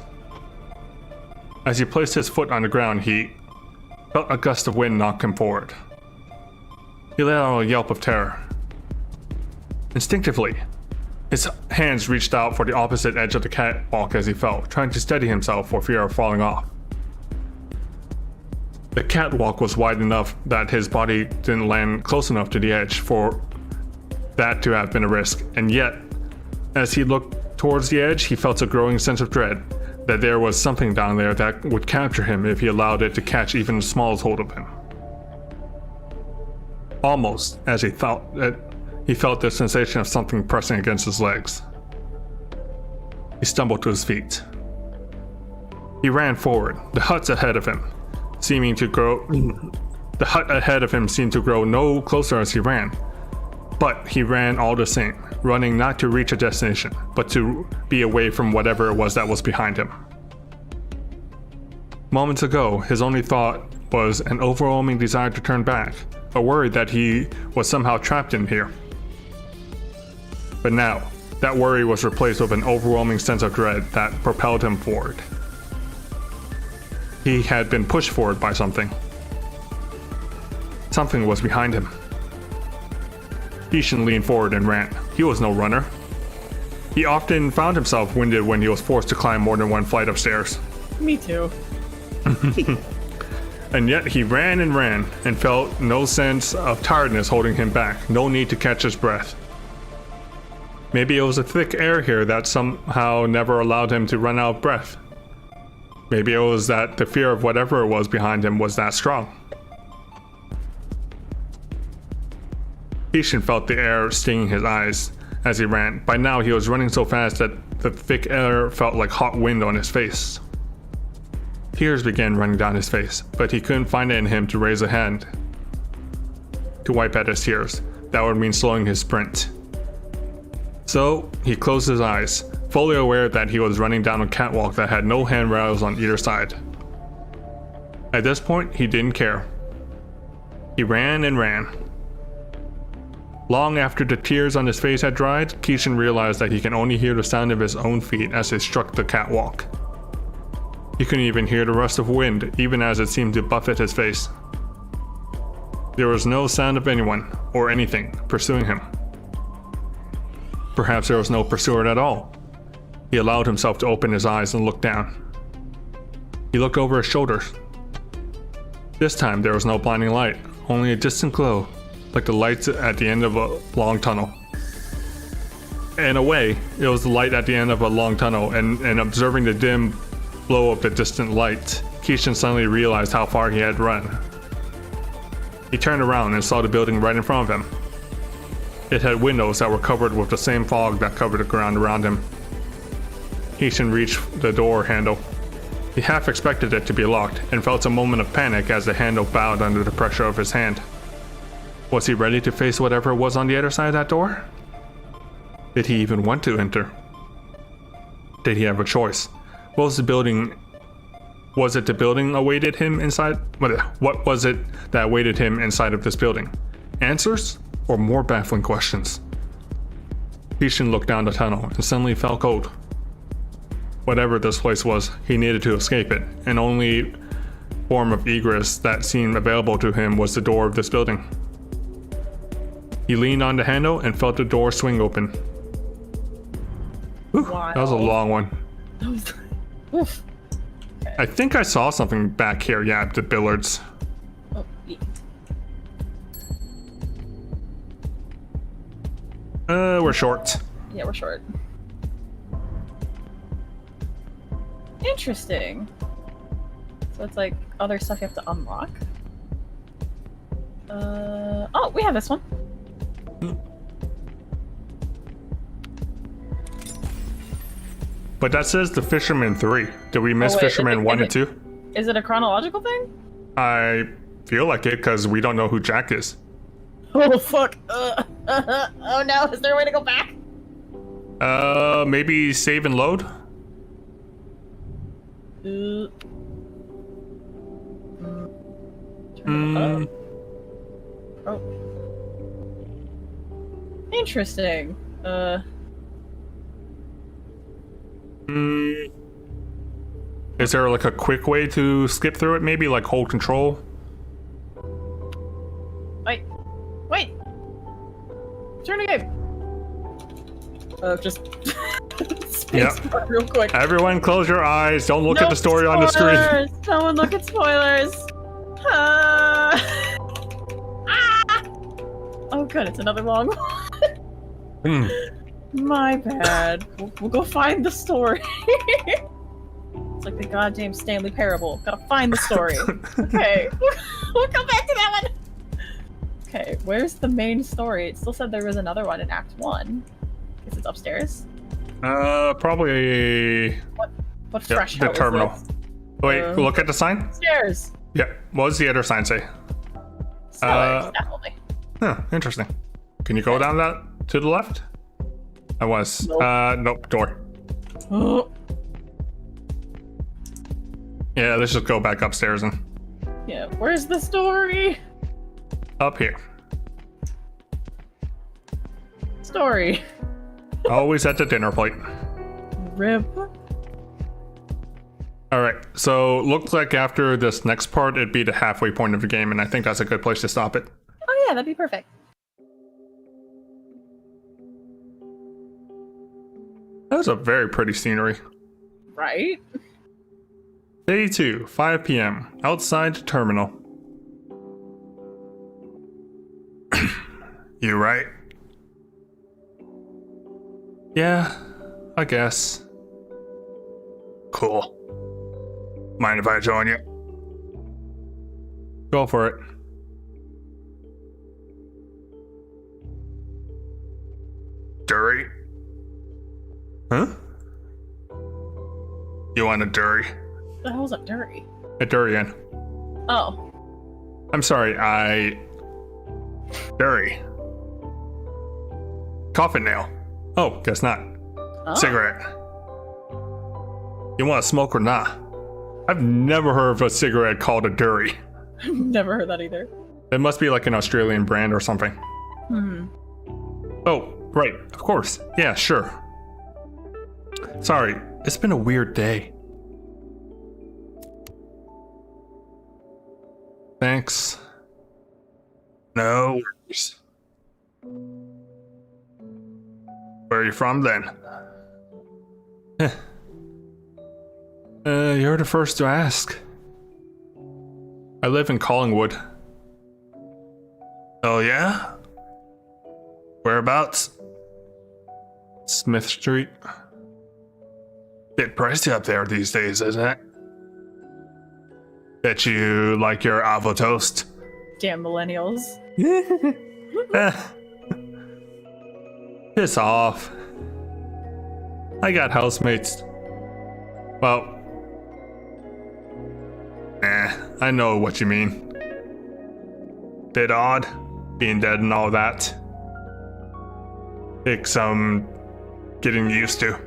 As he placed his foot on the ground, he felt a gust of wind knock him forward. He let out a yelp of terror. Instinctively, his hands reached out for the opposite edge of the catwalk as he fell, trying to steady himself for fear of falling off. The catwalk was wide enough that his body didn't land close enough to the edge for that to have been a risk, and yet, as he looked towards the edge, he felt a growing sense of dread that there was something down there that would capture him if he allowed it to catch even the smallest hold of him. Almost as he felt the sensation of something pressing against his legs. He stumbled to his feet. He ran forward, the hut ahead of him seemed to grow no closer as he ran. But he ran all the same, running not to reach a destination, but to be away from whatever it was that was behind him. Moments ago, his only thought was an overwhelming desire to turn back, a worry that he was somehow trapped in here. But now, that worry was replaced with an overwhelming sense of dread that propelled him forward. He had been pushed forward by something. Something was behind him. Kishin leaned forward and ran. He was no runner. He often found himself winded when he was forced to climb more than one flight of stairs. Me too. And yet he ran and felt no sense of tiredness holding him back, no need to catch his breath. Maybe it was the thick air here that somehow never allowed him to run out of breath. Maybe it was that the fear of whatever it was behind him was that strong. Kishin felt the air stinging his eyes as he ran. By now he was running so fast that the thick air felt like hot wind on his face. Tears began running down his face, but he couldn't find it in him to raise a hand to wipe at his tears. That would mean slowing his sprint. So he closed his eyes, fully aware that he was running down a catwalk that had no handrails on either side. At this point, he didn't care. He ran and ran. Long after the tears on his face had dried, Kishin realized that he can only hear the sound of his own feet as they struck the catwalk. He couldn't even hear the rust of wind, even as it seemed to buffet his face. There was no sound of anyone, or anything, pursuing him. Perhaps there was no pursuer at all. He allowed himself to open his eyes and look down. He looked over his shoulders. This time there was no blinding light, only a distant glow, like the lights at the end of a long tunnel. In a way, it was the light at the end of a long tunnel, and observing the dim glow of the distant light, Kishin suddenly realized how far he had run. He turned around and saw the building right in front of him. It had windows that were covered with the same fog that covered the ground around him. Kishin reached the door handle. He half expected it to be locked and felt a moment of panic as the handle bowed under the pressure of his hand. Was he ready to face whatever was on the other side of that door? Did he even want to enter? Did he have a choice? What was the building? Was it the building awaited him inside? What was it that awaited him inside of this building? Answers or more baffling questions? Kishin looked down the tunnel and suddenly felt cold. Whatever this place was, he needed to escape it, and only form of egress that seemed available to him was the door of this building. He leaned on the handle and felt the door swing open. Whew, that was a long one. Oof. I think I saw something back here. Yeah, the billiards. Oh, yeah. We're short. Yeah, we're short. Interesting. So it's like other stuff you have to unlock. Oh, we have this one. But that says the Fisherman 3. Did we miss wait, Fisherman 1 and 2? Is it a chronological thing? I feel like it because we don't know who Jack is. Oh, fuck. Oh no, is there a way to go back? Maybe save and load? Oh. Interesting. Is there like a quick way to skip through it? Maybe like hold control? Wait! Turn the game! Just space bar real quick. Everyone close your eyes. Don't look at the story on the spoilers. screen. Someone look at spoilers. Oh good, it's another long one. My bad. We'll go find the story. It's like the goddamn Stanley Parable. Gotta find the story. Okay. We'll come back to that one. Okay, where's the main story? It still said there was another one in Act 1. Guess it's upstairs. Probably... What fresh the terminal. Wait, look at the sign? Upstairs. Yeah, what does the other sign say? Cellars, definitely. Huh, interesting. Can you go down that to the left? I was. Nope. Nope, door. Oh. Yeah, let's just go back upstairs and... Yeah, where's the story? Up here. Story. Always at the dinner plate. Rip. Alright, so looks like after this next part, it'd be the halfway point of the game, and I think that's a good place to stop it. Oh yeah, that'd be perfect. That was a very pretty scenery. Right? Day 2, 5 p.m. Outside the terminal. You right? Yeah, I guess. Cool. Mind if I join you? Go for it. Durry? Huh? You want a durry? The hell's a dirty? A durian. Oh. I'm sorry, Durry. Coffin nail. Oh, guess not. Oh. Cigarette. You want to smoke or not? I've never heard of a cigarette called a durry. I've never heard that either. It must be like an Australian brand or something. Oh, right, of course. Yeah, sure. Sorry, it's been a weird day. Thanks. No worries. Where are you from then? You're the first to ask. I live in Collingwood. Oh yeah? Whereabouts? Smith Street. Bit pricey up there these days, isn't it? Bet you like your avocado toast. Damn millennials. Piss off. I got housemates. Well, I know what you mean. Bit odd, being dead and all that. Take some getting used to.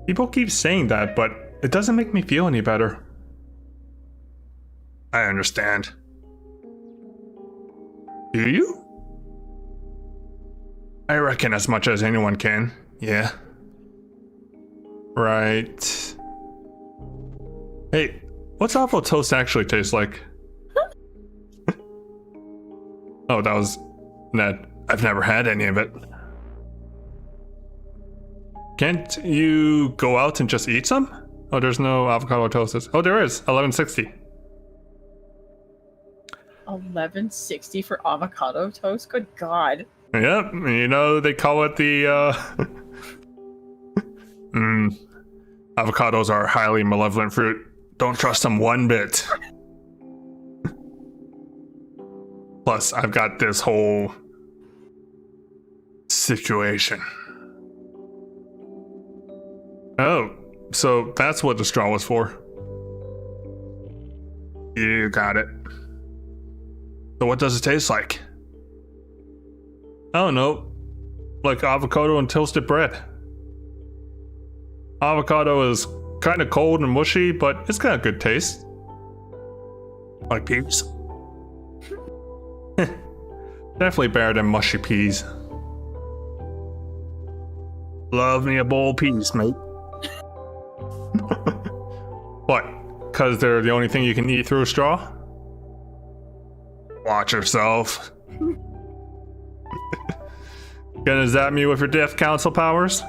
People keep saying that, but it doesn't make me feel any better. I understand. Do you? I reckon as much as anyone can, yeah. Right. Hey, what's avocado toast actually taste like? Oh, that was Ned. I've never had any of it. Can't you go out and just eat some? Oh, there's no avocado toast. Oh, there is. 11.60. 11.60 for avocado toast? Good God. Yep, you know, they call it the, avocados are highly malevolent fruit. Don't trust them one bit. Plus, I've got this whole situation. Oh, so that's what the straw was for. You got it. So what does it taste like? I don't know. Like avocado and toasted bread. Avocado is kind of cold and mushy, but it's got a good taste. Like peas. Definitely better than mushy peas. Love me a bowl of peas, mate. What? Because they're the only thing you can eat through a straw? Watch yourself. Gonna zap me with your death council powers?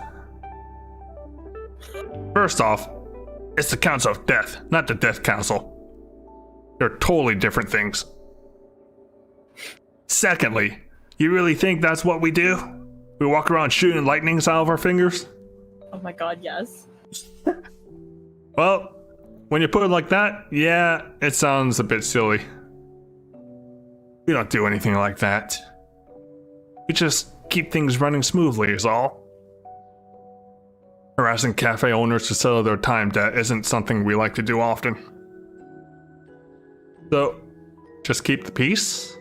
First off, it's the Council of Death, not the Death Council. They're totally different things. Secondly, you really think that's what we do? We walk around shooting lightnings out of our fingers? Oh my God, yes. Well, when you put it like that, yeah, it sounds a bit silly. We don't do anything like that. We just keep things running smoothly is all. Harassing cafe owners to settle their time debt isn't something we like to do often. So, just keep the peace?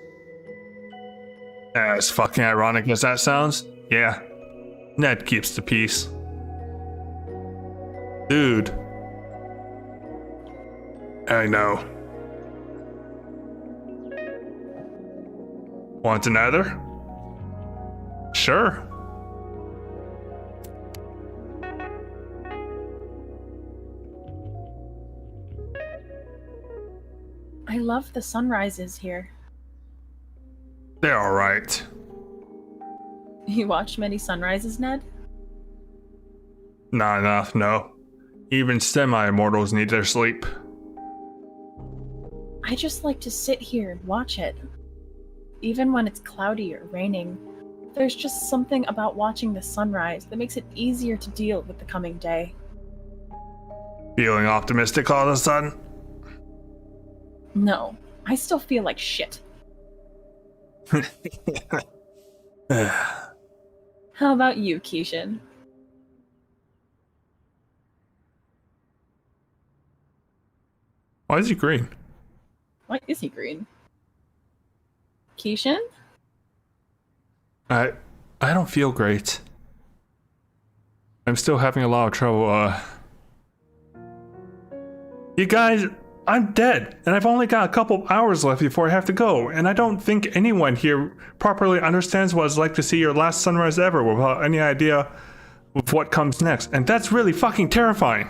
As fucking ironic as that sounds, yeah, Ned keeps the peace. Dude. I know. Want another? Sure. I love the sunrises here. They're alright. You watched many sunrises, Ned? Not enough, no. Even semi-immortals need their sleep. I just like to sit here and watch it. Even when it's cloudy or raining, there's just something about watching the sunrise that makes it easier to deal with the coming day. Feeling optimistic all of a sudden? No, I still feel like shit. How about you, Keishan? Why is he green? Why is he green? Keishan? I don't feel great. I'm still having a lot of trouble, You guys, I'm dead, and I've only got a couple hours left before I have to go, and I don't think anyone here properly understands what it's like to see your last sunrise ever without any idea of what comes next, and that's really fucking terrifying.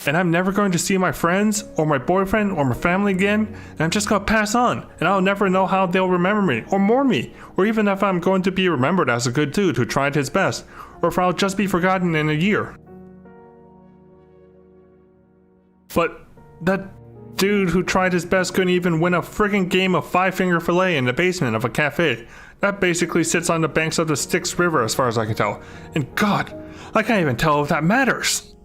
And I'm never going to see my friends, or my boyfriend, or my family again, and I'm just gonna pass on, and I'll never know how they'll remember me, or mourn me, or even if I'm going to be remembered as a good dude who tried his best, or if I'll just be forgotten in a year. But that dude who tried his best couldn't even win a friggin' game of five-finger fillet in the basement of a cafe. That basically sits on the banks of the Styx River as far as I can tell. And God, I can't even tell if that matters.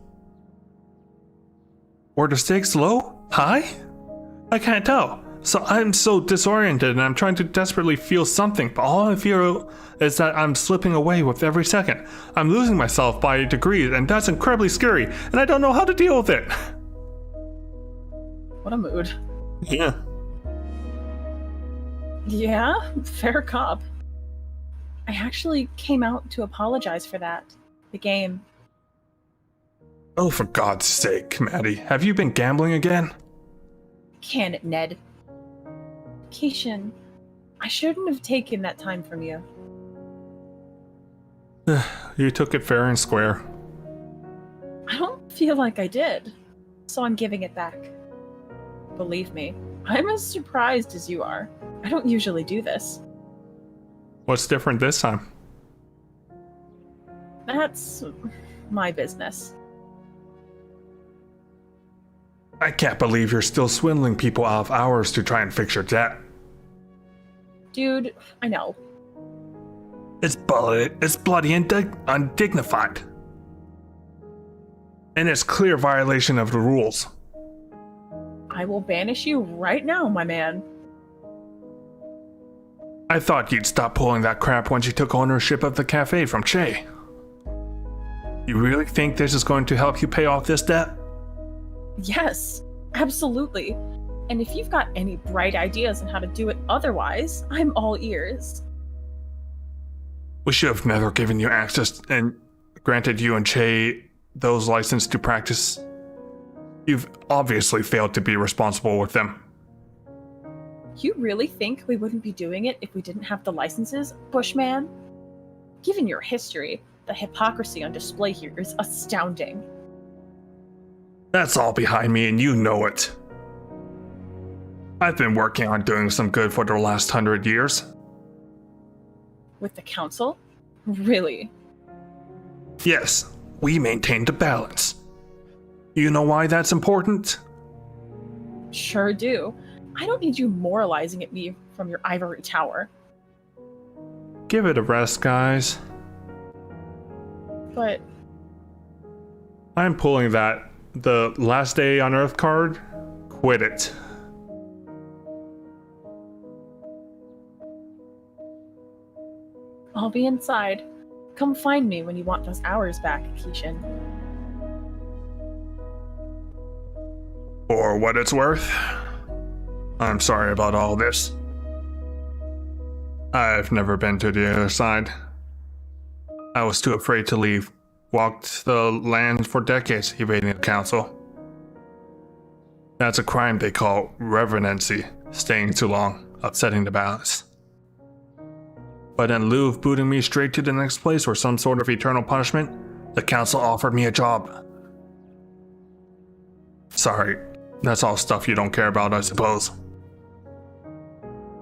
Were the stakes low? High? I can't tell. So I'm so disoriented and I'm trying to desperately feel something, but all I feel is that I'm slipping away with every second. I'm losing myself by degrees, and that's incredibly scary, and I don't know how to deal with it. What a mood. Yeah. Yeah, fair cop. I actually came out to apologize for that. The game. Oh, for God's sake, Maddie. Have you been gambling again? Can it, Ned? Keishan, I shouldn't have taken that time from you. You took it fair and square. I don't feel like I did. so I'm giving it back. Believe me, I'm as surprised as you are. I don't usually do this. What's different this time? That's my business. I can't believe you're still swindling people out of hours to try and fix your debt. Dude, I know. It's bloody undignified. And it's clear violation of the rules. I will banish you right now, my man. I thought you'd stop pulling that crap once you took ownership of the cafe from Che. You really think this is going to help you pay off this debt? Yes, absolutely. And if you've got any bright ideas on how to do it otherwise, I'm all ears. We should have never given you access and granted you and Che those license to practice. You've obviously failed to be responsible with them. You really think we wouldn't be doing it if we didn't have the licenses, Bushman? Given your history, the hypocrisy on display here is astounding. That's all behind me and you know it. I've been working on doing some good for the last 100 years. With the council? Really? Yes, we maintained a balance. You know why that's important? Sure do. I don't need you moralizing at me from your ivory tower. Give it a rest, guys. But I'm pulling the last day on Earth card. Quit it. I'll be inside. Come find me when you want those hours back, Keishan. For what it's worth, I'm sorry about all this. I've never been to the other side. I was too afraid to leave. Walked the land for decades evading the council. That's a crime they call revenancy, staying too long, upsetting the balance. But in lieu of booting me straight to the next place or some sort of eternal punishment, the council offered me a job. Sorry, that's all stuff you don't care about, I suppose.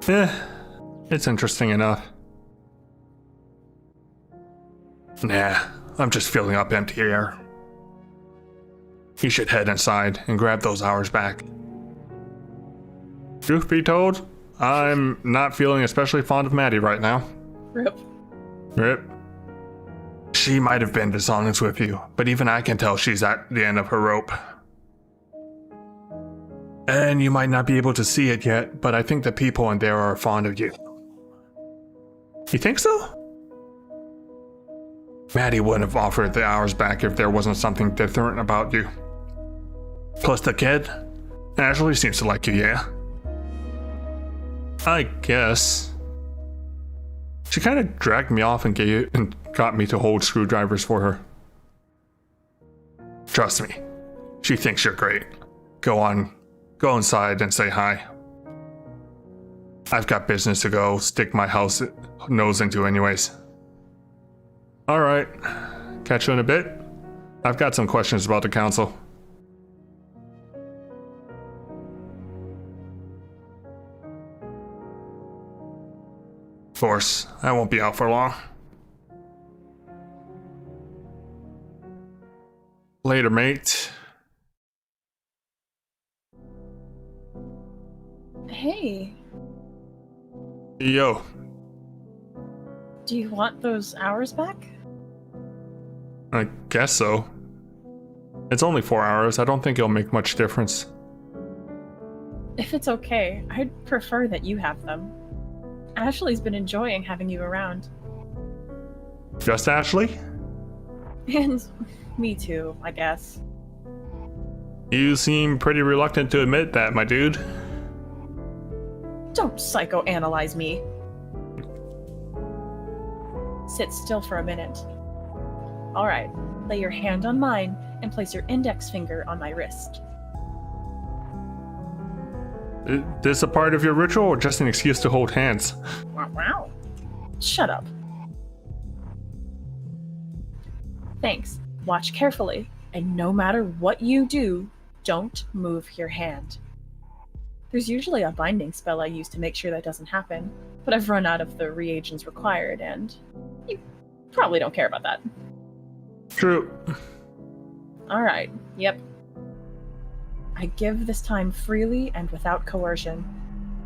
It's interesting enough. Nah, I'm just filling up empty air. You should head inside and grab those hours back. Truth be told, I'm not feeling especially fond of Maddie right now. Rip. Rip. She might have been dishonest with you, but even I can tell she's at the end of her rope. And you might not be able to see it yet, but I think the people in there are fond of you. You think so? Maddie wouldn't have offered the hours back if there wasn't something different about you. Plus the kid, Ashley seems to like you, yeah? I guess. She kind of dragged me off and got me to hold screwdrivers for her. Trust me, she thinks you're great. Go inside and say hi. I've got business to go stick my nose into anyways. Alright, catch you in a bit. I've got some questions about the council. Of course, I won't be out for long. Later, mate. Hey, Yo, do you want those hours back? I guess so. It's only 4 hours. I don't think it'll make much difference. If it's okay, I'd prefer that you have them. Ashley's been enjoying having you around. Just Ashley? And me too, I guess. You seem pretty reluctant to admit that, my dude. Don't psychoanalyze me. Sit still for a minute. Alright, lay your hand on mine and place your index finger on my wrist. Is this a part of your ritual or just an excuse to hold hands? Wow. Shut up. Thanks. Watch carefully, and no matter what you do, don't move your hand. There's usually a binding spell I use to make sure that doesn't happen, but I've run out of the reagents required, and you probably don't care about that. True. Alright, yep. I give this time freely and without coercion.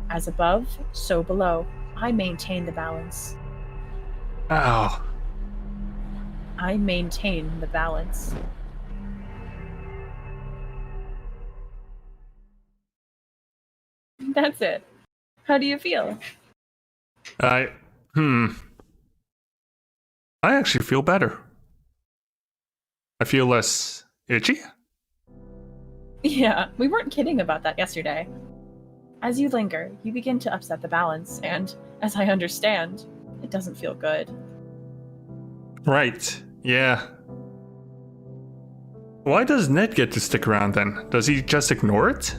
As above, so below. I maintain the balance. Ow. I maintain the balance. That's it. How do you feel? I actually feel better. I feel less itchy. Yeah, we weren't kidding about that yesterday. As you linger, you begin to upset the balance, and, as I understand, it doesn't feel good. Right. Yeah. Why does Ned get to stick around then? Does he just ignore it?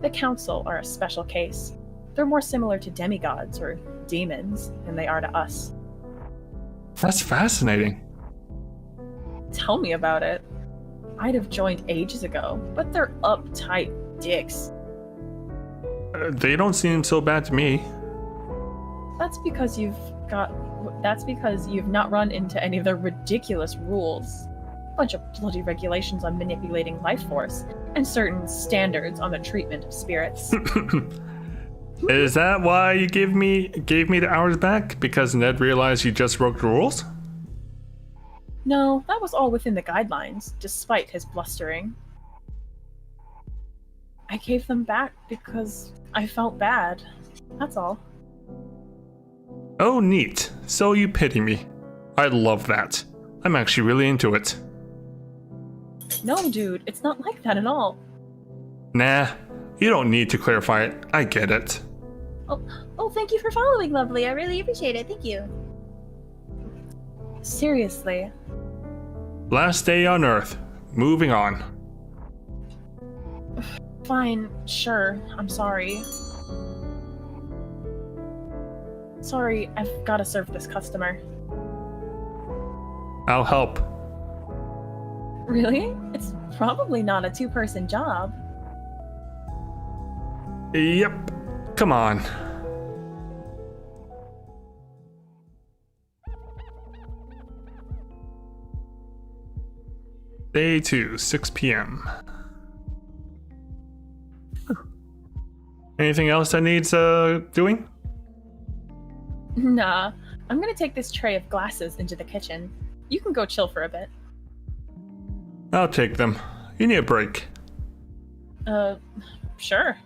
The Council are a special case. They're more similar to demigods or demons than they are to us. That's fascinating. Tell me about it. I'd have joined ages ago, but they're uptight dicks. They don't seem so bad to me. That's because you've not run into any of their ridiculous rules. Bunch of bloody regulations on manipulating life force, and certain standards on the treatment of spirits. Is that why you gave me the hours back? Because Ned realized you just broke the rules? No, that was all within the guidelines, despite his blustering. I gave them back because I felt bad. That's all. Oh, neat. So you pity me. I love that. I'm actually really into it. No, dude, it's not like that at all. Nah, you don't need to clarify it. I get it. Oh, thank you for following, lovely. I really appreciate it. Thank you. Seriously. Last day on Earth. Moving on. Fine, sure. I'm sorry. Sorry, I've got to serve this customer. I'll help. Really? It's probably not a two-person job. Yep. Come on. Day 2, 6 p.m. Anything else that needs doing? Nah, I'm gonna take this tray of glasses into the kitchen. You can go chill for a bit. I'll take them. You need a break. Sure.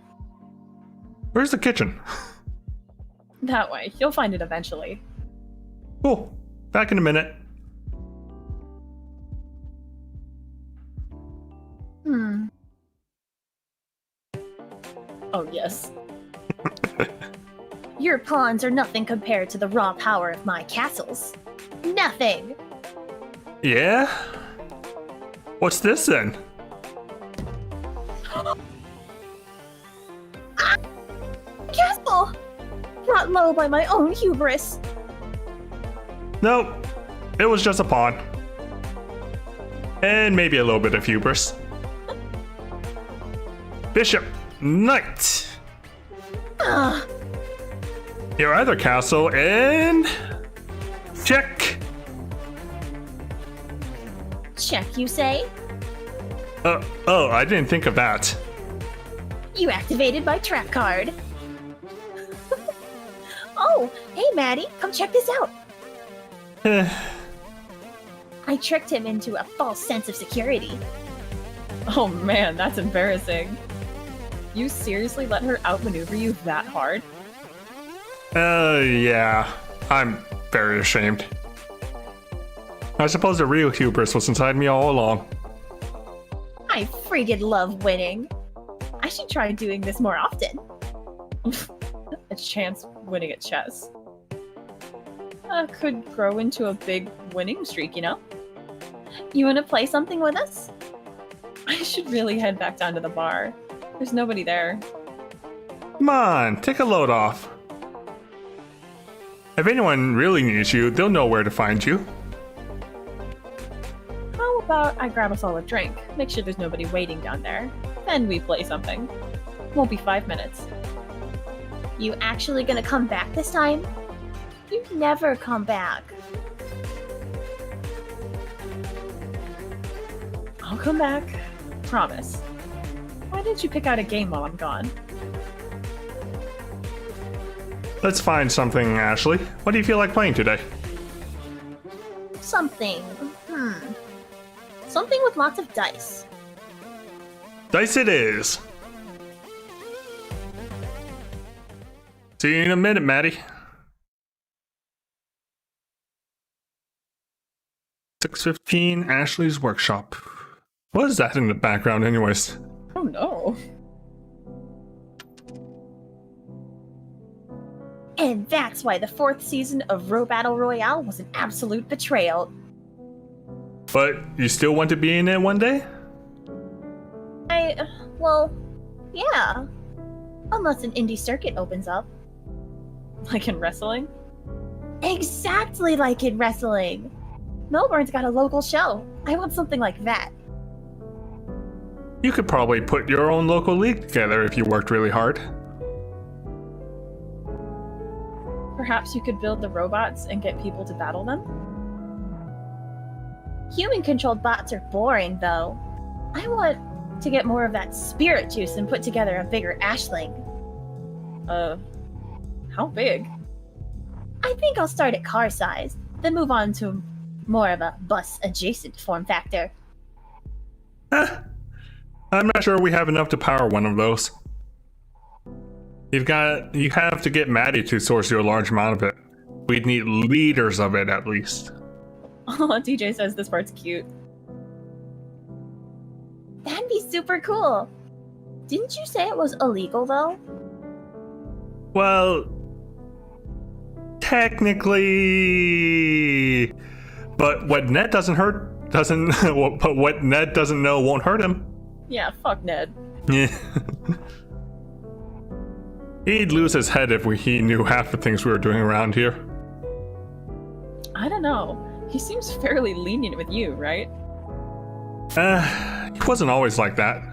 Where's the kitchen? That way. You'll find it eventually. Cool. Back in a minute. Oh, yes. Your pawns are nothing compared to the raw power of my castles. Nothing! Yeah? What's this then? Castle! Brought low by my own hubris. Nope. It was just a pawn. And maybe a little bit of hubris. Bishop, knight. Ugh. Your other castle and... check. Check, you say? Oh, I didn't think of that. You activated my trap card. Oh, hey Maddie, come check this out. I tricked him into a false sense of security. Oh man, that's embarrassing. You seriously let her outmaneuver you that hard? Yeah. I'm very ashamed. I suppose the real hubris was inside me all along. I friggin' love winning. I should try doing this more often. A chance winning at chess. Could grow into a big winning streak, you know? You wanna play something with us? I should really head back down to the bar. There's nobody there. Come on, take a load off. If anyone really needs you, they'll know where to find you. How about I grab us all a drink, make sure there's nobody waiting down there, then we play something. Won't be 5 minutes. You actually gonna come back this time? You never come back. I'll come back. Promise. Why didn't you pick out a game while I'm gone? Let's find something, Ashley. What do you feel like playing today? Something. Something with lots of dice. Dice it is. See you in a minute, Maddie. 6:15, Ashley's workshop. What is that in the background anyways? Oh no. And that's why the 4th season of Row Battle Royale was an absolute betrayal. But you still want to be in it one day? Well, yeah. Unless an indie circuit opens up. Like in wrestling? Exactly like in wrestling. Melbourne's got a local show. I want something like that. You could probably put your own local league together if you worked really hard. Perhaps you could build the robots and get people to battle them? Human-controlled bots are boring, though. I want to get more of that spirit juice and put together a bigger Ashling. How big? I think I'll start at car size, then move on to more of a bus-adjacent form factor. I'm not sure we have enough to power one of those. You have to get Maddie to source you a large amount of it. We'd need liters of it at least. Oh, DJ says this part's cute. That'd be super cool. Didn't you say it was illegal, though? Well, technically, but what Ned doesn't hurt doesn't. But what Ned doesn't know won't hurt him. Yeah, fuck Ned. Yeah. He'd lose his head if he knew half the things we were doing around here. I don't know. He seems fairly lenient with you, right? He wasn't always like that.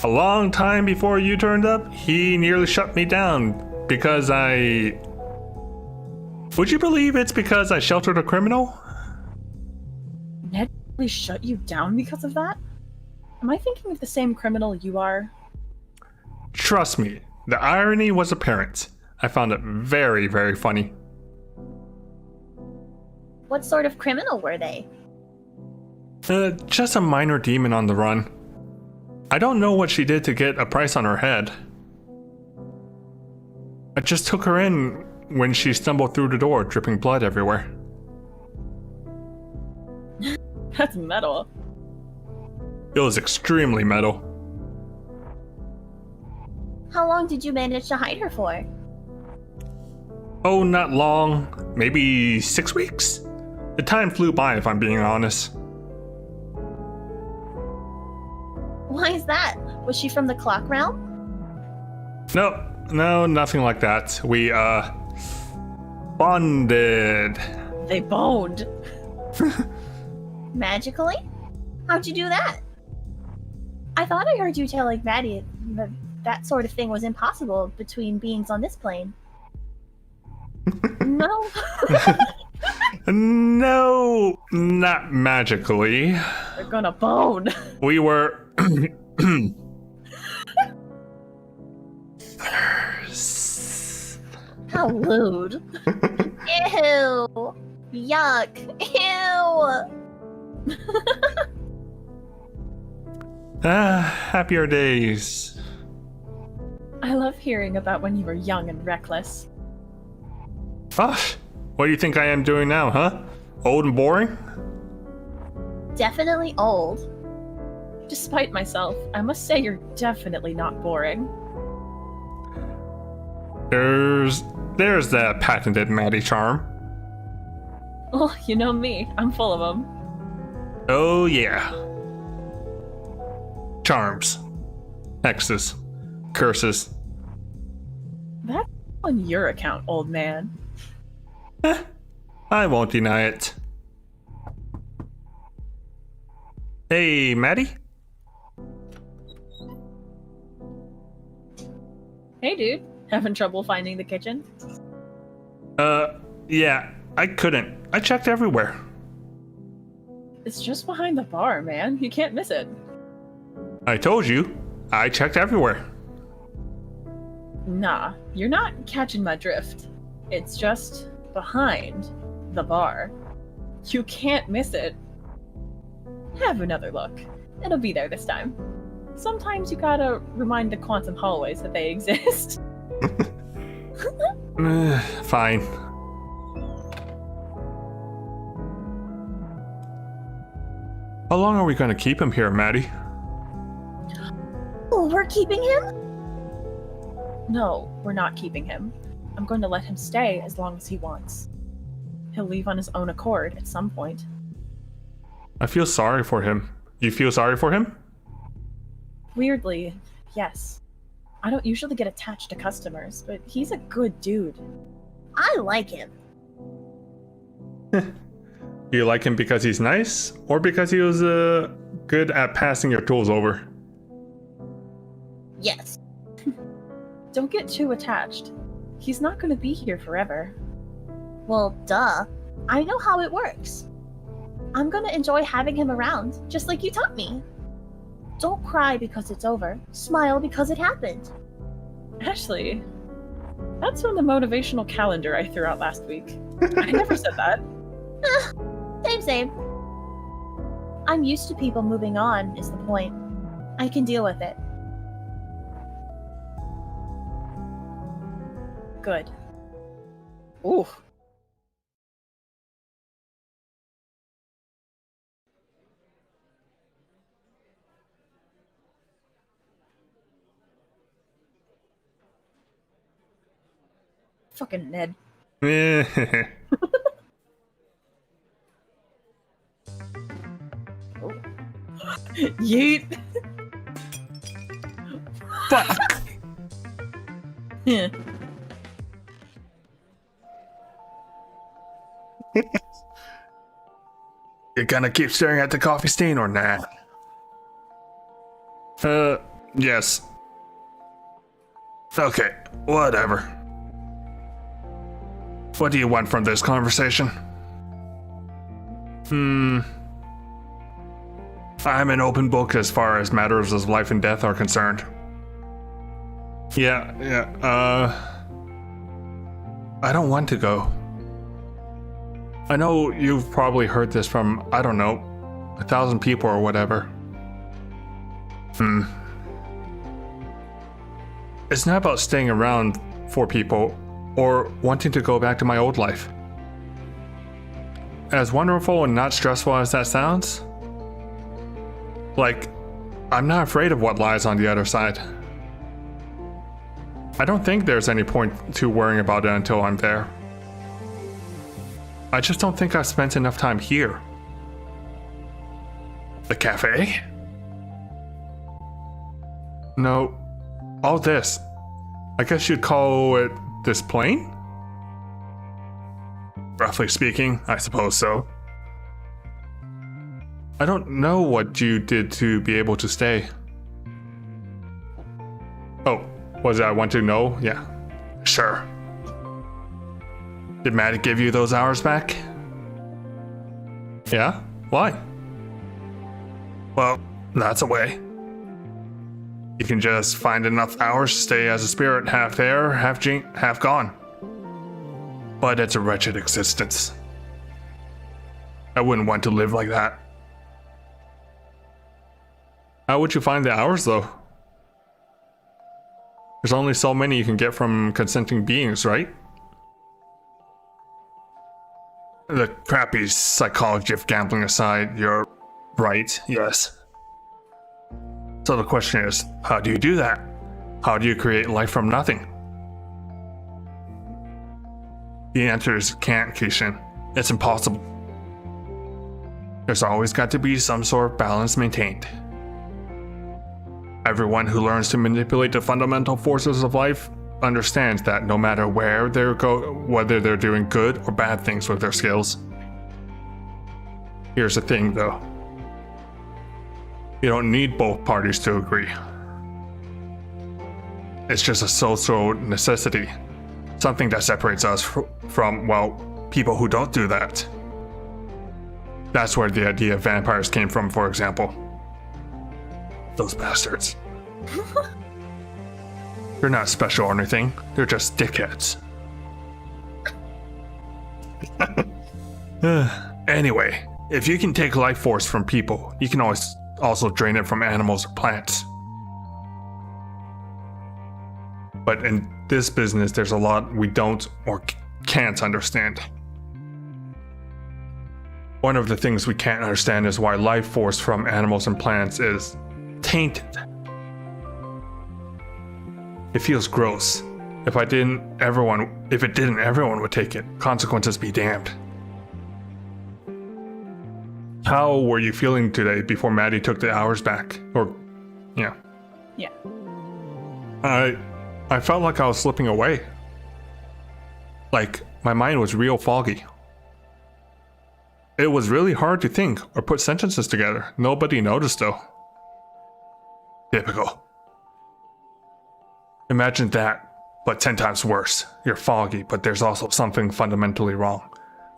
A long time before you turned up, he nearly shut me down because I... Would you believe it's because I sheltered a criminal? Ned really shut you down because of that? Am I thinking of the same criminal you are? Trust me, the irony was apparent. I found it very, very funny. What sort of criminal were they? Just a minor demon on the run. I don't know what she did to get a price on her head. I just took her in when she stumbled through the door, dripping blood everywhere. That's metal. It was extremely metal. How long did you manage to hide her for? Oh, not long. Maybe 6 weeks? The time flew by, if I'm being honest. Why is that? Was she from the clock realm? No, nothing like that. We, bonded. They boned. Magically? How'd you do that? I thought I heard you telling Maddie that sort of thing was impossible between beings on this plane. No? No, not magically. They're gonna bone. We were... How lewd. Ew. Yuck. Ew. Happier days. I love hearing about when you were young and reckless. Ah, what do you think I am doing now, huh? Old and boring? Definitely old. Despite myself, I must say you're definitely not boring. There's that patented Maddie charm. Oh, you know me. I'm full of them. Oh yeah. Charms. Hexes. Curses. That's on your account, old man. I won't deny it. Hey, Maddie? Hey, dude. Having trouble finding the kitchen? Yeah, I couldn't. I checked everywhere. It's just behind the bar, man. You can't miss it. I told you, I checked everywhere. Nah, you're not catching my drift. It's just behind the bar. You can't miss it. Have another look. It'll be there this time. Sometimes you gotta remind the quantum hallways that they exist. Fine. How long are we gonna keep him here, Maddie? Oh, we're keeping him? No, we're not keeping him. I'm going to let him stay as long as he wants. He'll leave on his own accord at some point. I feel sorry for him. You feel sorry for him? Weirdly, yes. I don't usually get attached to customers, but he's a good dude. I like him. Do you like him because he's nice, or because he was good at passing your tools over? Yes. Don't get too attached. He's not going to be here forever. Well, duh. I know how it works. I'm gonna enjoy having him around, just like you taught me. Don't cry because it's over. Smile because it happened. Actually, that's from the motivational calendar I threw out last week. I never said that. Same. I'm used to people moving on, is the point. I can deal with it. Good. Ooh. Fucking Ned. Yeet. Fuck! Yeah. You gonna keep staring at the coffee stain or not? Yes. Okay, whatever. What do you want from this conversation? I'm an open book as far as matters of life and death are concerned. Yeah, I don't want to go. I know you've probably heard this from, I don't know, 1,000 people or whatever. It's not about staying around for people or wanting to go back to my old life. As wonderful and not stressful as that sounds, like, I'm not afraid of what lies on the other side. I don't think there's any point to worrying about it until I'm there. I just don't think I've spent enough time here. The cafe? No, all this. I guess you'd call it this plane? Roughly speaking, I suppose so. I don't know what you did to be able to stay. Oh, was it I want to know? Yeah, sure. Did Maddie give you those hours back? Yeah? Why? Well, that's a way. You can just find enough hours to stay as a spirit, half there, half gone. But it's a wretched existence. I wouldn't want to live like that. How would you find the hours, though? There's only so many you can get from consenting beings, right? The crappy psychology of gambling aside, you're right, yes. So the question is, how do you do that? How do you create life from nothing? The answer is can't, Kishin. It's impossible. There's always got to be some sort of balance maintained. Everyone who learns to manipulate the fundamental forces of life understands that no matter where whether they're doing good or bad things with their skills. Here's the thing though. You don't need both parties to agree. It's just a social necessity. Something that separates us from, well, people who don't do that. That's where the idea of vampires came from, for example. Those bastards. They're not special or anything. They're just dickheads. Anyway, if you can take life force from people, you can always also drain it from animals or plants. But in this business, there's a lot we don't or can't understand. One of the things we can't understand is why life force from animals and plants is tainted. It feels gross. If it didn't, everyone would take it. Consequences be damned. How were you feeling today before Maddie took the hours back? Or, yeah. Yeah. I felt like I was slipping away. Like, my mind was real foggy. It was really hard to think or put sentences together. Nobody noticed though. Typical. Imagine that, but 10 times worse. You're foggy, but there's also something fundamentally wrong.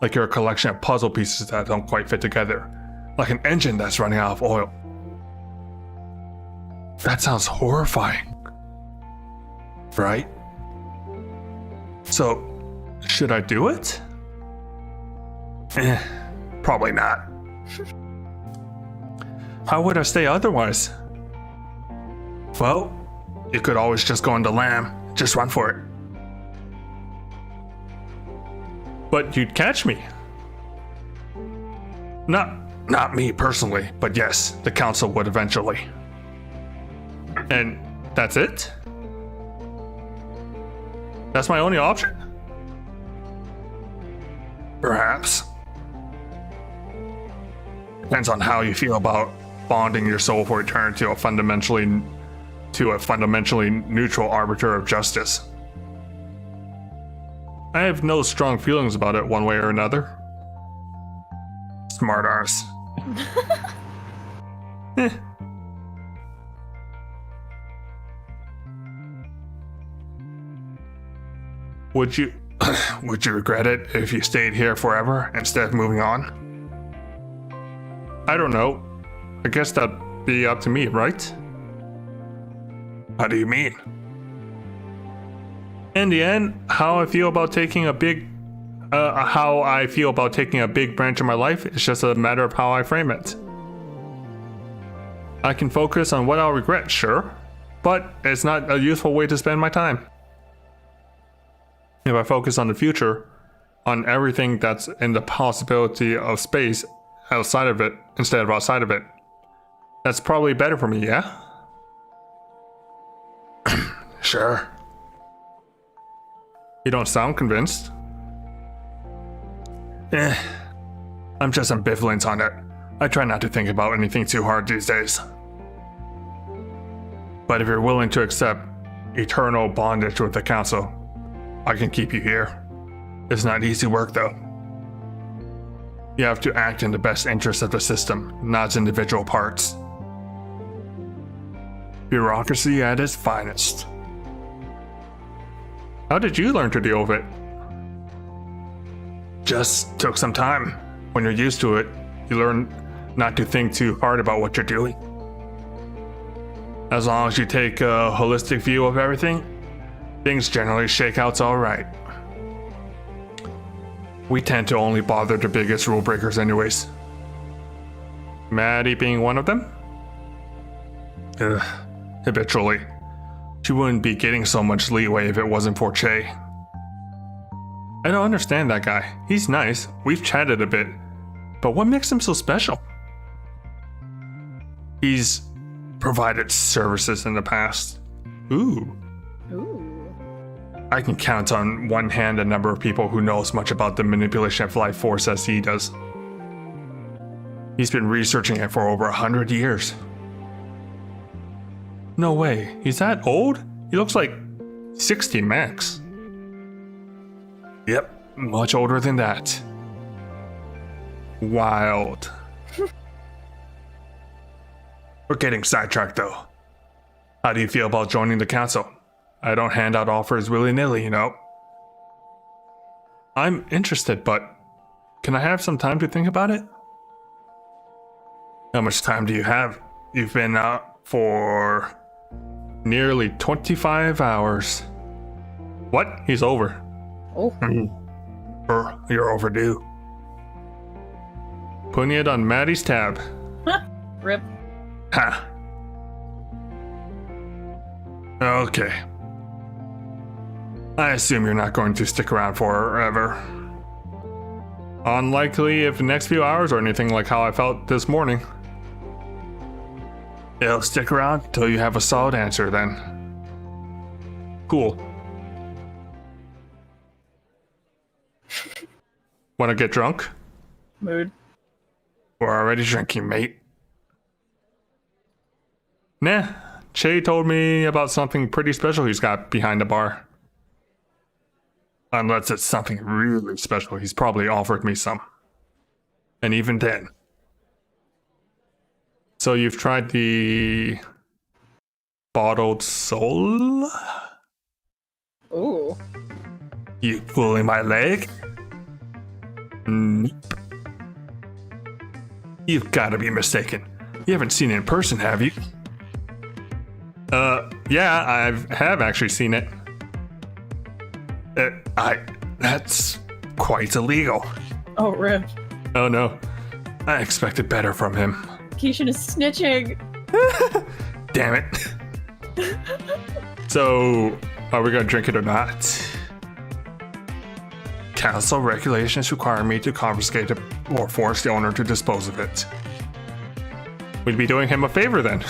Like you're a collection of puzzle pieces that don't quite fit together. Like an engine that's running out of oil. That sounds horrifying. Right? So, should I do it? Probably not. How would I stay otherwise? Well, you could always just go into lamb. Just run for it. But you'd catch me. Not me personally, but yes, the council would eventually. And that's it? That's my only option? Perhaps. Depends on how you feel about bonding your soul for eternity to a fundamentally neutral arbiter of justice. I have no strong feelings about it one way or another. Smart arse. Would you regret it if you stayed here forever instead of moving on? I don't know. I guess that'd be up to me, right? How do you mean? In the end, how I feel about taking a big branch of my life is just a matter of how I frame it. I can focus on what I'll regret, sure, but it's not a useful way to spend my time. If I focus on the future, on everything that's in the possibility of space outside of it instead of outside of it, that's probably better for me, yeah? Sure. You don't sound convinced. I'm just ambivalent on it. I try not to think about anything too hard these days. But if you're willing to accept eternal bondage with the council, I can keep you here. It's not easy work though. You have to act in the best interest of the system, not its individual parts. Bureaucracy at its finest. How did you learn to deal with it? Just took some time. When you're used to it, you learn not to think too hard about what you're doing. As long as you take a holistic view of everything, things generally shake out all right. We tend to only bother the biggest rule breakers anyways. Maddie being one of them? Habitually. She wouldn't be getting so much leeway if it wasn't for Che. I don't understand that guy. He's nice, we've chatted a bit, but what makes him so special? He's provided services in the past. Ooh. I can count on one hand the number of people who know as much about the manipulation of life force as he does. He's been researching it for over 100 years. No way, he's that old? He looks like 60 max. Yep, much older than that. We're getting sidetracked though. How do you feel about joining the council? I don't hand out offers willy-nilly, you know. I'm interested, but can I have some time to think about it? How much time do you have? You've been out for nearly 25 hours. What? He's over. Oh. You're overdue. Putting it on Maddie's tab. Rip. Ha. Okay. I assume you're not going to stick around forever. Unlikely if the next few hours or anything like how I felt this morning. You'll stick around till you have a solid answer then. Cool. Wanna get drunk? Mood. We're already drinking, mate. Nah, Che told me about something pretty special he's got behind the bar. Unless it's something really special, he's probably offered me some. And even then. So you've tried the bottled soul? Ooh. You pulling my leg? Nope. You've gotta be mistaken. You haven't seen it in person, have you? Yeah, I have actually seen it. That's quite illegal. Oh, rip. Oh no. I expected better from him. Keishan is snitching. Damn it. So, are we gonna drink it or not? Council regulations require me to confiscate it or force the owner to dispose of it. We'd be doing him a favor then.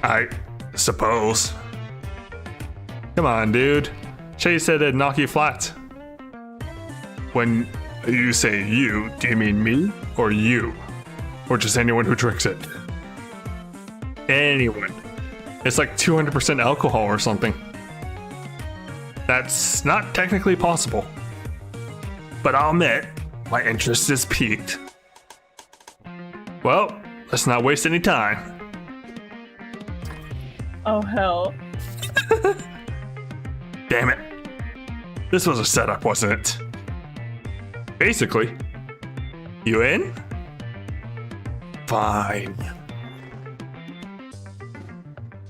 I suppose. Come on, dude. Chase said it'd knock you flat. When you say you, do you mean me or you? Or just anyone who drinks it? Anyone. It's like 200% alcohol or something. That's not technically possible. But I'll admit, my interest is piqued. Well, let's not waste any time. Oh, hell. Damn it. This was a setup, wasn't it? Basically. You in? Fine.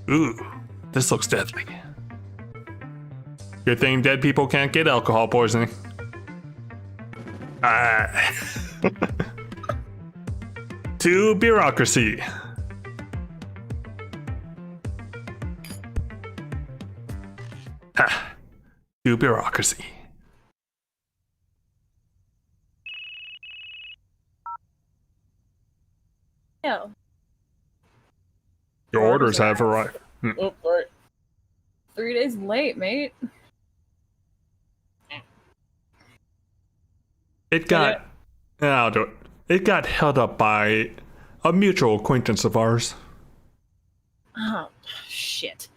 Ooh, this looks deadly. Good thing dead people can't get alcohol poisoning. To bureaucracy. Ha. To bureaucracy. Ew. Your orders have arrived. Oh, sorry. 3 days late, mate. It got... I'll do it. It got held up by a mutual acquaintance of ours. Oh, shit.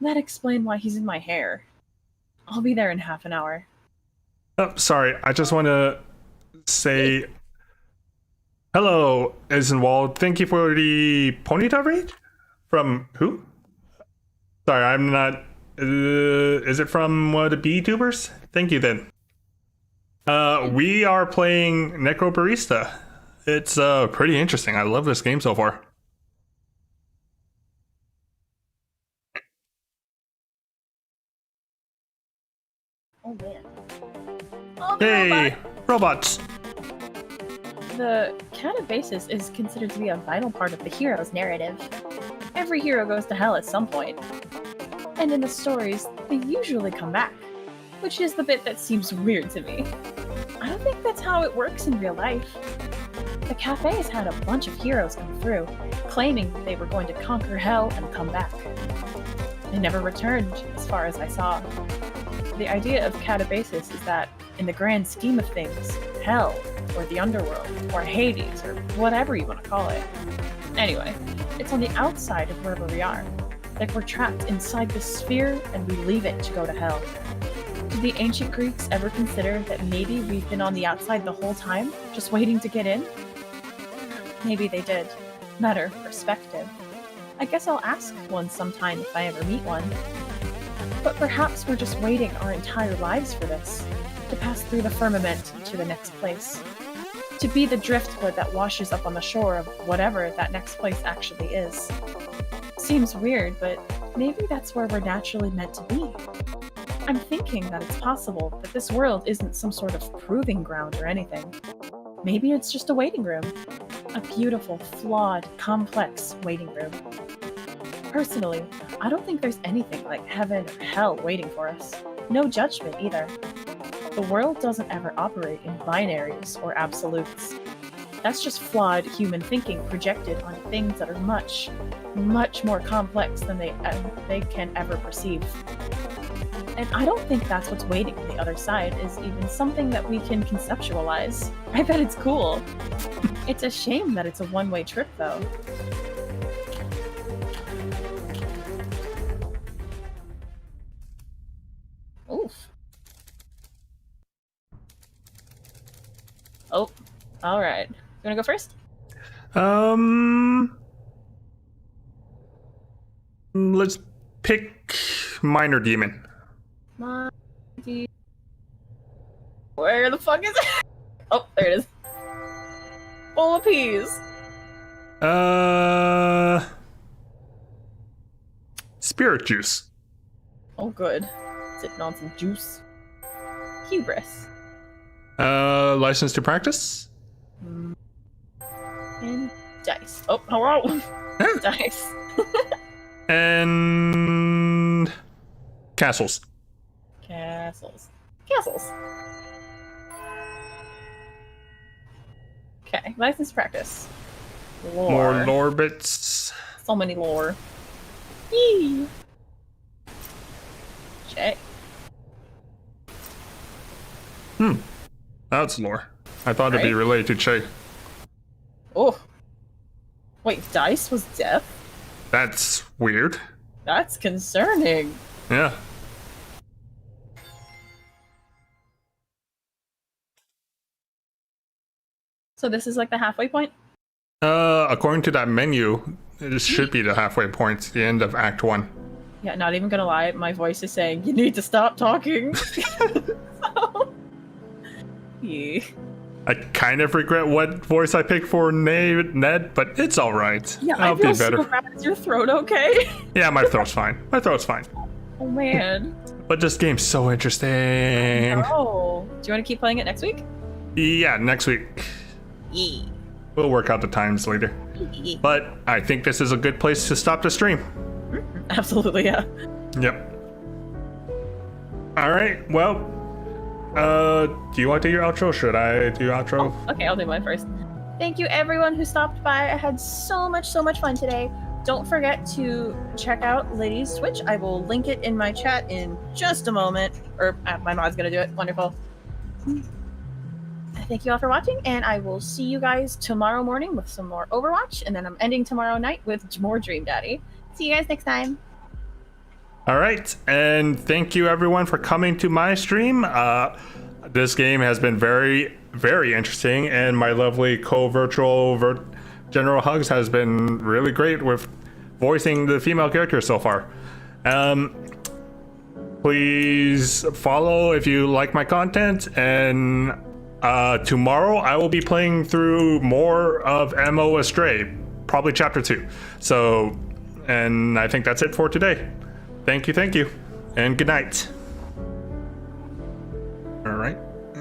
That explained why he's in my hair. I'll be there in half an hour. Oh, sorry. I just want to say... Hello, Isenwald. Thank you for the ponytail raid? From who? Sorry, I'm not... is it from one of the B-tubers? Thank you, then. We are playing Necrobarista. It's pretty interesting. I love this game so far. Oh, man. Oh, the Hey, robot. robots. The catabasis is considered to be a vital part of the hero's narrative. Every hero goes to hell at some point. And in the stories, they usually come back, which is the bit that seems weird to me. I don't think that's how it works in real life. The cafe has had a bunch of heroes come through, claiming that they were going to conquer hell and come back. They never returned, as far as I saw. The idea of catabasis is that, in the grand scheme of things, hell, or the underworld, or Hades, or whatever you want to call it. Anyway, it's on the outside of wherever we are. Like we're trapped inside this sphere and we leave it to go to hell. Did the ancient Greeks ever consider that maybe we've been on the outside the whole time, just waiting to get in? Maybe they did. matter of perspective. I guess I'll ask one sometime if I ever meet one. But perhaps we're just waiting our entire lives for this, to pass through the firmament to the next place. To be the driftwood that washes up on the shore of whatever that next place actually is. Seems weird, but maybe that's where we're naturally meant to be. I'm thinking that it's possible that this world isn't some sort of proving ground or anything. Maybe it's just a waiting room. A beautiful, flawed, complex waiting room. Personally, I don't think there's anything like heaven or hell waiting for us. No judgment either. The world doesn't ever operate in binaries or absolutes. That's just flawed human thinking projected on things that are much, much more complex than they can ever perceive. And I don't think that's what's waiting on the other side is even something that we can conceptualize. I bet it's cool. It's a shame that it's a one-way trip, though. Oof. Oh, all right. You wanna go first? Let's pick Minor Demon. Where the fuck is it? Oh, there it is. Full of peas. Spirit Juice. Oh, good. Sitting on some juice. Hubris. License to Practice. And dice. Oh, hello. Dice. And Castles. Castles. Okay, license to practice. Lore. More lore bits. So many lore. Yee. Check. That's lore. I thought it'd be related to Che. Oh. Wait, dice was death? That's weird. That's concerning. Yeah. So this is like the halfway point? According to that menu, it should be the halfway point, the end of Act 1. Yeah, not even gonna lie, my voice is saying, you need to stop talking. So, yeah. I kind of regret what voice I picked for Ned, but it's alright. Yeah, I'll I feel be better. so bad. Is your throat okay? Yeah, my throat's fine. My throat's fine. Oh man. But this game's so interesting. Oh. Do you want to keep playing it next week? Yeah, next week. Yeah. We'll work out the times later. But I think this is a good place to stop the stream. Absolutely, yeah. Yep. Alright, well, do you want to do your outro? Should I do your outro? Oh, okay, I'll do mine first. Thank you everyone who stopped by. I had so much fun today. Don't forget to check out Lady's Twitch. I will link it in my chat in just a moment. Or my mod's gonna do it. Wonderful. Thank you all for watching, and I will see you guys tomorrow morning with some more Overwatch, and then I'm ending tomorrow night with more Dream Daddy. See you guys next time. All right, and thank you everyone for coming to my stream. This game has been very, very interesting, and my lovely co-virtual General Hugs has been really great with voicing the female character so far. Please follow if you like my content, and tomorrow I will be playing through more of MO Astray, probably chapter 2. So, and I think that's it for today. Thank you, and good night.